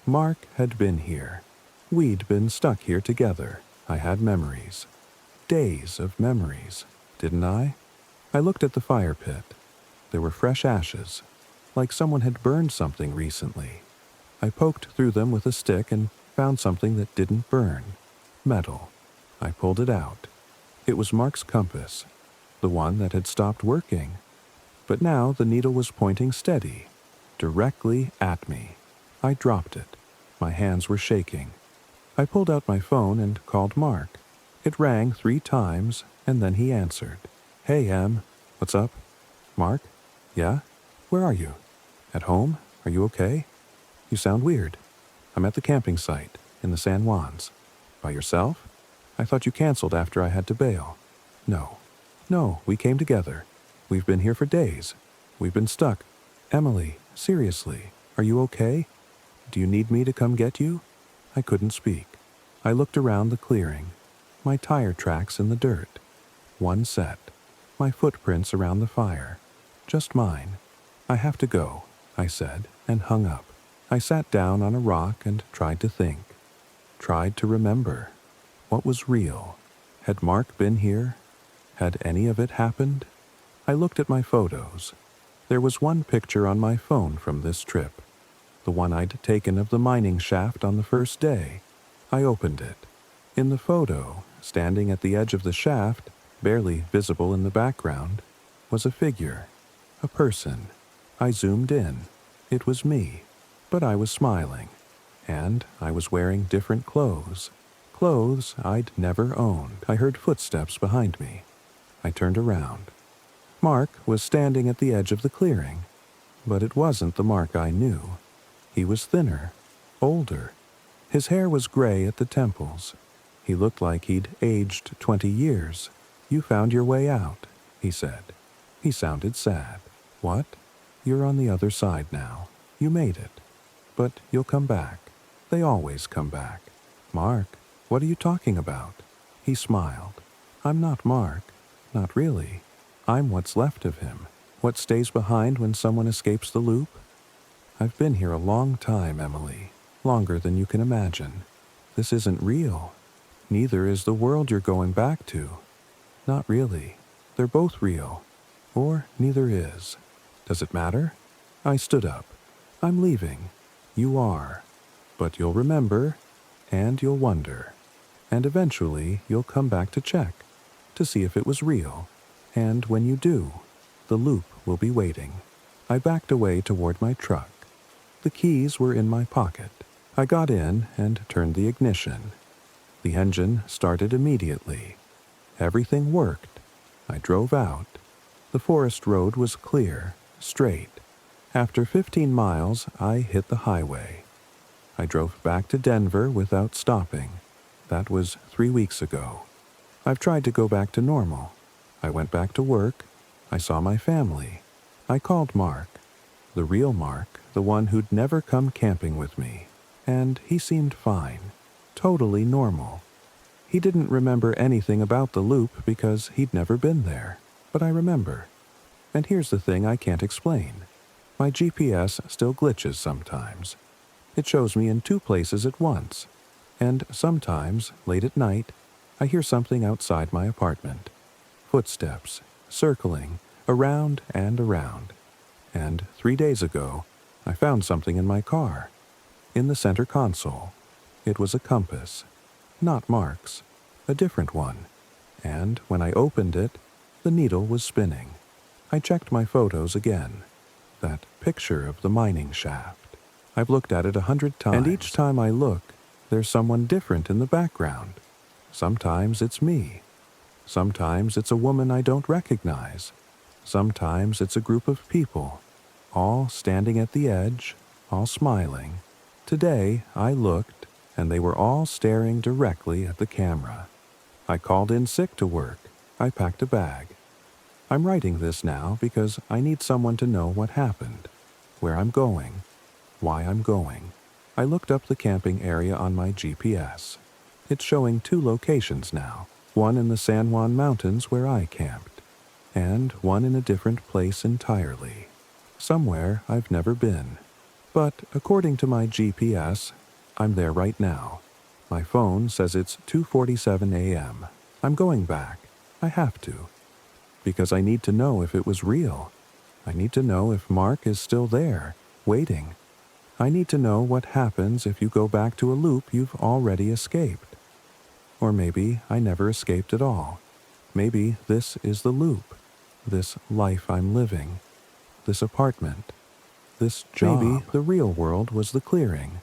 Mark had been here. We'd been stuck here together. I had memories. Days of memories, didn't I? I looked at the fire pit. There were fresh ashes, like someone had burned something recently. I poked through them with a stick and found something that didn't burn. Metal. I pulled it out. It was Mark's compass, the one that had stopped working. But now the needle was pointing steady, directly at me. I dropped it. My hands were shaking. I pulled out my phone and called Mark. It rang 3 times, and then he answered. "Hey, Em. What's up?" "Mark? Yeah? Where are you? At home? Are you okay? You sound weird." "I'm at the camping site, in the San Juans." "By yourself? I thought you canceled after I had to bail." "No. No, we came together. We've been here for days. We've been stuck. Emily, seriously, are you okay? Do you need me to come get you?" I couldn't speak. I looked around the clearing. My tire tracks in the dirt. One set. My footprints around the fire. Just mine. "I have to go," I said, and hung up. I sat down on a rock and tried to think. Tried to remember. What was real? Had Mark been here? Had any of it happened? I looked at my photos. There was one picture on my phone from this trip. The one I'd taken of the mining shaft on the first day. I opened it. In the photo, standing at the edge of the shaft, barely visible in the background, was a figure. A person. I zoomed in. It was me. But I was smiling. And I was wearing different clothes. Clothes I'd never owned. I heard footsteps behind me. I turned around. Mark was standing at the edge of the clearing. But it wasn't the Mark I knew. He was thinner, older. His hair was gray at the temples. He looked like he'd aged 20 years. "You found your way out," he said. He sounded sad. "What? You're on the other side now. You made it. But you'll come back. They always come back." "Mark, what are you talking about?" He smiled. "I'm not Mark. Not really. I'm what's left of him. What stays behind when someone escapes the loop. I've been here a long time, Emily. Longer than you can imagine. This isn't real. Neither is the world you're going back to. Not really. They're both real. Or neither is. Does it matter?" I stood up. "I'm leaving. You are. But you'll remember, and you'll wonder. And eventually you'll come back to check, to see if it was real. And when you do, the loop will be waiting. I backed away toward my truck. The keys were in my pocket. I got in and turned the ignition. The engine started immediately. Everything worked. I drove out. The forest road was clear, straight. After 15 miles, I hit the highway. I drove back to Denver without stopping. That was 3 weeks ago. I've tried to go back to normal. I went back to work. I saw my family. I called Mark, the real Mark, the one who'd never come camping with me. And he seemed fine, totally normal. He didn't remember anything about the loop because he'd never been there. But I remember. And here's the thing I can't explain. My GPS still glitches sometimes. It shows me in 2 places at once. And sometimes, late at night, I hear something outside my apartment. Footsteps, circling, around and around. And 3 days ago, I found something in my car. In the center console. It was a compass. Not Mark's. A different one. And when I opened it, the needle was spinning. I checked my photos again. That picture of the mining shaft. I've looked at it 100 times. And each time I look, there's someone different in the background. Sometimes it's me. Sometimes it's a woman I don't recognize. Sometimes it's a group of people, all standing at the edge, all smiling. Today, I looked, and they were all staring directly at the camera. I called in sick to work. I packed a bag. I'm writing this now because I need someone to know what happened, where I'm going, why I'm going. I looked up the camping area on my GPS. It's showing 2 locations now, one in the San Juan Mountains where I camped, and one in a different place entirely, somewhere I've never been. But according to my GPS, I'm there right now. My phone says it's 2:47 a.m. I'm going back. I have to. Because I need to know if it was real. I need to know if Mark is still there, waiting. I need to know what happens if you go back to a loop you've already escaped. Or maybe I never escaped at all. Maybe this is the loop, this life I'm living, this apartment, this job. Maybe the real world was the clearing,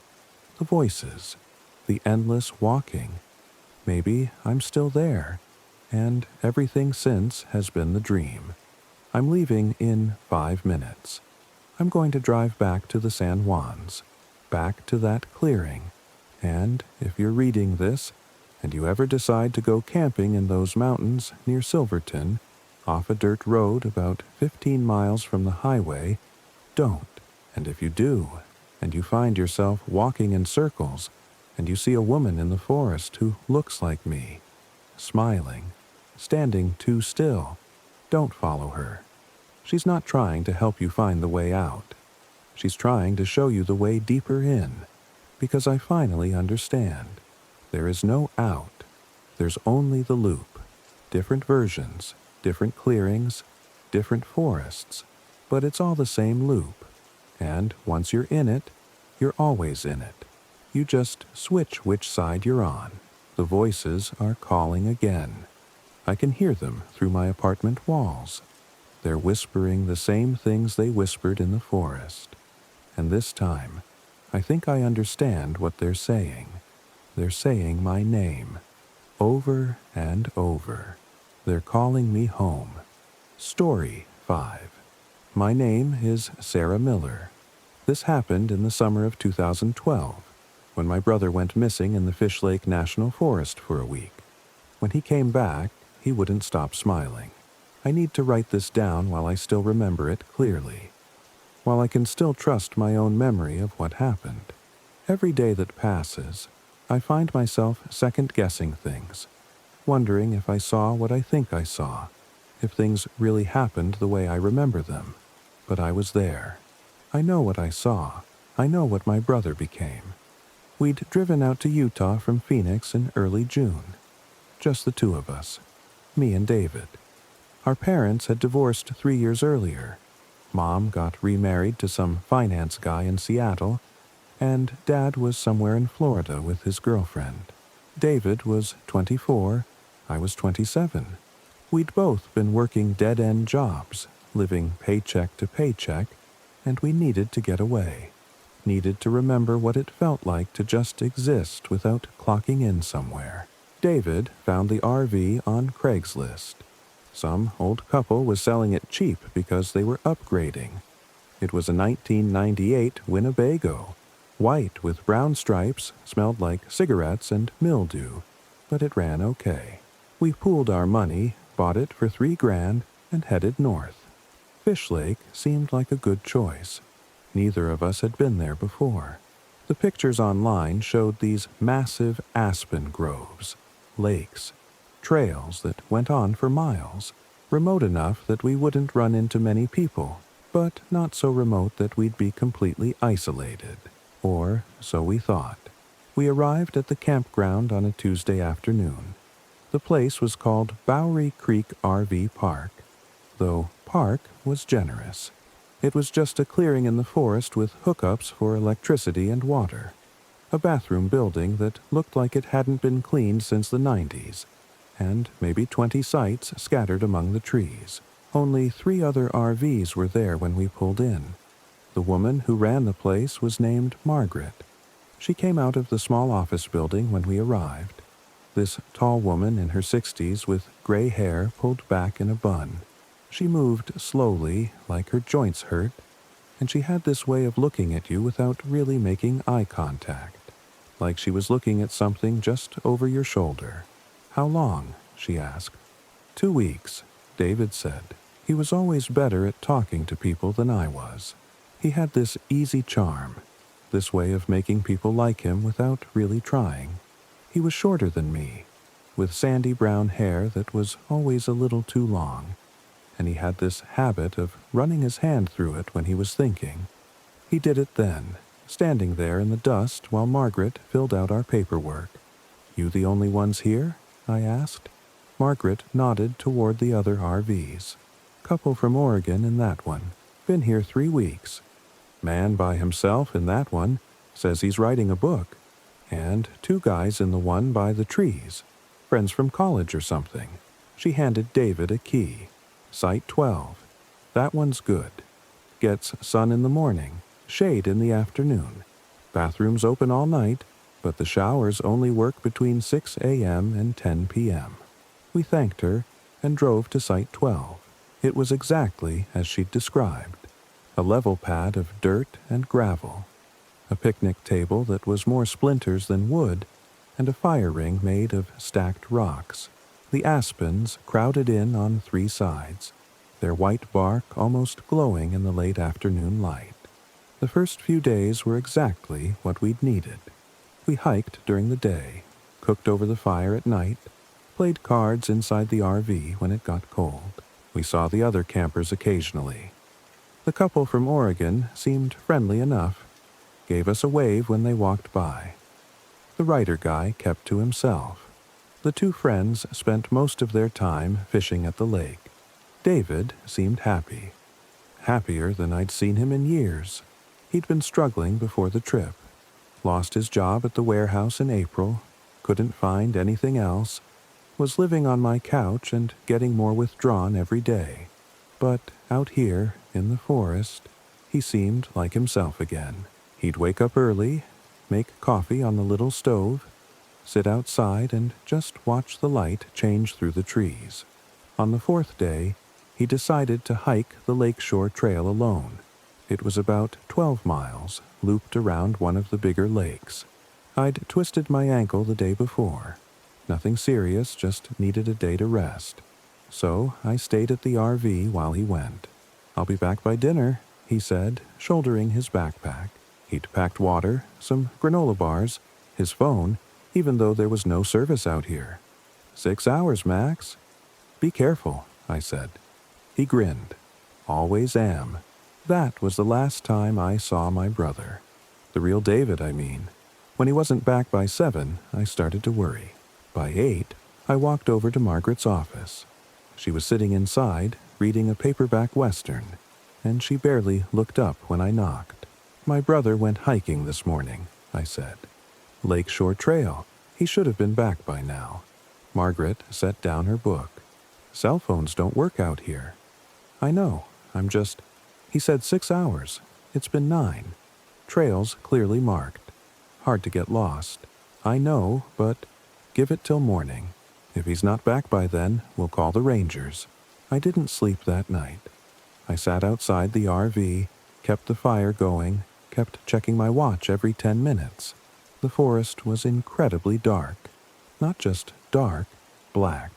the voices, the endless walking. Maybe I'm still there, and everything since has been the dream. I'm leaving in 5 minutes. I'm going to drive back to the San Juans, back to that clearing. And if you're reading this, and you ever decide to go camping in those mountains near Silverton, off a dirt road about 15 miles from the highway, don't. And if you do, and you find yourself walking in circles, and you see a woman in the forest who looks like me, smiling, standing too still, don't follow her. She's not trying to help you find the way out. She's trying to show you the way deeper in, because I finally understand. There is no out. There's only the loop. Different versions, different clearings, different forests, but it's all the same loop. And once you're in it, you're always in it. You just switch which side you're on. The voices are calling again. I can hear them through my apartment walls. They're whispering the same things they whispered in the forest. And this time, I think I understand what they're saying. They're saying my name, over and over. They're calling me home. Story 5. My name is Sarah Miller. This happened in the summer of 2012, when my brother went missing in the Fish Lake National Forest for a week. When he came back, he wouldn't stop smiling. I need to write this down while I still remember it clearly, while I can still trust my own memory of what happened. Every day that passes, I find myself second-guessing things, wondering if I saw what I think I saw, if things really happened the way I remember them. But I was there. I know what I saw. I know what my brother became. We'd driven out to Utah from Phoenix in early June. Just the 2 of us, me and David. Our parents had divorced 3 years earlier. Mom got remarried to some finance guy in Seattle, and Dad was somewhere in Florida with his girlfriend. David was 24, I was 27. We'd both been working dead-end jobs, living paycheck to paycheck, and we needed to get away. Needed to remember what it felt like to just exist without clocking in somewhere. David found the RV on Craigslist. Some old couple was selling it cheap because they were upgrading. It was a 1998 Winnebago, white with brown stripes, smelled like cigarettes and mildew, but it ran okay. We pooled our money, bought it for $3,000, and headed north. Fish Lake seemed like a good choice. Neither of us had been there before. The pictures online showed these massive aspen groves, lakes, trails that went on for miles, remote enough that we wouldn't run into many people, but not so remote that we'd be completely isolated. Or so we thought. We arrived at the campground on a Tuesday afternoon. The place was called Bowery Creek RV Park, though park was generous. It was just a clearing in the forest with hookups for electricity and water. A bathroom building that looked like it hadn't been cleaned since the 90s, and maybe 20 sites scattered among the trees. Only 3 other RVs were there when we pulled in. The woman who ran the place was named Margaret. She came out of the small office building when we arrived. This tall woman in her 60s with gray hair pulled back in a bun. She moved slowly, like her joints hurt, and she had this way of looking at you without really making eye contact, like she was looking at something just over your shoulder. "How long?" she asked. 2 weeks, David said. He was always better at talking to people than I was. He had this easy charm, this way of making people like him without really trying. He was shorter than me, with sandy brown hair that was always a little too long, and he had this habit of running his hand through it when he was thinking. He did it then, standing there in the dust while Margaret filled out our paperwork. "You the only ones here?" I asked. Margaret nodded toward the other RVs. "Couple from Oregon in that one. Been here 3 weeks. Man by himself in that one, says he's writing a book. And 2 guys in the one by the trees, friends from college or something." She handed David a key. "Site 12. That one's good. Gets sun in the morning, shade in the afternoon. Bathrooms open all night, but the showers only work between 6 a.m. and 10 p.m. We thanked her and drove to Site 12. It was exactly as she'd described. A level pad of dirt and gravel. A picnic table that was more splinters than wood, and a fire ring made of stacked rocks. The aspens crowded in on 3 sides, their white bark almost glowing in the late afternoon light. The first few days were exactly what we'd needed. We hiked during the day, cooked over the fire at night, played cards inside the RV when it got cold. We saw the other campers occasionally. The couple from Oregon seemed friendly enough, gave us a wave when they walked by. The writer guy kept to himself. The 2 friends spent most of their time fishing at the lake. David seemed happy. Happier than I'd seen him in years. He'd been struggling before the trip. Lost his job at the warehouse in April, couldn't find anything else, was living on my couch and getting more withdrawn every day. But out here, in the forest, he seemed like himself again. He'd wake up early, make coffee on the little stove, sit outside and just watch the light change through the trees. On the 4th day, he decided to hike the lakeshore trail alone. It was about 12 miles, looped around one of the bigger lakes. I'd twisted my ankle the day before. Nothing serious, just needed a day to rest. So I stayed at the RV while he went. "I'll be back by dinner," he said, shouldering his backpack. He'd packed water, some granola bars, his phone, even though there was no service out here. 6 hours, max. "Be careful," I said. He grinned. "Always am." That was the last time I saw my brother. The real David, I mean. When he wasn't back by 7, I started to worry. By 8, I walked over to Margaret's office. She was sitting inside, reading a paperback Western, and she barely looked up when I knocked. My brother went hiking this morning, I said. Lakeshore Trail. He should have been back by now. Margaret set down her book. Cell phones don't work out here. I know, He said 6 hours. It's been 9. Trails clearly marked. Hard to get lost. I know, but give it till morning. If he's not back by then, we'll call the rangers. I didn't sleep that night. I sat outside the RV, kept the fire going, kept checking my watch every 10 minutes. The forest was incredibly dark. Not just dark, black.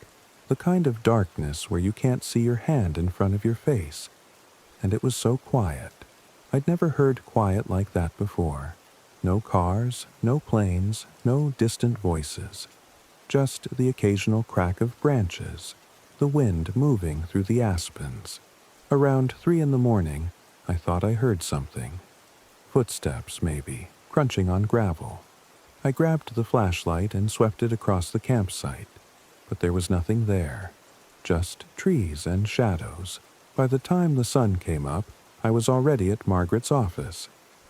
The kind of darkness where you can't see your hand in front of your face. And it was so quiet. I'd never heard quiet like that before. No cars, no planes, no distant voices. Just the occasional crack of branches, the wind moving through the aspens. Around 3 in the morning, I thought I heard something. Footsteps, maybe, crunching on gravel. I grabbed the flashlight and swept it across the campsite, but there was nothing there. Just trees and shadows. By the time the sun came up, I was already at Margaret's office.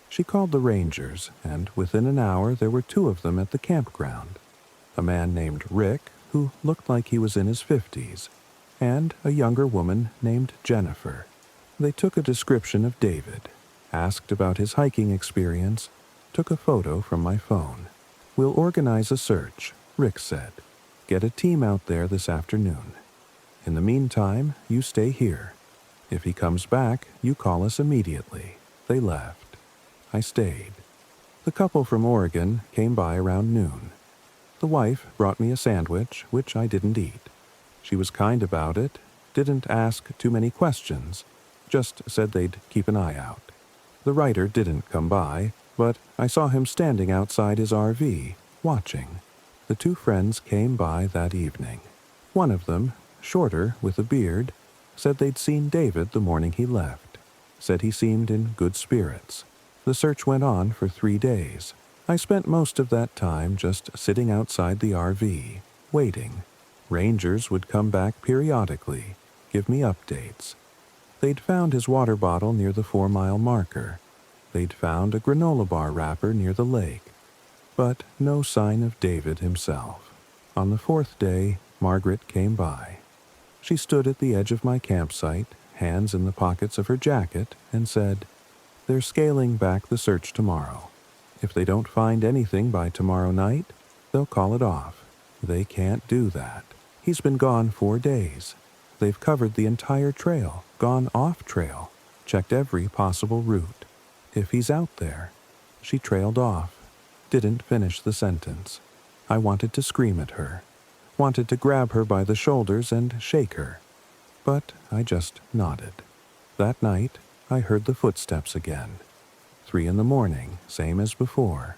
She called the rangers, and within an hour there were 2 of them at the campground. A man named Rick, who looked like he was in his 50s, and a younger woman named Jennifer. They took a description of David, asked about his hiking experience, took a photo from my phone. We'll organize a search, Rick said. Get a team out there this afternoon. In the meantime, you stay here. If he comes back, you call us immediately. They left. I stayed. The couple from Oregon came by around noon. The wife brought me a sandwich, which I didn't eat. She was kind about it, didn't ask too many questions, just said they'd keep an eye out. The writer didn't come by, but I saw him standing outside his RV, watching. The 2 friends came by that evening. One of them, shorter with a beard, said they'd seen David the morning he left, said he seemed in good spirits. The search went on for 3 days. I spent most of that time just sitting outside the RV, waiting. Rangers would come back periodically, give me updates. They'd found his water bottle near the 4-mile marker. They'd found a granola bar wrapper near the lake. But no sign of David himself. On the 4th day, Margaret came by. She stood at the edge of my campsite, hands in the pockets of her jacket, and said, "They're scaling back the search tomorrow. If they don't find anything by tomorrow night, they'll call it off. They can't do that. He's been gone 4 days. They've covered the entire trail, gone off trail, checked every possible route. If he's out there." She trailed off, didn't finish the sentence. I wanted to scream at her, wanted to grab her by the shoulders and shake her. But I just nodded. That night, I heard the footsteps again. 3 in the morning, same as before.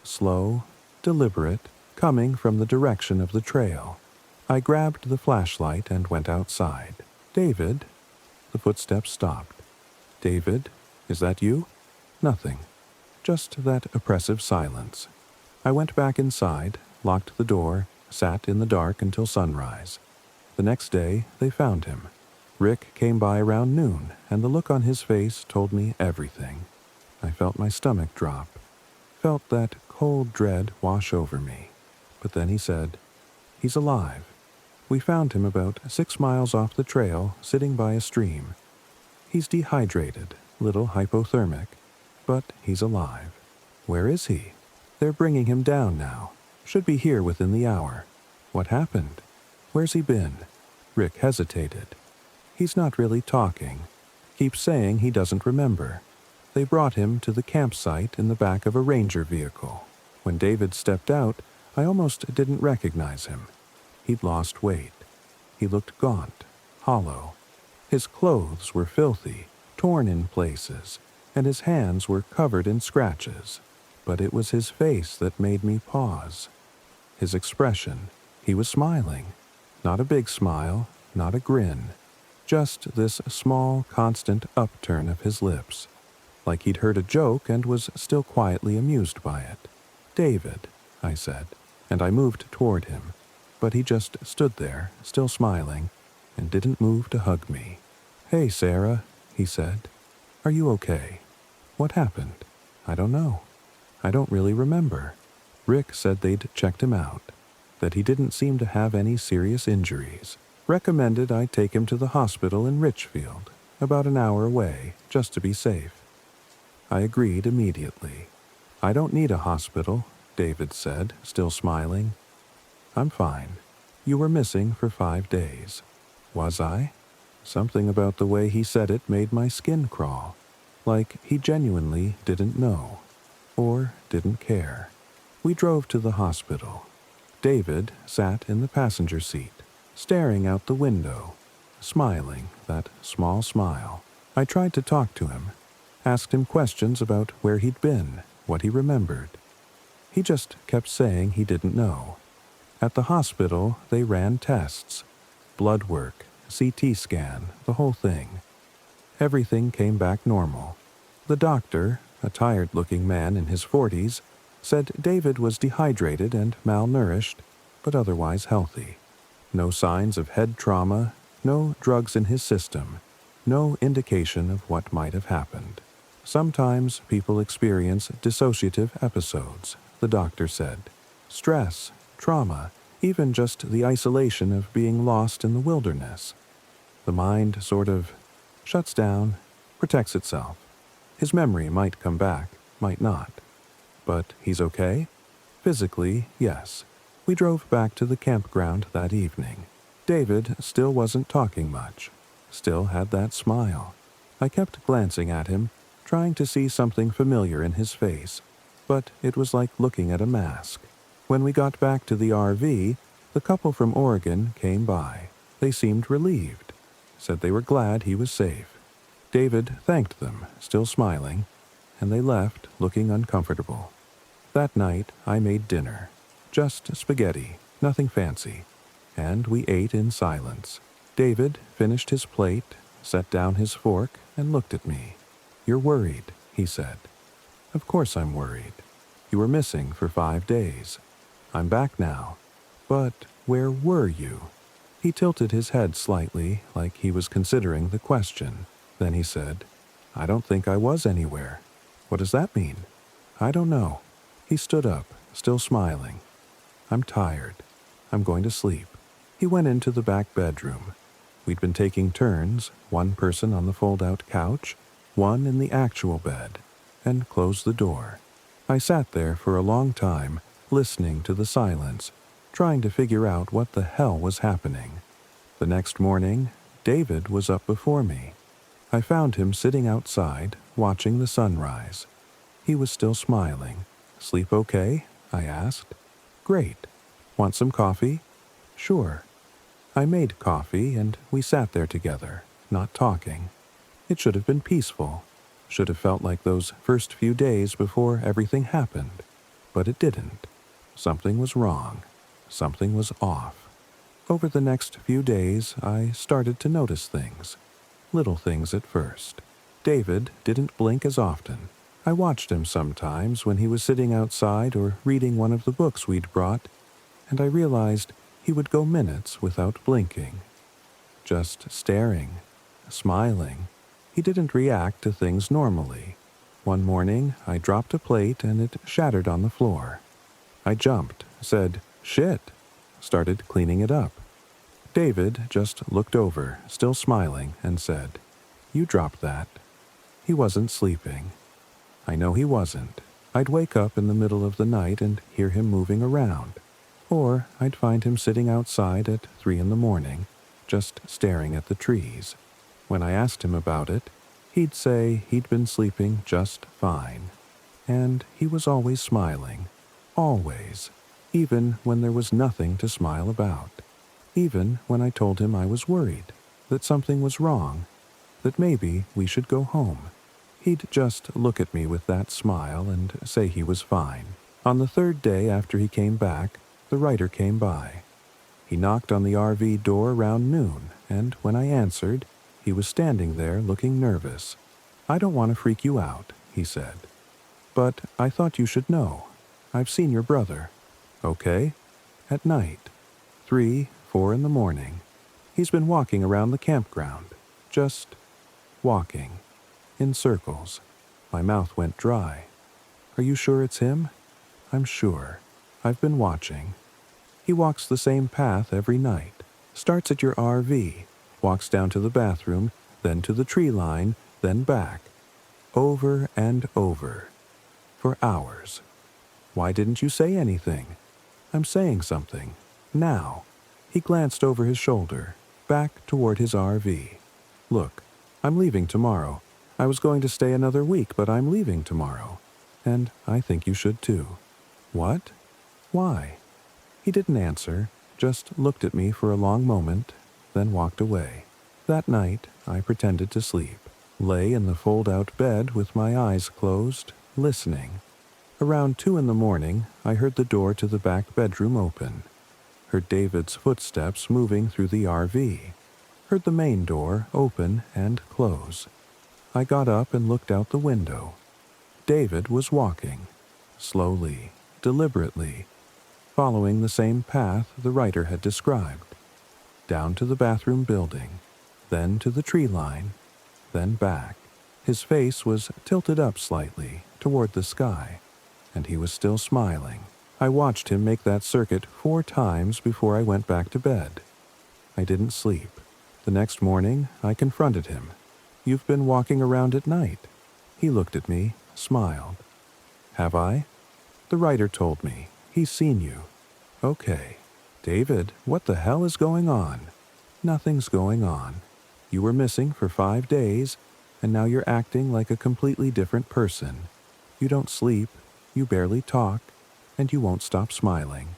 Slow, deliberate, coming from the direction of the trail. I grabbed the flashlight and went outside. "David?" The footsteps stopped. "David, is that you?" Nothing. Just that oppressive silence. I went back inside, locked the door, sat in the dark until sunrise. The next day, they found him. Rick came by around noon, and the look on his face told me everything. I felt my stomach drop, felt that cold dread wash over me. But then he said, "He's alive. We found him about 6 miles off the trail, sitting by a stream. He's dehydrated, little hypothermic, but he's alive." "Where is he?" "They're bringing him down now. Should be here within the hour." "What happened? Where's he been?" Rick hesitated. "He's not really talking. Keeps saying he doesn't remember. They brought him to the campsite in the back of a ranger vehicle. When David stepped out, I almost didn't recognize him. He'd lost weight. He looked gaunt, hollow. His clothes were filthy, torn in places, and his hands were covered in scratches. But it was his face that made me pause. His expression. He was smiling. Not a big smile, not a grin. Just this small, constant upturn of his lips. Like he'd heard a joke and was still quietly amused by it. "David," I said, and I moved toward him. But he just stood there, still smiling, and didn't move to hug me. "Hey, Sarah," he said. "Are you okay? What happened?" I don't know. I don't really remember. Rick said they'd checked him out, that he didn't seem to have any serious injuries. Recommended I take him to the hospital in Richfield, about an hour away, just to be safe. I agreed immediately. I don't need a hospital, David said, still smiling. I'm fine. You were missing for 5 days. Was I? Something about the way he said it made my skin crawl, like he genuinely didn't know, or didn't care. We drove to the hospital. David sat in the passenger seat, staring out the window, smiling that small smile. I tried to talk to him, asked him questions about where he'd been, what he remembered. He just kept saying he didn't know. At the hospital, they ran tests, blood work, CT scan, the whole thing. Everything came back normal. The doctor, a tired-looking man in his 40s, said David was dehydrated and malnourished, but otherwise healthy. No signs of head trauma, no drugs in his system, no indication of what might have happened. Sometimes people experience dissociative episodes, the doctor said. Stress, trauma, even just the isolation of being lost in the wilderness. The mind sort of shuts down, protects itself. His memory might come back, might not. But he's okay? Physically, yes. We drove back to the campground that evening. David still wasn't talking much, still had that smile. I kept glancing at him, trying to see something familiar in his face, but it was like looking at a mask. When we got back to the RV, the couple from Oregon came by. They seemed relieved, said they were glad he was safe. David thanked them, still smiling, and they left looking uncomfortable. That night, I made dinner. Just spaghetti, nothing fancy, and we ate in silence. David finished his plate, set down his fork, and looked at me. "You're worried," he said. "Of course I'm worried. You were missing for 5 days. I'm back now. But where were you?" He tilted his head slightly, like he was considering the question. Then he said, "I don't think I was anywhere." "What does that mean?" "I don't know." He stood up, still smiling. "I'm tired. I'm going to sleep." He went into the back bedroom. We'd been taking turns, one person on the fold-out couch, one in the actual bed, and closed the door. I sat there for a long time, listening to the silence, trying to figure out what the hell was happening. The next morning, David was up before me. I found him sitting outside, watching the sunrise. He was still smiling. "Sleep okay?" I asked. "Great. Want some coffee?" "Sure." I made coffee, and we sat there together, not talking. It should have been peaceful. Should have felt like those first few days before everything happened. But it didn't. Something was wrong. Something was off. Over the next few days, I started to notice things. Little things at first. David didn't blink as often. I watched him sometimes when he was sitting outside or reading one of the books we'd brought, and I realized he would go minutes without blinking. Just staring, smiling. He didn't react to things normally. One morning, I dropped a plate and it shattered on the floor. I jumped, said, "Shit," started cleaning it up. David just looked over, still smiling, and said, "You dropped that." He wasn't sleeping. I know he wasn't. I'd wake up in the middle of the night and hear him moving around. Or I'd find him sitting outside at 3 a.m, just staring at the trees. When I asked him about it, he'd say he'd been sleeping just fine. And he was always smiling. Always. Even when there was nothing to smile about. Even when I told him I was worried, that something was wrong, that maybe we should go home. He'd just look at me with that smile and say he was fine. On the 3rd day after he came back, the writer came by. He knocked on the RV door around noon, and when I answered, he was standing there looking nervous. "I don't want to freak you out," he said. "But I thought you should know. I've seen your brother." "Okay." "At night. 3, 4 in the morning. He's been walking around the campground. Just walking. In circles." My mouth went dry. Are you sure it's him? I'm sure. I've been watching. He walks the same path every night. Starts at your RV, walks down to the bathroom, then to the tree line, then back. Over and over. For hours. Why didn't you say anything? I'm saying something. Now. He glanced over his shoulder, back toward his RV. Look, I'm leaving tomorrow. I was going to stay another week, but I'm leaving tomorrow. And I think you should too. What? Why? He didn't answer, just looked at me for a long moment, then walked away. That night, I pretended to sleep, lay in the fold-out bed with my eyes closed, listening. Around 2 a.m, I heard the door to the back bedroom open. Heard David's footsteps moving through the RV. Heard the main door open and close. I got up and looked out the window. David was walking, slowly, deliberately, following the same path the writer had described. Down to the bathroom building, then to the tree line, then back. His face was tilted up slightly toward the sky, and he was still smiling. I watched him make that circuit 4 times before I went back to bed. I didn't sleep. The next morning, I confronted him. You've been walking around at night. He looked at me, smiled. Have I? The writer told me. He's seen you. Okay. David, what the hell is going on? Nothing's going on. You were missing for 5 days, and now you're acting like a completely different person. You don't sleep, you barely talk, and you won't stop smiling.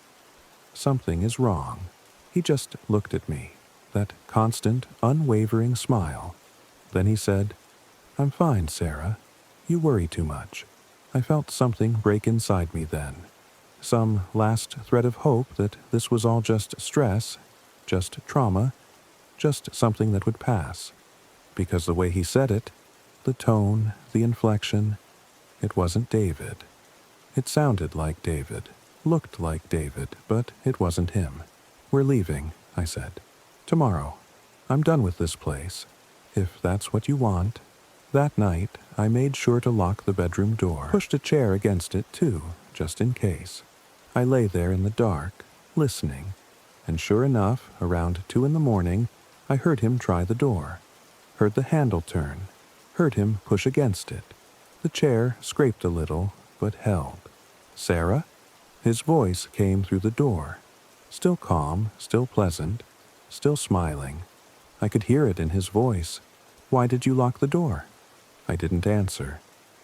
Something is wrong. He just looked at me, that constant, unwavering smile. Then he said, I'm fine, Sarah. You worry too much. I felt something break inside me then. Some last thread of hope that this was all just stress, just trauma, just something that would pass. Because the way he said it, the tone, the inflection, it wasn't David. It sounded like David, looked like David, but it wasn't him. We're leaving, I said. Tomorrow. I'm done with this place. If that's what you want. That night, I made sure to lock the bedroom door. Pushed a chair against it, too, just in case. I lay there in the dark, listening, and sure enough, around 2 a.m, I heard him try the door. Heard the handle turn. Heard him push against it. The chair scraped a little, but held. Sarah? His voice came through the door. Still calm, still pleasant, still smiling. I could hear it in his voice. Why did you lock the door? I didn't answer.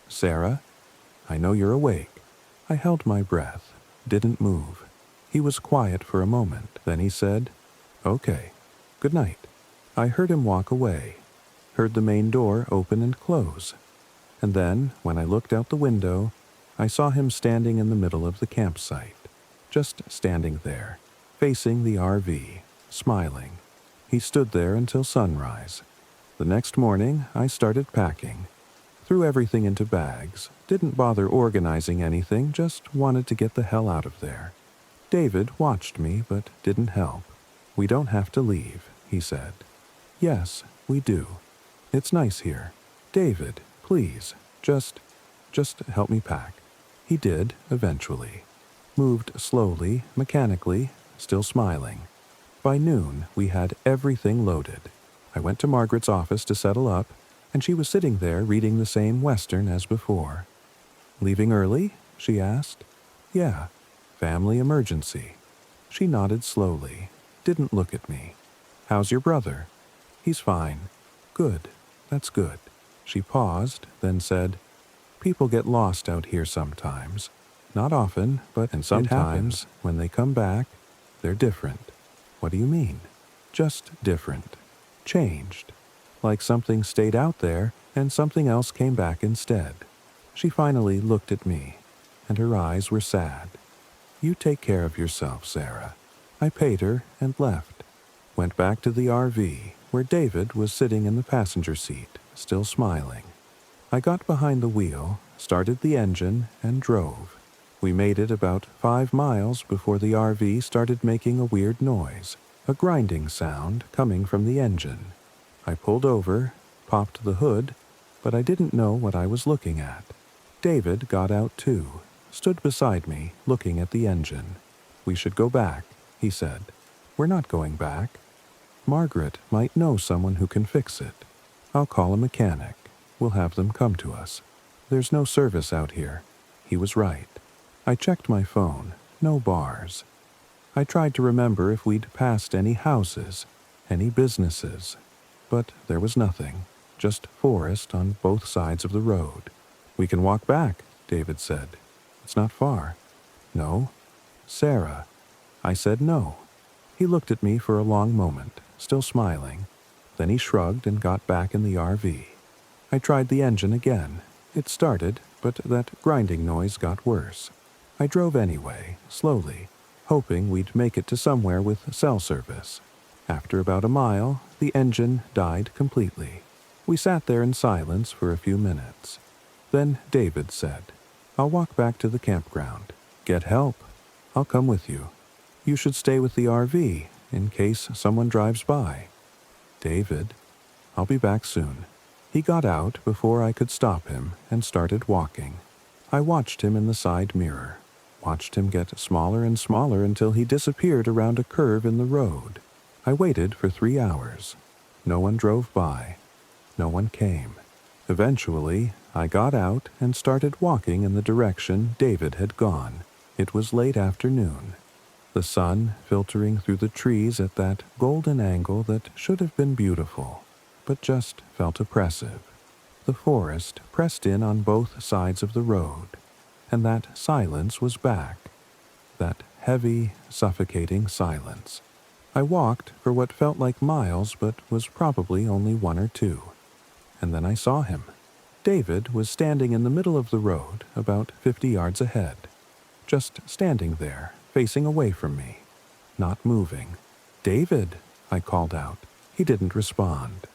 Sarah? I know you're awake. I held my breath, didn't move. He was quiet for a moment. Then he said, Okay, good night. I heard him walk away. Heard the main door open and close. And then, when I looked out the window, I saw him standing in the middle of the campsite. Just standing there, facing the RV, smiling. He stood there until sunrise. The next morning, I started packing. Threw everything into bags. Didn't bother organizing anything, just wanted to get the hell out of there. David watched me, but didn't help. We don't have to leave, he said. Yes, we do. It's nice here. David, please, just help me pack. He did, eventually. Moved slowly, mechanically, still smiling. By noon, we had everything loaded. I went to Margaret's office to settle up, and she was sitting there reading the same Western as before. Leaving early? She asked. Yeah, family emergency. She nodded slowly, didn't look at me. How's your brother? He's fine. Good, that's good. She paused, then said, People get lost out here sometimes. Not often, but and sometimes, when they come back, they're different. What do you mean? Just different. Changed. Like something stayed out there and something else came back instead. She finally looked at me, and her eyes were sad. You take care of yourself, Sarah. I paid her and left. Went back to the RV, where David was sitting in the passenger seat, still smiling. I got behind the wheel, started the engine, and drove. We made it about 5 miles before the RV started making a weird noise, a grinding sound coming from the engine. I pulled over, popped the hood, but I didn't know what I was looking at. David got out too, stood beside me, looking at the engine. "We should go back," he said. "We're not going back. Margaret might know someone who can fix it. I'll call a mechanic. We'll have them come to us. There's no service out here." He was right. I checked my phone. No bars. I tried to remember if we'd passed any houses, any businesses, but there was nothing, just forest on both sides of the road. "We can walk back," David said. "It's not far." "No." "Sarah." I said no. He looked at me for a long moment, still smiling. Then he shrugged and got back in the RV. I tried the engine again. It started, but that grinding noise got worse. I drove anyway, slowly, hoping we'd make it to somewhere with cell service. After about a mile, the engine died completely. We sat there in silence for a few minutes. Then David said, "I'll walk back to the campground. Get help. I'll come with you. You should stay with the RV in case someone drives by." "David, I'll be back soon." He got out before I could stop him and started walking. I watched him in the side mirror, watched him get smaller and smaller until he disappeared around a curve in the road. I waited for 3 hours. No one drove by. No one came. Eventually, I got out and started walking in the direction David had gone. It was late afternoon. The sun filtering through the trees at that golden angle that should have been beautiful, but just felt oppressive. The forest pressed in on both sides of the road, and that silence was back. That heavy, suffocating silence. I walked for what felt like miles but was probably only 1 or 2. And then I saw him. David was standing in the middle of the road, about 50 yards ahead. Just standing there, facing away from me. Not moving. "David," I called out. He didn't respond.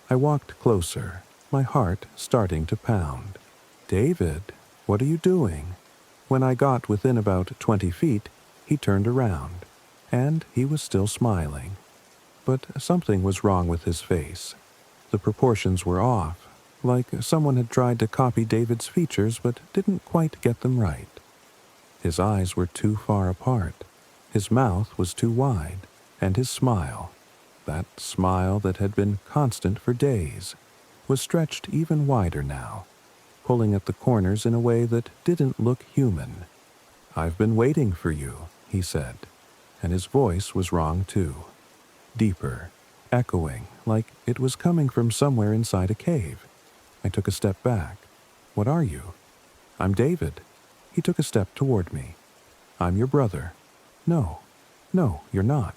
I walked closer, my heart starting to pound. "David, what are you doing?" When I got within about 20 feet, he turned around, and he was still smiling. But something was wrong with his face. The proportions were off, like someone had tried to copy David's features but didn't quite get them right. His eyes were too far apart, his mouth was too wide, and his smile, that smile that had been constant for days, was stretched even wider now, pulling at the corners in a way that didn't look human. "I've been waiting for you," he said, and his voice was wrong too. Deeper, echoing, like it was coming from somewhere inside a cave. I took a step back. "What are you?" "I'm David." He took a step toward me. "I'm your brother." No, you're not."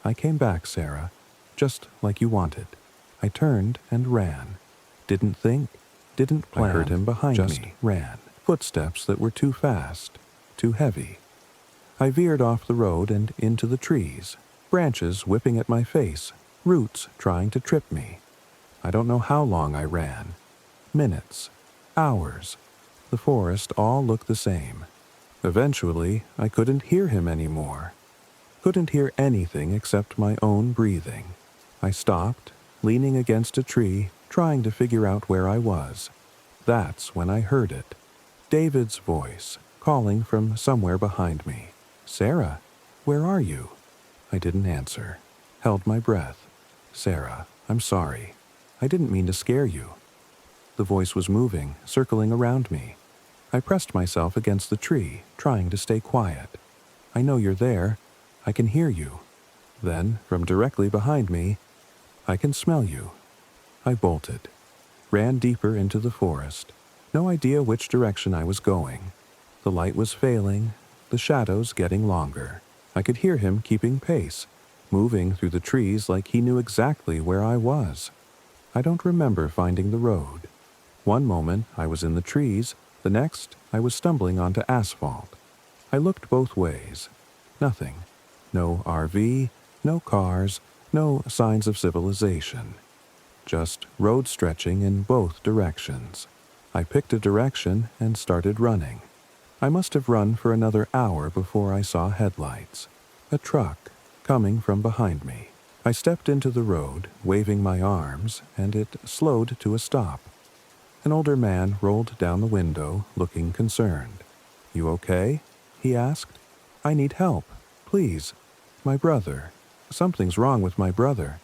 "I came back, Sarah, just like you wanted." I turned and ran. Didn't think, didn't plan. I heard him behind me. Just ran. Footsteps that were too fast, too heavy. I veered off the road and into the trees, branches whipping at my face, roots trying to trip me. I don't know how long I ran. Minutes, hours. The forest all looked the same. Eventually, I couldn't hear him anymore. Couldn't hear anything except my own breathing. I stopped, leaning against a tree, trying to figure out where I was. That's when I heard it. David's voice, calling from somewhere behind me. "Sarah, where are you?" I didn't answer. Held my breath. "Sarah, I'm sorry. I didn't mean to scare you." The voice was moving, circling around me. I pressed myself against the tree, trying to stay quiet. "I know you're there. I can hear you." Then, from directly behind me, "I can smell you." I bolted, ran deeper into the forest. No idea which direction I was going. The light was failing, the shadows getting longer. I could hear him keeping pace, moving through the trees like he knew exactly where I was. I don't remember finding the road. One moment I was in the trees, the next I was stumbling onto asphalt. I looked both ways. Nothing. No RV, no cars, no signs of civilization. Just road stretching in both directions. I picked a direction and started running. I must have run for another hour before I saw headlights. A truck coming from behind me. I stepped into the road, waving my arms, and it slowed to a stop. An older man rolled down the window, looking concerned. "You okay?" he asked. "I need help. Please. My brother. Something's wrong with my brother."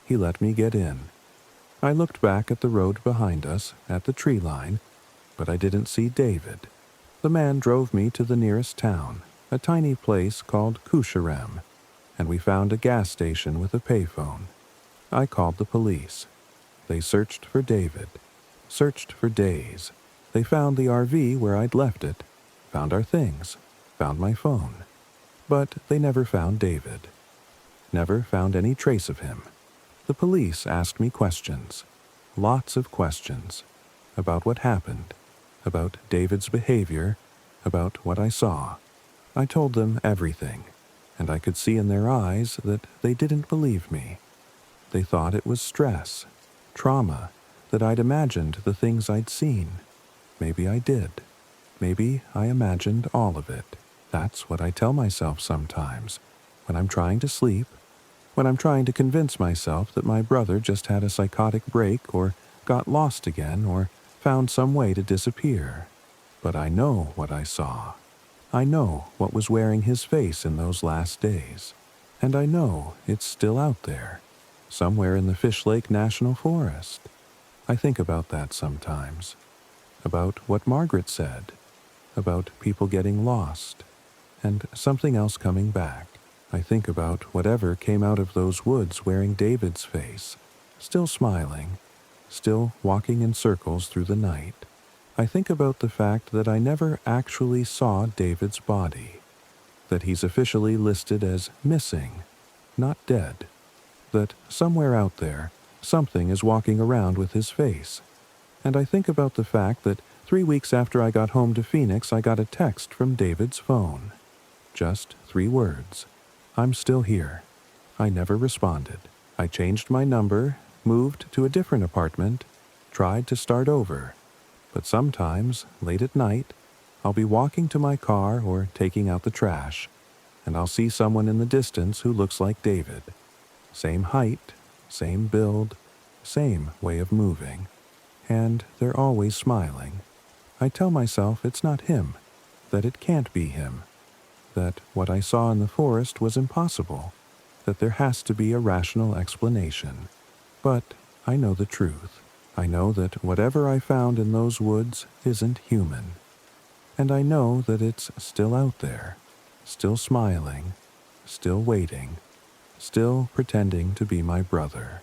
He let me get in. I looked back at the road behind us, at the tree line, but I didn't see David. The man drove me to the nearest town, a tiny place called Kusharem, and we found a gas station with a payphone. I called the police. They searched for David. Searched for days. They found the RV where I'd left it, found our things, found my phone. But they never found David. Never found any trace of him. The police asked me questions. Lots of questions. About what happened. About David's behavior. About what I saw. I told them everything, and I could see in their eyes that they didn't believe me. They thought it was stress, trauma, that I'd imagined the things I'd seen. Maybe I did. Maybe I imagined all of it. That's what I tell myself sometimes, when I'm trying to sleep, when I'm trying to convince myself that my brother just had a psychotic break or got lost again or found some way to disappear. But I know what I saw. I know what was wearing his face in those last days. And I know it's still out there, somewhere in the Fish Lake National Forest. I think about that sometimes. About what Margaret said. About people getting lost. And something else coming back. I think about whatever came out of those woods wearing David's face, still smiling, still walking in circles through the night. I think about the fact that I never actually saw David's body, that he's officially listed as missing, not dead, that somewhere out there, something is walking around with his face. And I think about the fact that 3 weeks after I got home to Phoenix, I got a text from David's phone. Just 3 words. "I'm still here." I never responded. I changed my number, moved to a different apartment, tried to start over. But sometimes, late at night, I'll be walking to my car or taking out the trash, and I'll see someone in the distance who looks like David. Same height, same build, same way of moving. And they're always smiling. I tell myself it's not him, that it can't be him, that what I saw in the forest was impossible, that there has to be a rational explanation. But I know the truth. I know that whatever I found in those woods isn't human. And I know that it's still out there, still smiling, still waiting, still pretending to be my brother.